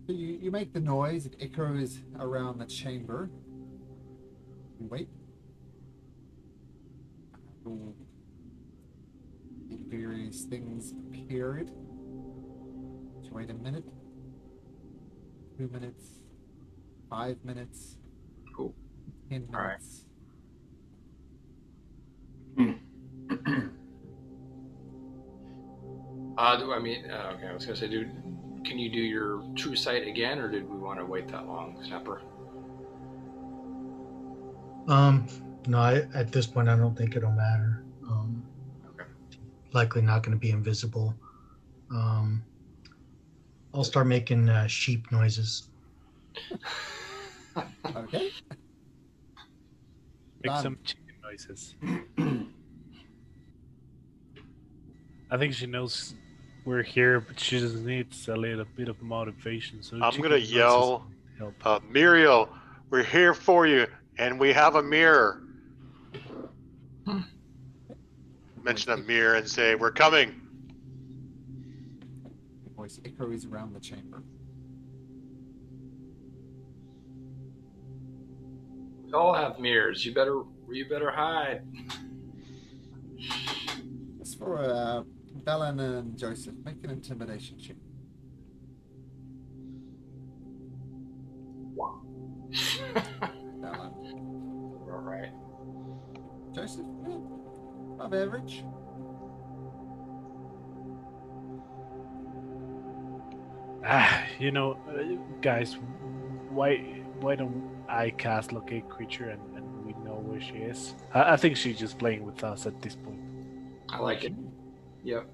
So you make the noise, it echoes around the chamber. You wait. Various things appeared. So wait a minute, 2 minutes, 5 minutes, Cool. 10 All right. minutes. Okay, I was gonna say, dude, can you do your true sight again, or did we want to wait that long, Snapper? No, at this point, I don't think it'll matter. Okay. Likely not going to be invisible. I'll start making sheep noises. Okay. Make Done. some chicken noises. I think she knows we're here, but she just needs a little bit of motivation. So I'm chicken gonna noises yell, help. Muriel, we're here for you, and we have a mirror. Mention a mirror and say, we're coming. The voice echoes around the chamber. We all have mirrors. You better hide. As for Belen and Joseph, make an intimidation check. Belen. All right. Joseph, above average. Guys, why don't I cast locate creature and we know where she is? I think she's just playing with us at this point. I like it. Yep.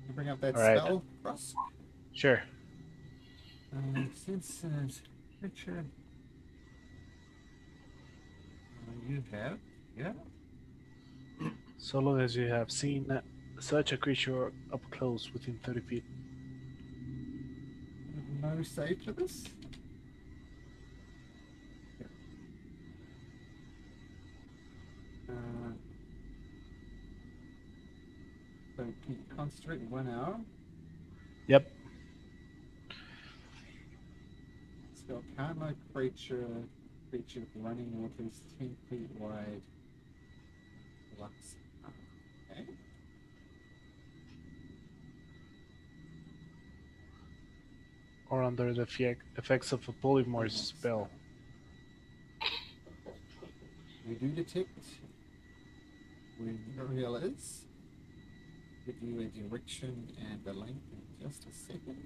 You bring up that All right. spell, Ross. Sure. Since creature, you have, yeah. So long as you have seen such a creature up close within 30 feet. No save for this. So can you concentrate 1 hour? Yep. Spell karma creature running waters 10 feet wide. Lux. Okay. Or under the effects of a polymorph spell. We do detect where Muriel is. Give you a direction and a length in just a second.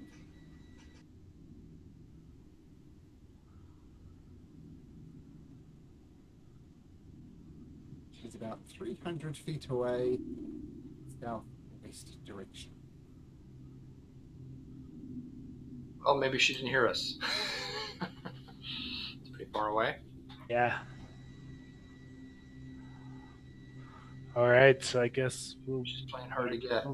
She's about 300 feet away, southwest direction. Well, maybe she didn't hear us. It's pretty far away. Yeah. All right, so I guess we'll. She's playing hard to get.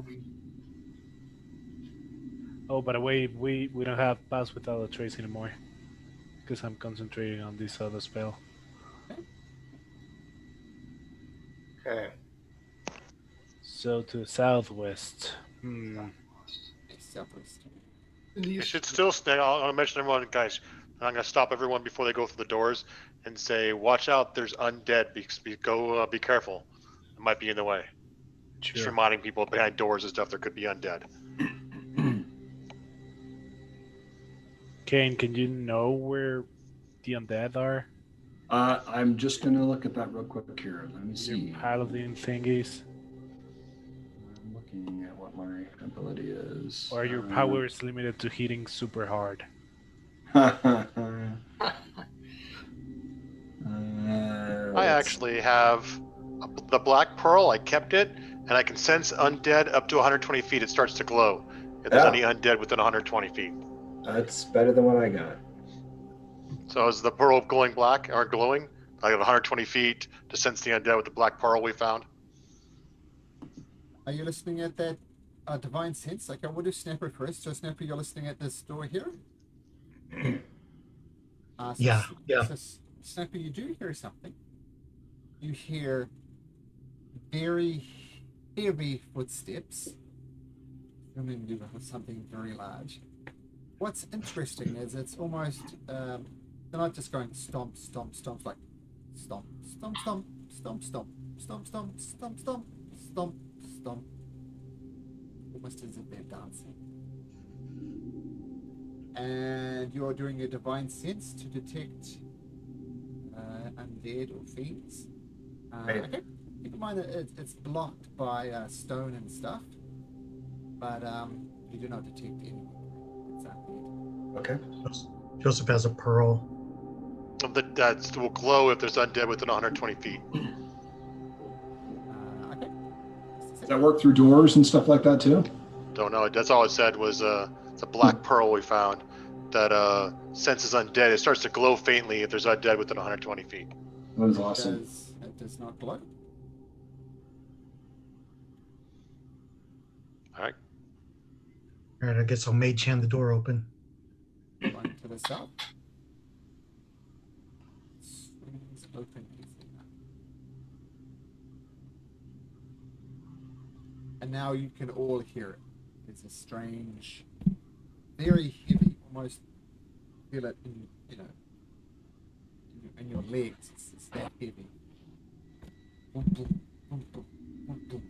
Oh, by the way, we don't have Pass Without a Trace anymore, because I'm concentrating on this other spell. Okay. So to the southwest. Southwest. You should still stay. I'll mention everyone, guys. I'm gonna stop everyone before they go through the doors and say, "Watch out! There's undead. Be careful. It might be in the way." Sure. Just reminding people behind doors and stuff. There could be undead. Kane, can you know where the undead are? I'm just gonna look at that real quick here. Let me see. Your paladin thingies? I'm looking at what my ability is. Or your power is limited to hitting super hard? I actually have the Black Pearl. I kept it, and I can sense undead up to 120 feet. It starts to glow. If there's any undead within 120 feet. That's better than what I got. So is the pearl glowing black or glowing? I have 120 feet to sense the undead with the Black Pearl we found. Are you listening at that divine sense? Like I would have Snapper first. So Snapper, you're listening at this door here? Yeah. So Snapper, you do hear something. You hear very heavy footsteps coming to something very large. what's interesting is it's almost they're not just going stomp, stomp, stomp, like stomp, stomp, stomp, stomp, stomp, stomp, stomp, stomp, stomp, stomp, stomp, almost as if they're dancing. And you're doing a divine sense to detect undead or fiends. Right. Okay. Keep in mind that it's blocked by stone and stuff, but you do not detect anything. It's undead. Okay. Joseph has a pearl. That will glow if there's undead within 120 feet. Okay. Does that work through doors and stuff like that too? Don't know. That's all it said was it's a black pearl we found that senses undead. It starts to glow faintly if there's undead within 120 feet. That is awesome. It does not glow. All right. All right, I guess I'll mage hand the door open. One to the south. Swings open easily. And now you can all hear it. It's a strange, very heavy, almost feel it in, in your legs. It's that heavy. Boom, boom, boom, boom, boom, boom.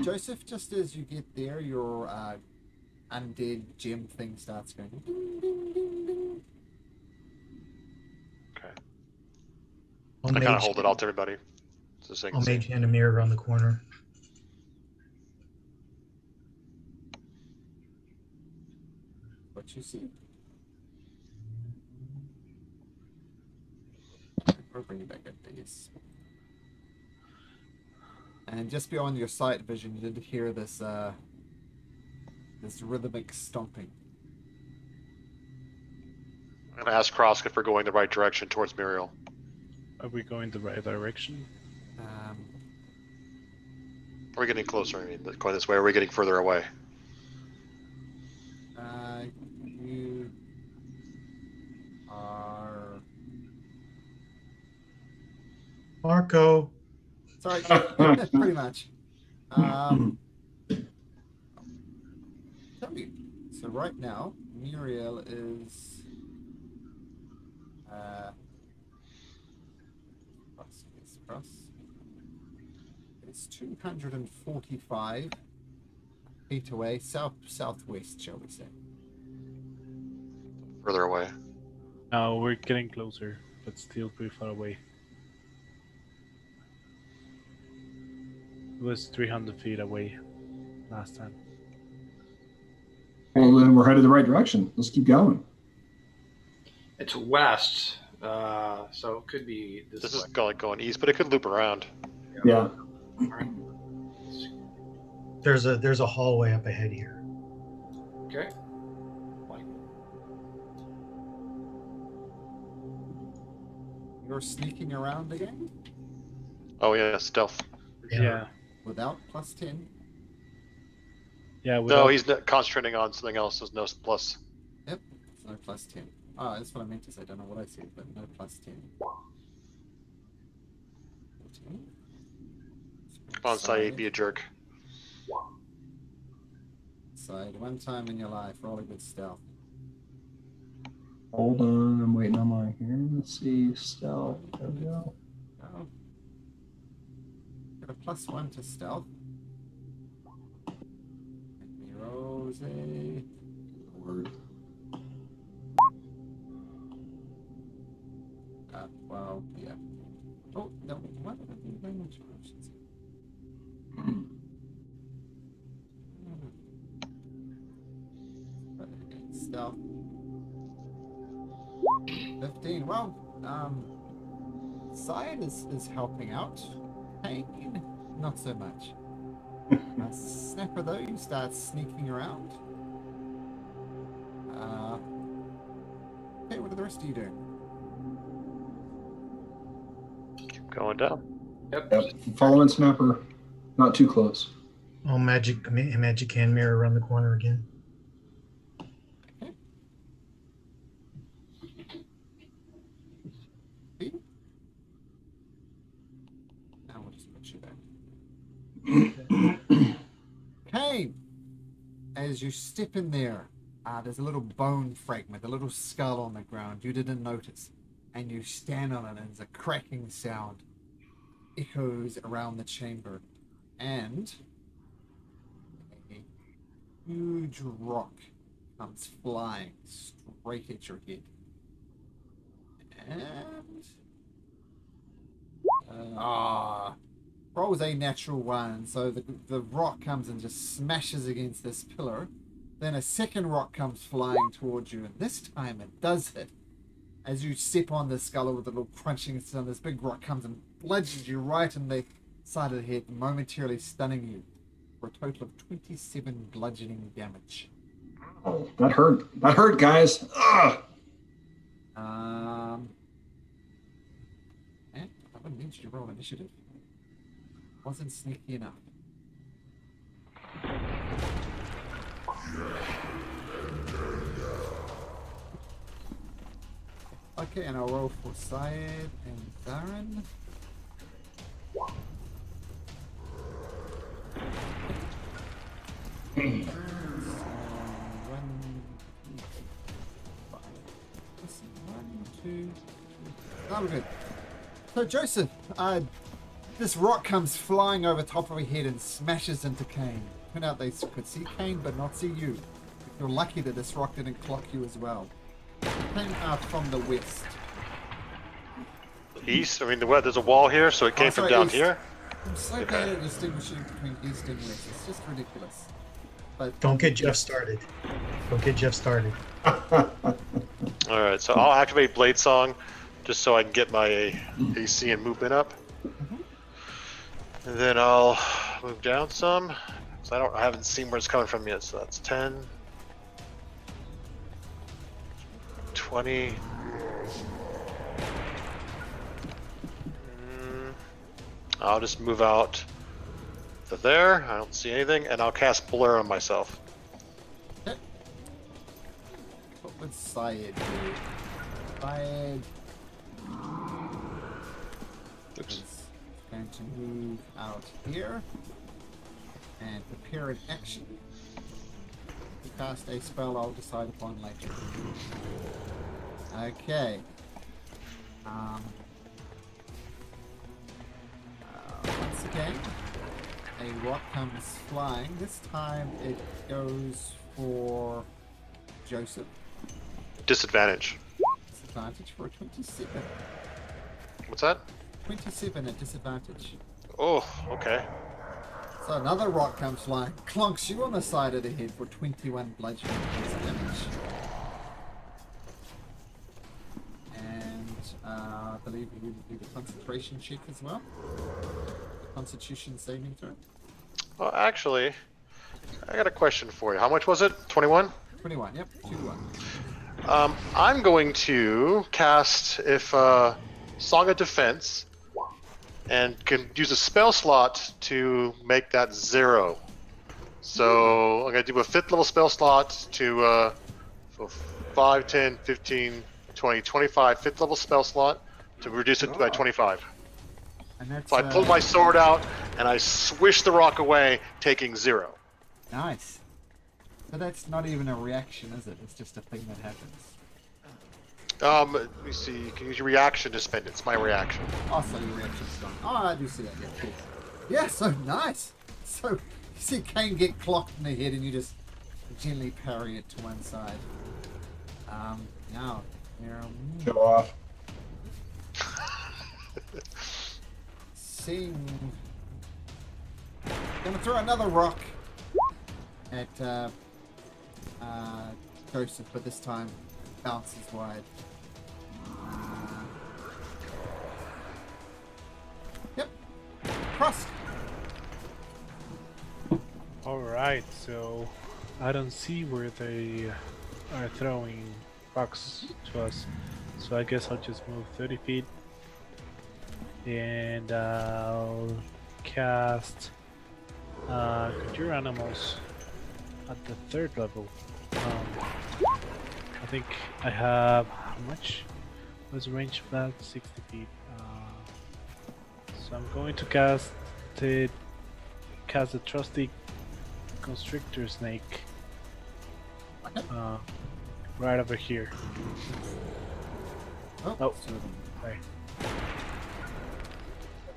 Joseph, just as you get there, your undead gem thing starts going ding, ding, ding, ding. Okay. I'll I kind of mage, hold it out to everybody. So they can I'll see. mage hand a mirror around the corner. What you see. We'll bring you back up to this. And just beyond your sight vision, you did hear this this rhythmic stomping. I'm gonna ask Krosk if we're going the right direction towards Muriel. Are we going the right direction? Are we getting closer? I mean, going this way. Or are we getting further away? You are. Marco. Sorry, pretty much. Tell me. So right now, Muriel is. Cross. It's 245 feet away, southwest, shall we say? Further away. No, we're getting closer, but still pretty far away. It was 300 feet away last time. Well, then we're headed the right direction. Let's keep going. It's west, so it could be this This way. is going east, but it could loop around. Yeah. All right. There's a hallway up ahead here. Okay. You're sneaking around again Oh yeah, stealth. Yeah. without +10. Yeah. No, he's concentrating on something else. There's no plus. Yep, it's no +10. Oh, that's what I meant to say. I don't know what I said, but no +10. 14. Come on, Saeed, be a jerk. Side one time in your life, roll a good stealth. Hold on, I'm waiting on mine here. Let's see, stealth. There we go. Oh. Get a +1 to stealth. Make me rolls a. Word. Well, yeah. Oh, no, what did I do language options? 15. Well, Syed is helping out. Pain, not so much. Snapper, though, you start sneaking around. Okay, what are the rest of you doing? Keep going down. Yep. Yep. Following Snapper, not too close. I'll magic hand mirror around the corner again. Kane, as you step in there, there's a little bone fragment, a little skull on the ground. You didn't notice. And you stand on it, and there's a cracking sound echoes around the chamber. And a huge rock comes flying straight at your head. And rolls a natural one, so the rock comes and just smashes against this pillar. Then a second rock comes flying towards you, and this time it does hit. As you step on the skull with a little crunching sound, this big rock comes and bludgeons you right in the side of the head, momentarily stunning you for a total of 27 bludgeoning damage. Oh, that hurt. That hurt, guys. Ugh. And I wouldn't need you to roll initiative. Wasn't sneaky enough. Okay, and I'll roll for Syed and Darren. One, two. I'm good. So Joseph, this rock comes flying over top of your head and smashes into Kane. Turned out they could see Kane but not see you. You're lucky that this rock didn't clock you as well. Came out from the west. East? I mean, there's a wall here, so it came from down east. here? I'm so bad at distinguishing between east and west. It's just ridiculous. But Don't get Jeff started. Don't get Jeff started. Alright, so I'll activate Blade Song just so I can get my AC and movement up. And then I'll move down some. So I haven't seen where it's coming from yet, so that's 10. 20. I'll just move out to there. I don't see anything, and I'll cast Blur on myself. okay. What would Syed do? Syed Oops. is going to move out here and prepare an action. To cast a spell I'll decide upon later. Okay. Once again, a rock comes flying. This time it goes for Joseph. Disadvantage. Disadvantage for a 27. What's that? 27 at disadvantage. Oh, okay. So another rock comes flying, clunks you on the side of the head for 21 bludgeoning damage. And I believe we will do the concentration check as well. Constitution saving throw. Well, actually, I got a question for you. How much was it? 21? 21, yep, 2 to 1. I'm going to cast Song of Defense and can use a spell slot to make that 0. So I'm going to do a 5th level spell slot to so 5, 10, 15, 20, 25 5th level spell slot to reduce it by 25. And that's, So I pull my sword out and I swish the rock away, taking 0. Nice. So that's not even a reaction, is it? It's just a thing that happens. Let me see. You can use your reaction to spend it. It's my reaction. Oh, so your reaction's gone. Oh, I do see that. Yeah, cool. Yeah, so nice. So you see Kane get clocked in the head and you just gently parry it to one side. Now, Show off. seeing... Gonna throw another rock at Joseph, but this time bounces wide. Yep. Crossed. Alright, so I don't see where they are throwing rocks to us. So I guess I'll just move 30 feet. And I'll cast Conjure Animals at the 3rd level. I think I have... How much was the range of that? 60 feet. So I'm going to cast the trusty constrictor snake. Okay. Right over here. Oh, Oh. so- Sorry.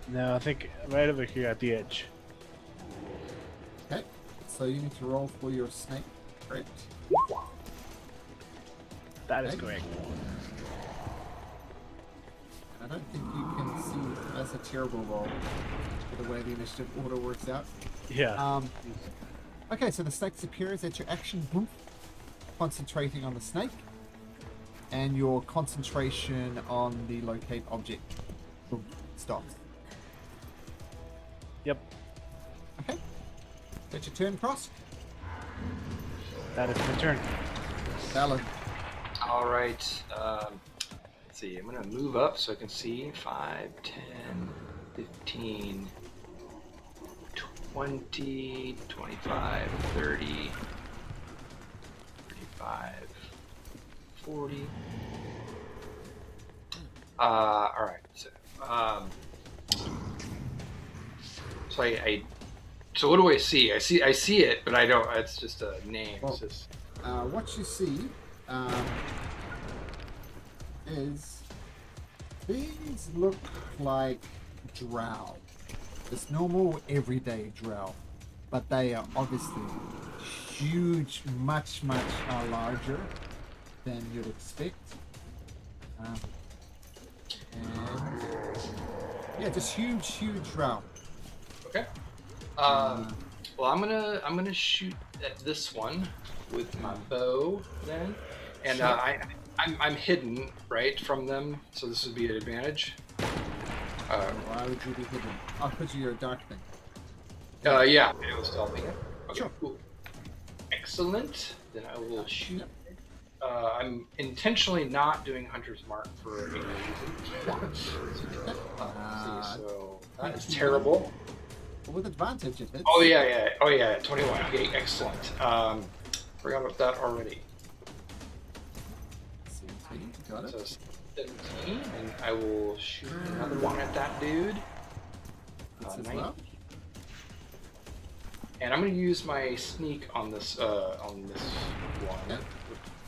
No, I think right over here at the edge. okay. So you need to roll for your snake. Correct. That is Okay. correct. I don't think you can see. That's a terrible roll for the way the initiative order works out. Yeah. Okay, so the snake disappears at your action, boom, concentrating on the snake, and your concentration on the locate object, boom, stops. Yep. Okay, that's your turn, Cross. That is my turn. Valid. All right. Let's see. I'm gonna move up so I can see 5, 10, 15, 20, 25, 30, 35, 40. All right. So so what do I see? I see it, but I don't. It's just a name. Well, It's just, What you see is these look like Drow. Just normal, everyday Drow. But they are obviously huge, much larger than you'd expect. And yeah, just huge Drow. okay. Well, I'm gonna shoot at this one with my bow then, and Sure. I'm hidden right from them, so this would be an advantage. Why would you be hidden? Oh, because you're a dark thing. Yeah, it was stealthing it. Okay, Sure. cool. Excellent. Then I will shoot. Yep. I'm intentionally not doing Hunter's Mark for a reason. So that is terrible. With advantage if it's... Oh yeah, 21. Okay, excellent. Forgot about that already. 17, got So it. 17, and I will shoot another one at that dude. That's as 9. well. And I'm gonna use my sneak on this one. Yeah.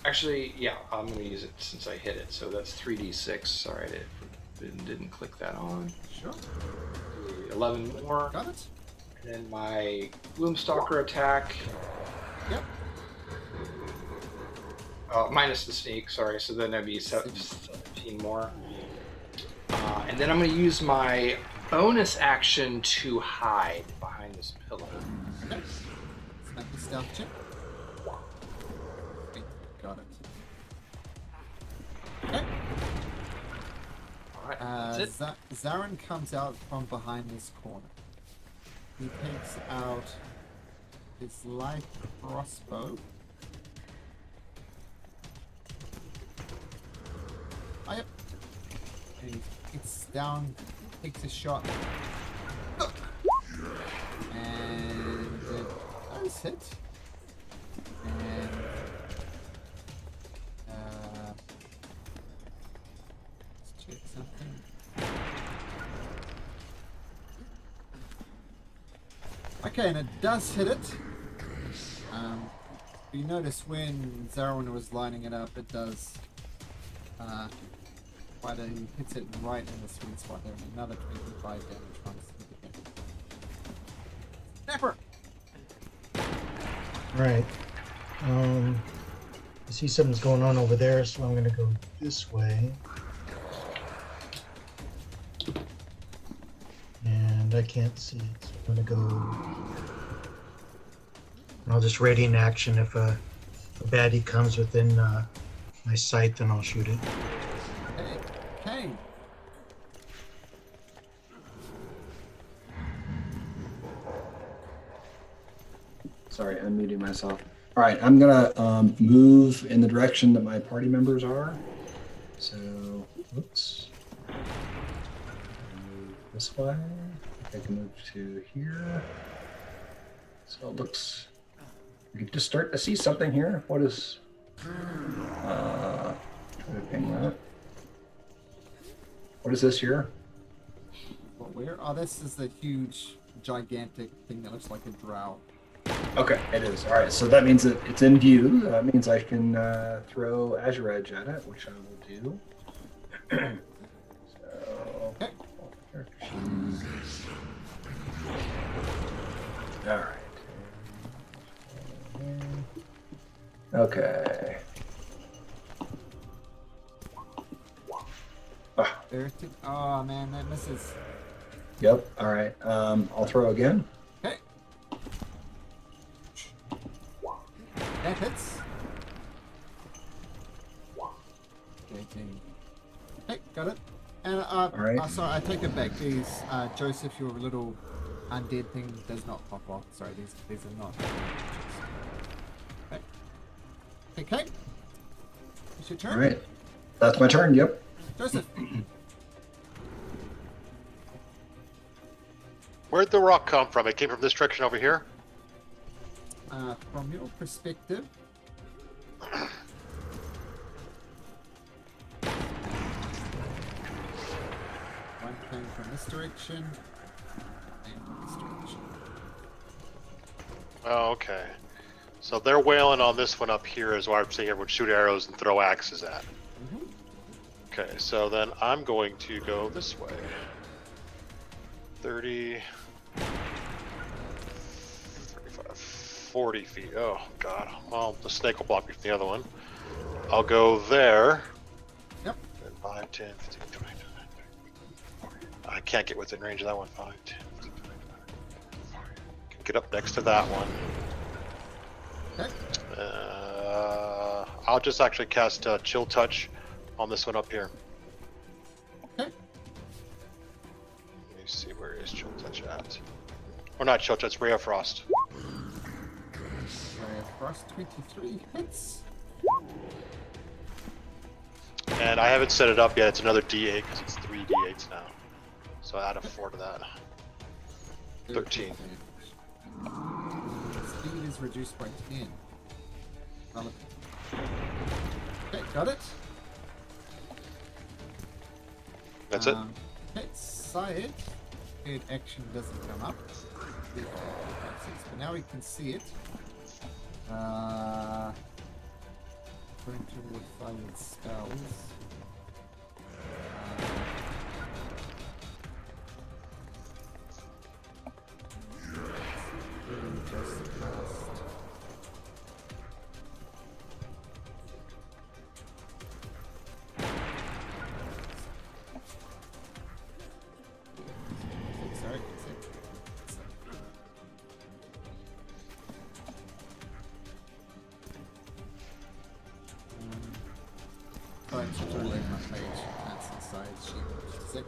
Actually, yeah, I'm gonna use it since I hit it. So that's 3d6. Sorry, I didn't click that on. Sure. 11 more. Got it. And then my Gloomstalker attack. Yep. Minus the sneak, sorry. So then that'd be 17 more. And then I'm going to use my bonus action to hide behind this pillar. Okay. Let's make the stealth check. Okay, got it. Okay. Alright, that's it. Zarin comes out from behind this corner. He takes out his light crossbow. Oh, yep. And he gets down, takes a shot. And it does hit. And let's check something. Okay, and it does hit it. You notice when Zarwin was lining it up, it does quite a hits it right in the sweet spot there. Another 25 damage from it. Snapper! Right. I see something's going on over there, so I'm gonna go this way. And I can't see it, so I'm gonna go. I'll just ready in action. If a baddie comes within my sight, then I'll shoot it. Okay. Sorry, unmuting myself. All right, I'm gonna move in the direction that my party members are. So, oops. Move this way. I can move to here. So it looks. We can just start to see something here. What is? Try to ping that. What is this here? What where? Oh, this is the huge, gigantic thing that looks like a drow. Okay, it is. All right, so that means that it's in view. That means I can throw Azure Edge at it, which I will do. So, Okay. character sheet. All right. Okay. Ah, 30. Oh man, that misses. yep. All right. I'll throw again. Okay. That hits. 18. Okay, got it. And right. sorry, I take it back. These Joseph, your little undead thing does not pop off. Sorry, these are not. Okay. Okay. It's your turn. All right. That's my turn. Yep. Joseph. Where'd the rock come from? It came from this direction over here? From your perspective, one came from this direction, and this direction. Oh, okay. So they're wailing on this one up here is why I'm seeing everyone shoot arrows and throw axes at. Mm-hmm. Okay, so then I'm going to go this way. 30, 35, 40 feet. Oh, God. Well, the snake will block me from the other one. I'll go there. Yep. Then 5, 10, 15, 20, 40. I can't get within range of that one. 5, 10, 15, 20, 40. Can get up next to that one. Okay. I'll just actually cast Chill Touch on this one up here. Okay. Let me see, where is Chill Touch at? Or not Chill Touch, Ray of Frost. Ray of Frost 23 hits. And I haven't set it up yet. It's another D8 because it's 3 D8s now. So add a 4 to that. 13. Speed is reduced by 10. Okay, got it. That's it? Okay, Syed. Third action doesn't come up. But now we can see it. Going toward silent spells. Just cast. Sorry. Oh, I'm just totally my page. That's the side sheet. Just a sec.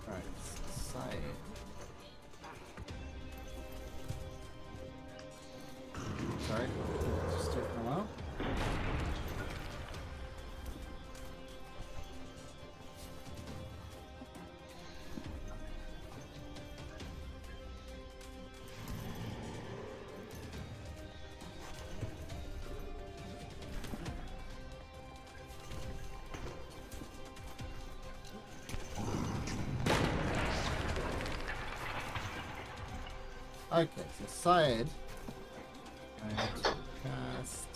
Alright, side. Sorry, just taking a while. Okay, so Syed going to cast.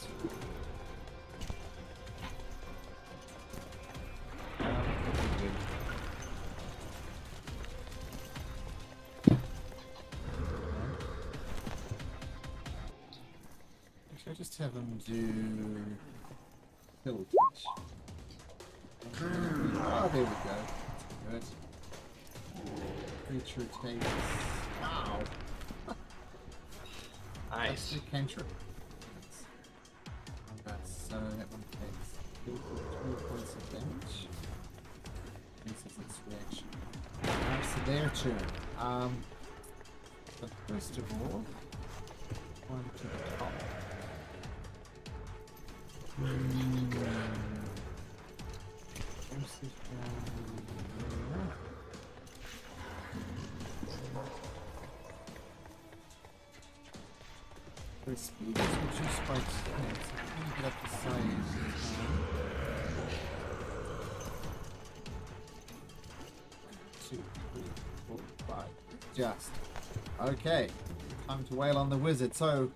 Actually, I'll just have him do Hill Touch. Oh, there we go. That's good. Creature takes. Wow. Nice. That's a cantrip. So that one takes 3 points of damage. This is its reaction. So their turn. First of all, one to the top. The speed is reduced by 10, so I'm going to get up the side. 2, 3, 4, 5. Just. Okay. Time to wail on the wizard. So,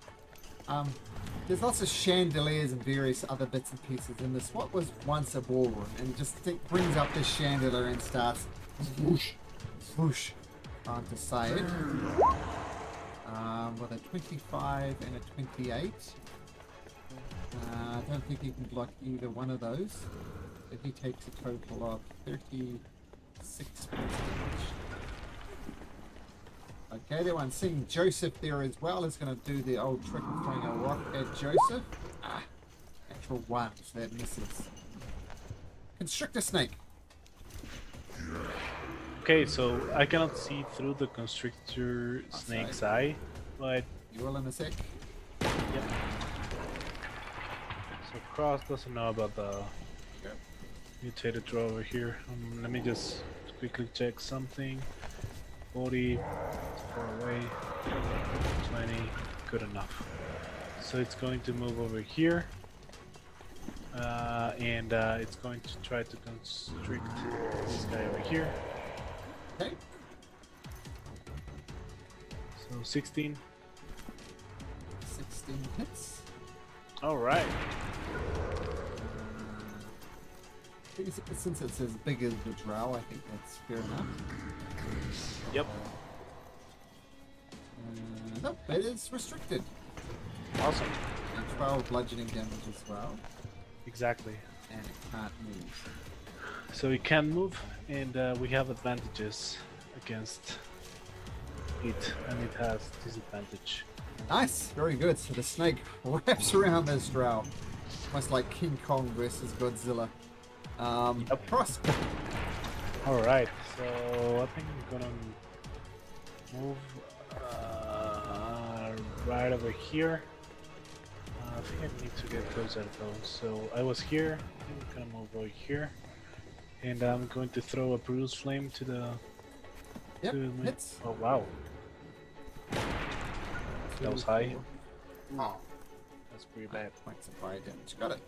there's lots of chandeliers and various other bits and pieces in this. What was once a ballroom, and just brings up this chandelier and starts swoosh, swoosh onto side. With a 25 and a 28. I don't think he can block either one of those. So he takes a total of 36 points damage. Okay, the one seeing Joseph there as well is going to do the old trick of throwing a rock at Joseph. Natural 1, so that misses. Constrictor snake. Okay, so I cannot see through the constrictor snake's eye, but You will in a sec. yep. So Cross doesn't know about the mutated Drow over here. Let me just quickly check something. 40, it's far away. 20, good enough. So it's going to move over here. And it's going to try to constrict this guy over here. Okay. So 16. 16 hits. Alright. Since it's as big as the Drow, I think that's fair enough. Yep. Nope, it is restricted. Awesome. And 12 bludgeoning damage as well. Exactly. And it can't move. So it can move, and we have advantages against it, and it has disadvantage. Nice, very good. So the snake wraps around this Drow. Almost like King Kong versus Godzilla. Yep. Cross. Alright, so I think I'm gonna move right over here. I think I need to get closer though. So I was here, I think I'm gonna move over here. And I'm going to throw a bruise flame to the... Yep, to my... hits. Oh wow. That was high. Oh. That's pretty bad. Points of fire damage. Got it.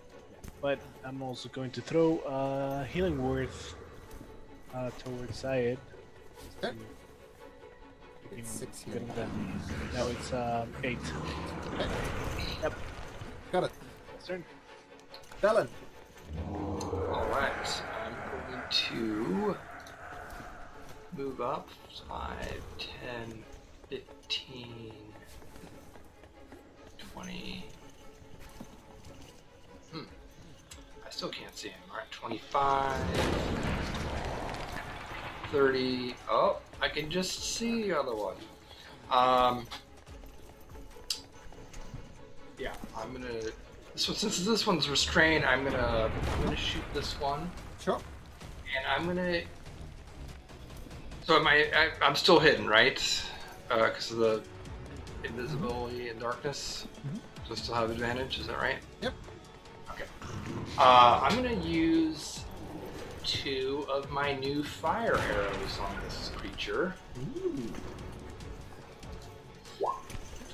But I'm also going to throw healing word towards Syed. Okay. You It's can 6 get here. him then. Now it's 8. Okay. Yep. Got it. Turn. Bellin. Alright, I'm going to move up 5, 10, 15, 20. I still can't see him. Alright, 25, 30. Oh, I can just see the other one. Yeah, I'm gonna. Since this one's restrained, I'm gonna shoot this one, Sure. and I'm gonna. So I'm still hidden, right? Because of the invisibility and darkness. So I still have advantage. Is that right? Yep. Okay. I'm gonna use 2 of my new fire arrows on this creature. Ooh.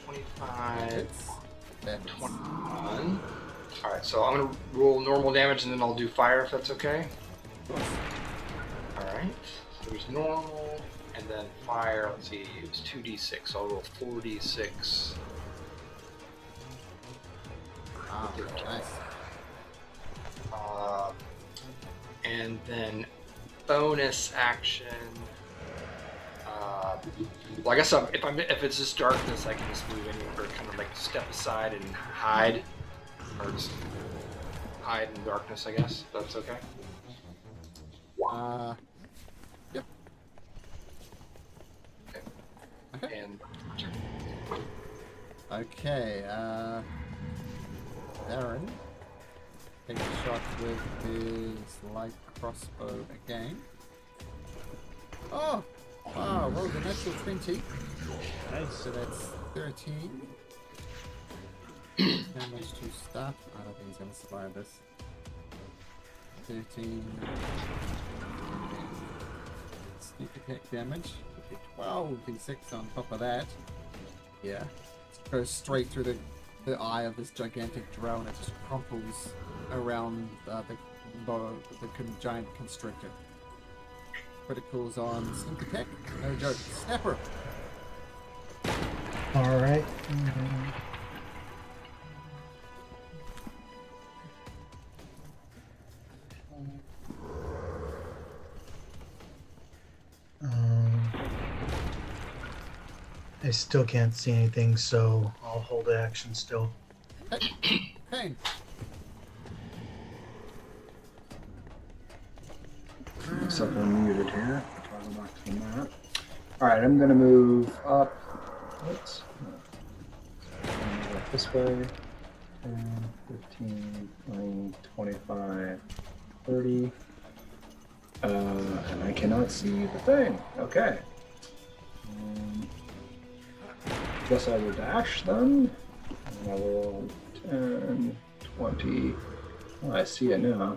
25. Hits. That hits. 21. Alright, so I'm going to roll normal damage and then I'll do fire if that's okay. Alright, so there's normal and then fire. Let's see, it was 2d6, so I'll roll 4d6. Ah, nice. And then bonus action. Well, I guess if it's just darkness, I can just move anywhere, kind of like step aside and hide, or just hide in darkness. I guess if that's okay. Yep. Okay. And Okay, Darren takes a shot with his light crossbow again. Oh! Oh, well, the natural 20. Nice. So that's 13. How much to start? I don't think he's going to survive this. 13. Sneak attack damage. 12 d6 on top of that. Yeah. It goes straight through the eye of this gigantic drow and it just crumples around the giant constrictor. Criticals on sneak attack. No joke. Snapper. All right. I still can't see anything, so I'll hold action still. Pain. Myself unmuted here. Toggle back from that. All right, I'm gonna move up. Oops. This way. 10, 15, 20, 25, 30. And I cannot see the thing. Okay. Guess I will dash then. And I will 10, 20. Oh, I see it now.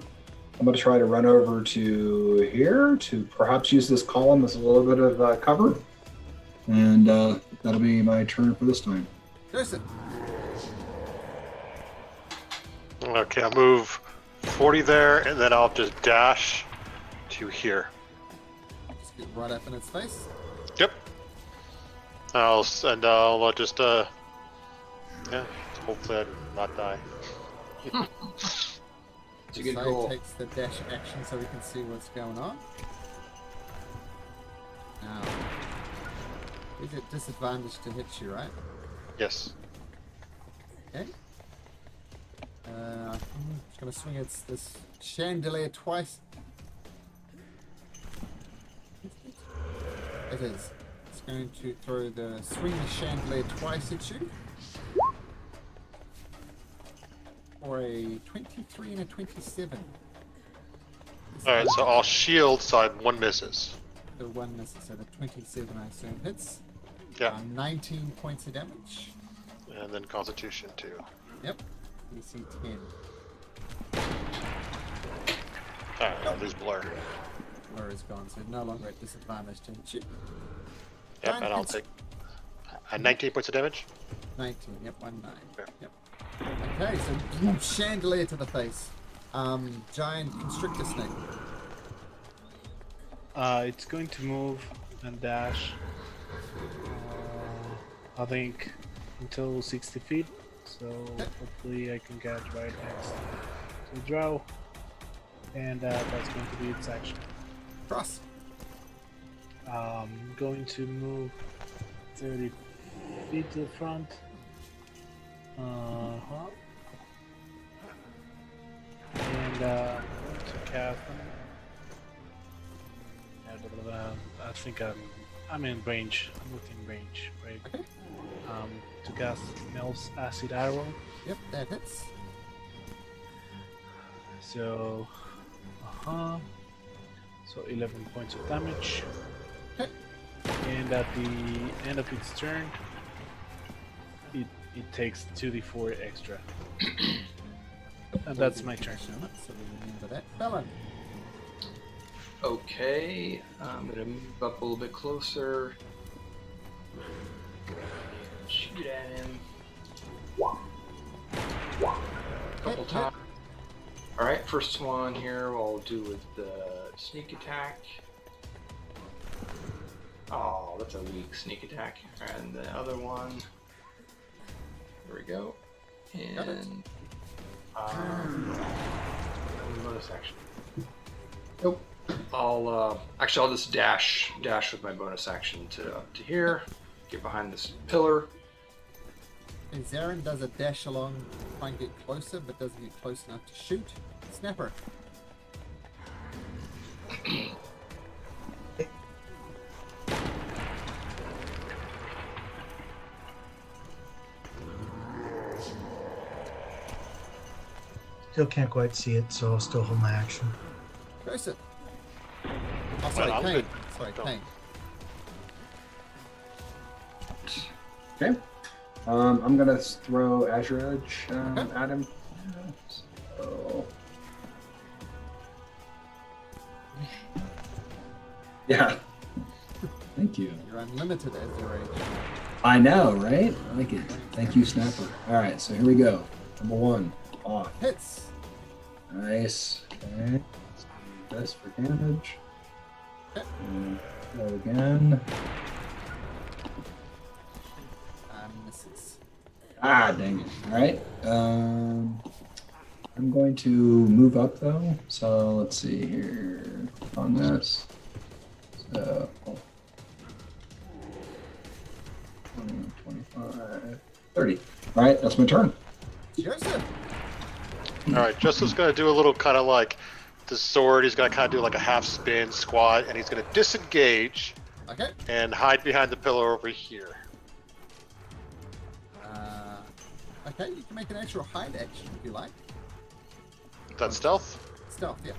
I'm going to try to run over to here to perhaps use this column as a little bit of cover. And that'll be my turn for this time. Jason. Okay, I'll move 40 there, and then I'll just dash to here. Just get right up in its face. Yep. I'll just yeah, hopefully I'll not die. It's a good So goal. he takes the dash action so we can see what's going on. Now, is it disadvantage to hit you, right? Yes. Okay. I'm just gonna swing this chandelier twice. It is. It's going to throw swing the chandelier twice at you. For a 23 and a 27. Alright, so I'll shield side one misses. The one misses, so the 27 I assume hits. Yeah. 19 points of damage. And then Constitution too. Yep. DC 10. Alright, I'll lose blur. Blur is gone, so no longer at disadvantage to hit you. Yep, and I'll take 19 points of damage. 19, yep, 19. Okay. Yep. Okay, so chandelier to the face. Giant constrictor snake. It's going to move and dash. I think until 60 feet. So hopefully I can get right next to the Drow. And that's going to be its action. Cross. Going to move 30 feet to the front. And to cast. I think I'm in range. I'm within range, right? Okay. To cast Mel's Acid Arrow. Yep, that hits. So, so 11 points of damage. Okay. And at the end of its turn, it takes 2d4 extra. And that's my turn. So we remember that. Felon. Okay, I'm gonna move up a little bit closer. Shoot at him. Couple times. Alright, first one here I'll do with the sneak attack. Oh, that's a weak sneak attack. And the other one. There we go. And bonus action. Nope. I'll just dash with my bonus action to up to here. Get behind this pillar. And Zarin does a dash along, try and get closer, but doesn't get close enough to shoot. Snapper. Still can't quite see it, so I'll still hold my action. Joseph. Oh, sorry, I'm Kane. good. Sorry, Go. Kane. Okay. I'm gonna throw Azure Edge Okay. at him. So... Yeah. Thank you. You're unlimited as your age. I know, right? I like it. Thank you, Snapper. All right, so here we go. Number 1, off. Hits. Nice. Okay. Let's do this for damage. Okay. And go again. Misses. Ah, dang it. All right. I'm going to move up though. So let's see here on this. So 20, 25, 30. All right, that's my turn. Joseph. All right, Joseph's gonna do a little kind of like the sword. He's gonna kind of do like a half spin squat, and he's gonna disengage Okay. and hide behind the pillar over here. Okay, you can make an actual hide action if you like. That's stealth. Stealth, yeah.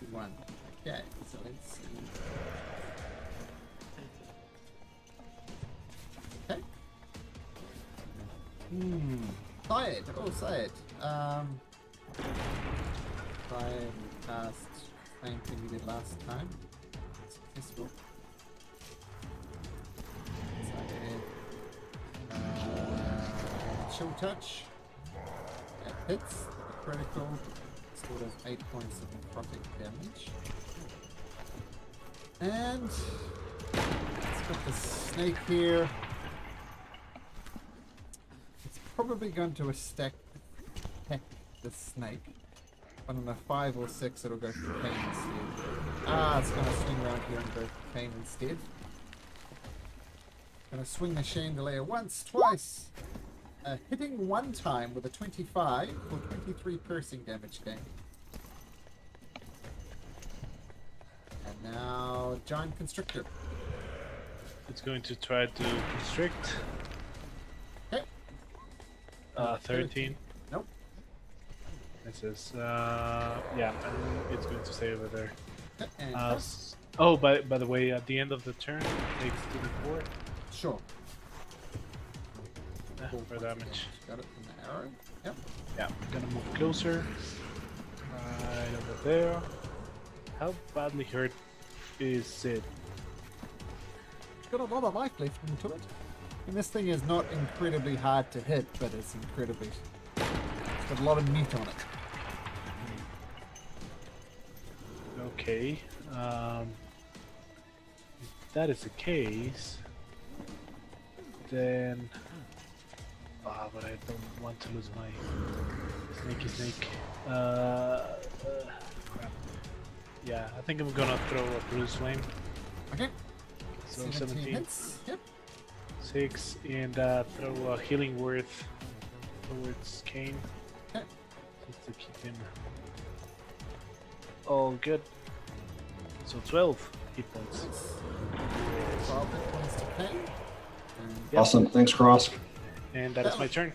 Good one. Okay, so let's see. Okay. Syed. Oh, Syed. Try and cast same thing we did last time. Successful. Chill touch. That hits. Critical. Still does 8 points of necrotic damage. And let's put the snake here. It's probably going to attack the snake. But on a 5 or 6, it'll go for Kane instead. It's going to swing around here and go for Kane instead. Going to swing the chandelier once, twice. Hitting one time with a 25 for 23 piercing damage gain. And now, Giant Constrictor. It's going to try to constrict. Okay. 13. Nope. It says, yeah, and it's going to stay over there. Okay, and Oh, by the way, at the end of the turn, it takes 2d4 sure. for damage. Got it from the arrow. Yep. Yeah, I'm gonna move closer. Right over there. How badly hurt is it? It's got a lot of life left into it. And this thing is not incredibly hard to hit, but it's incredibly... It's got a lot of meat on it. Okay. If that is the case, then... but I don't want to lose my snaky snake. Crap. Yeah, I think I'm gonna throw a bruise flame. Okay. So 17 17, hits. Yep. 6, and throw a healing word towards Kane. Okay. Just to keep him all good. So 12 hit points. Nice. 12 hit points to Kane. And Yep. Awesome. Thanks, Cross. And that is my turn.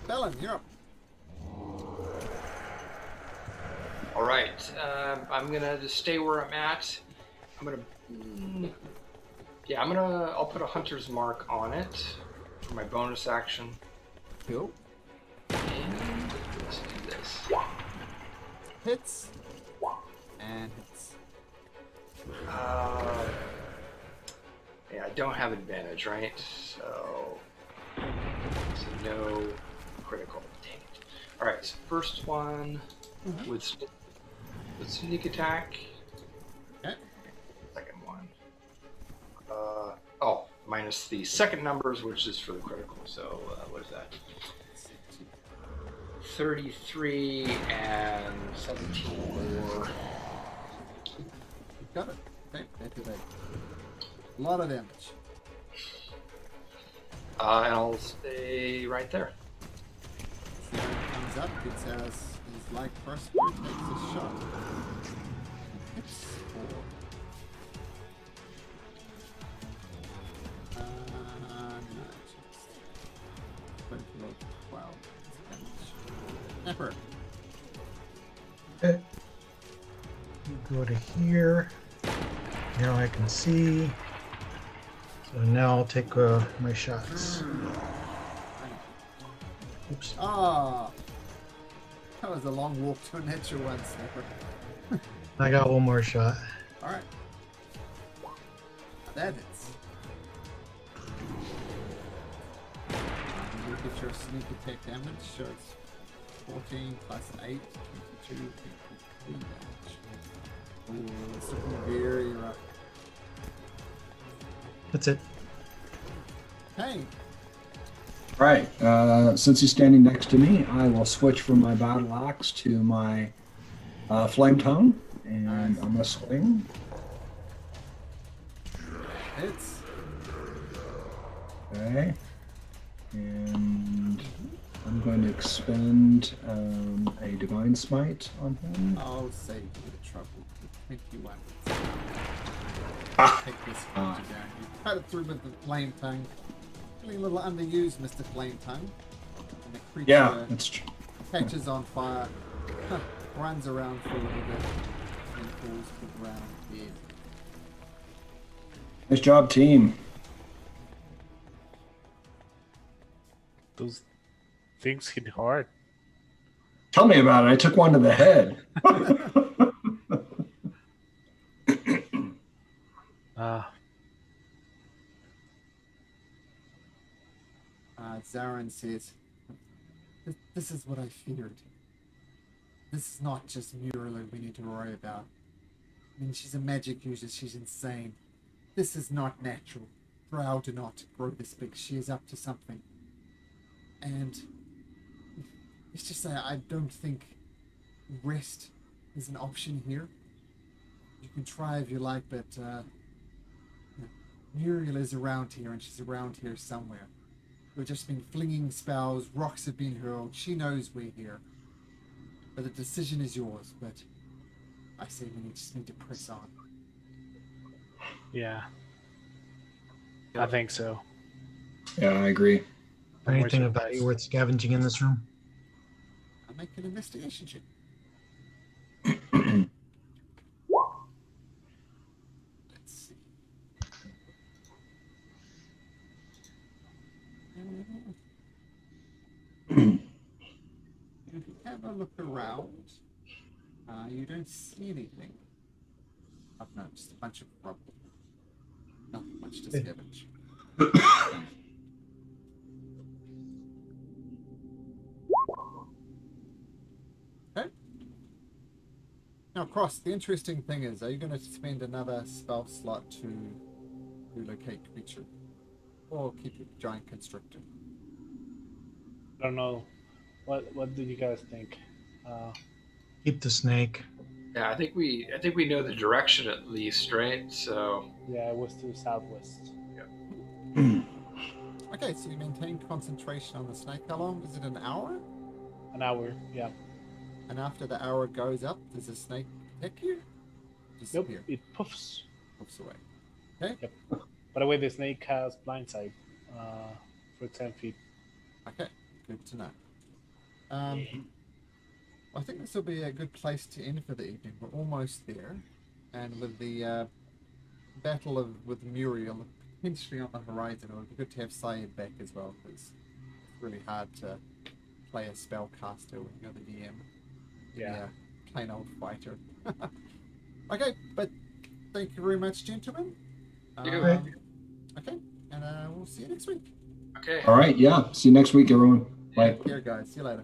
Bellin, you're up. All right, I'm gonna just stay where I'm at. I'm gonna, yeah, I'll put a hunter's mark on it for my bonus action. Cool. And let's do this. Hits. And hits. Yeah, I don't have advantage, right? So no critical. Dang it. All right, so first one with sneak attack. Okay. Second one. Minus the second numbers, which is for the critical. So what is that? 33 and 17 more. Got it. Okay, that did a lot of damage. And I'll stay right there. Siren comes up, gets his light crossbow, takes a shot. Hits 4. No, just 12 damage. Snapper. Okay. go to here. Now I can see. So now I'll take my shots. Oops. Ah, that was a long walk to a natural one, Snapper. I got one more shot. All right. That hits. You get your sneak attack damage, so it's 14 plus 8, 22, 23 damage. Ooh, it's looking very rough. That's it. Hey, Right. Since he's standing next to me, I will switch from my battle axe to my flame tongue, and Nice. I'm gonna swing. hits. Okay. And I'm going to expend a divine smite on him. I'll save you the trouble. 21. Ah. Take this one down. You cut it through with the flame tongue. Feeling a little underused, Mr. Flame Tongue. And the creature Yeah, that's true. catches on fire, runs around for a little bit, and falls to the ground dead. Nice job, team. Those things hit hard. Tell me about it. I took one to the head. Zarin says, this is what I feared. This is not just Muriel we need to worry about. I mean, she's a magic user. She's insane. This is not natural. Drow do not grow this big. She is up to something. And let's just say I don't think rest is an option here. You can try if you like, but Muriel is around here, and she's around here somewhere. We've just been flinging spells, rocks have been hurled, she knows we're here. But the decision is yours, but I say we just need to press on. Yeah. I think so. Yeah, I agree. Anything of value worth scavenging in this room? I'll make an investigation check. Let's see. If you have a look around, you don't see anything. I've noticed a bunch of rubble. Not much to scavenge. Okay. Now, Cross, the interesting thing is, are you going to spend another spell slot to relocate creature? Or keep a giant constrictor? I don't know. What do you guys think? Keep the snake. Yeah, I think we know the direction at least, right? So Yeah, it was to the southwest. Okay, so you maintain concentration on the snake. How long? Is it an hour? An hour, yeah. And after the hour goes up, does the snake attack you? Nope, Disappear. it puffs. Moves away. Okay? Yep. By the way, the snake has blindside for 10 feet. Okay, good to know. I think this will be a good place to end for the evening. We're almost there. And with the battle with Muriel potentially on the horizon, it would be good to have Syed back as well, because it's really hard to play a spellcaster when you're the DM. Yeah. Plain old fighter. Okay, but thank you very much, gentlemen. You. Okay, and we'll see you next week. okay. All right. Yeah. See you next week, everyone. Bye. Take care, guys. See you later.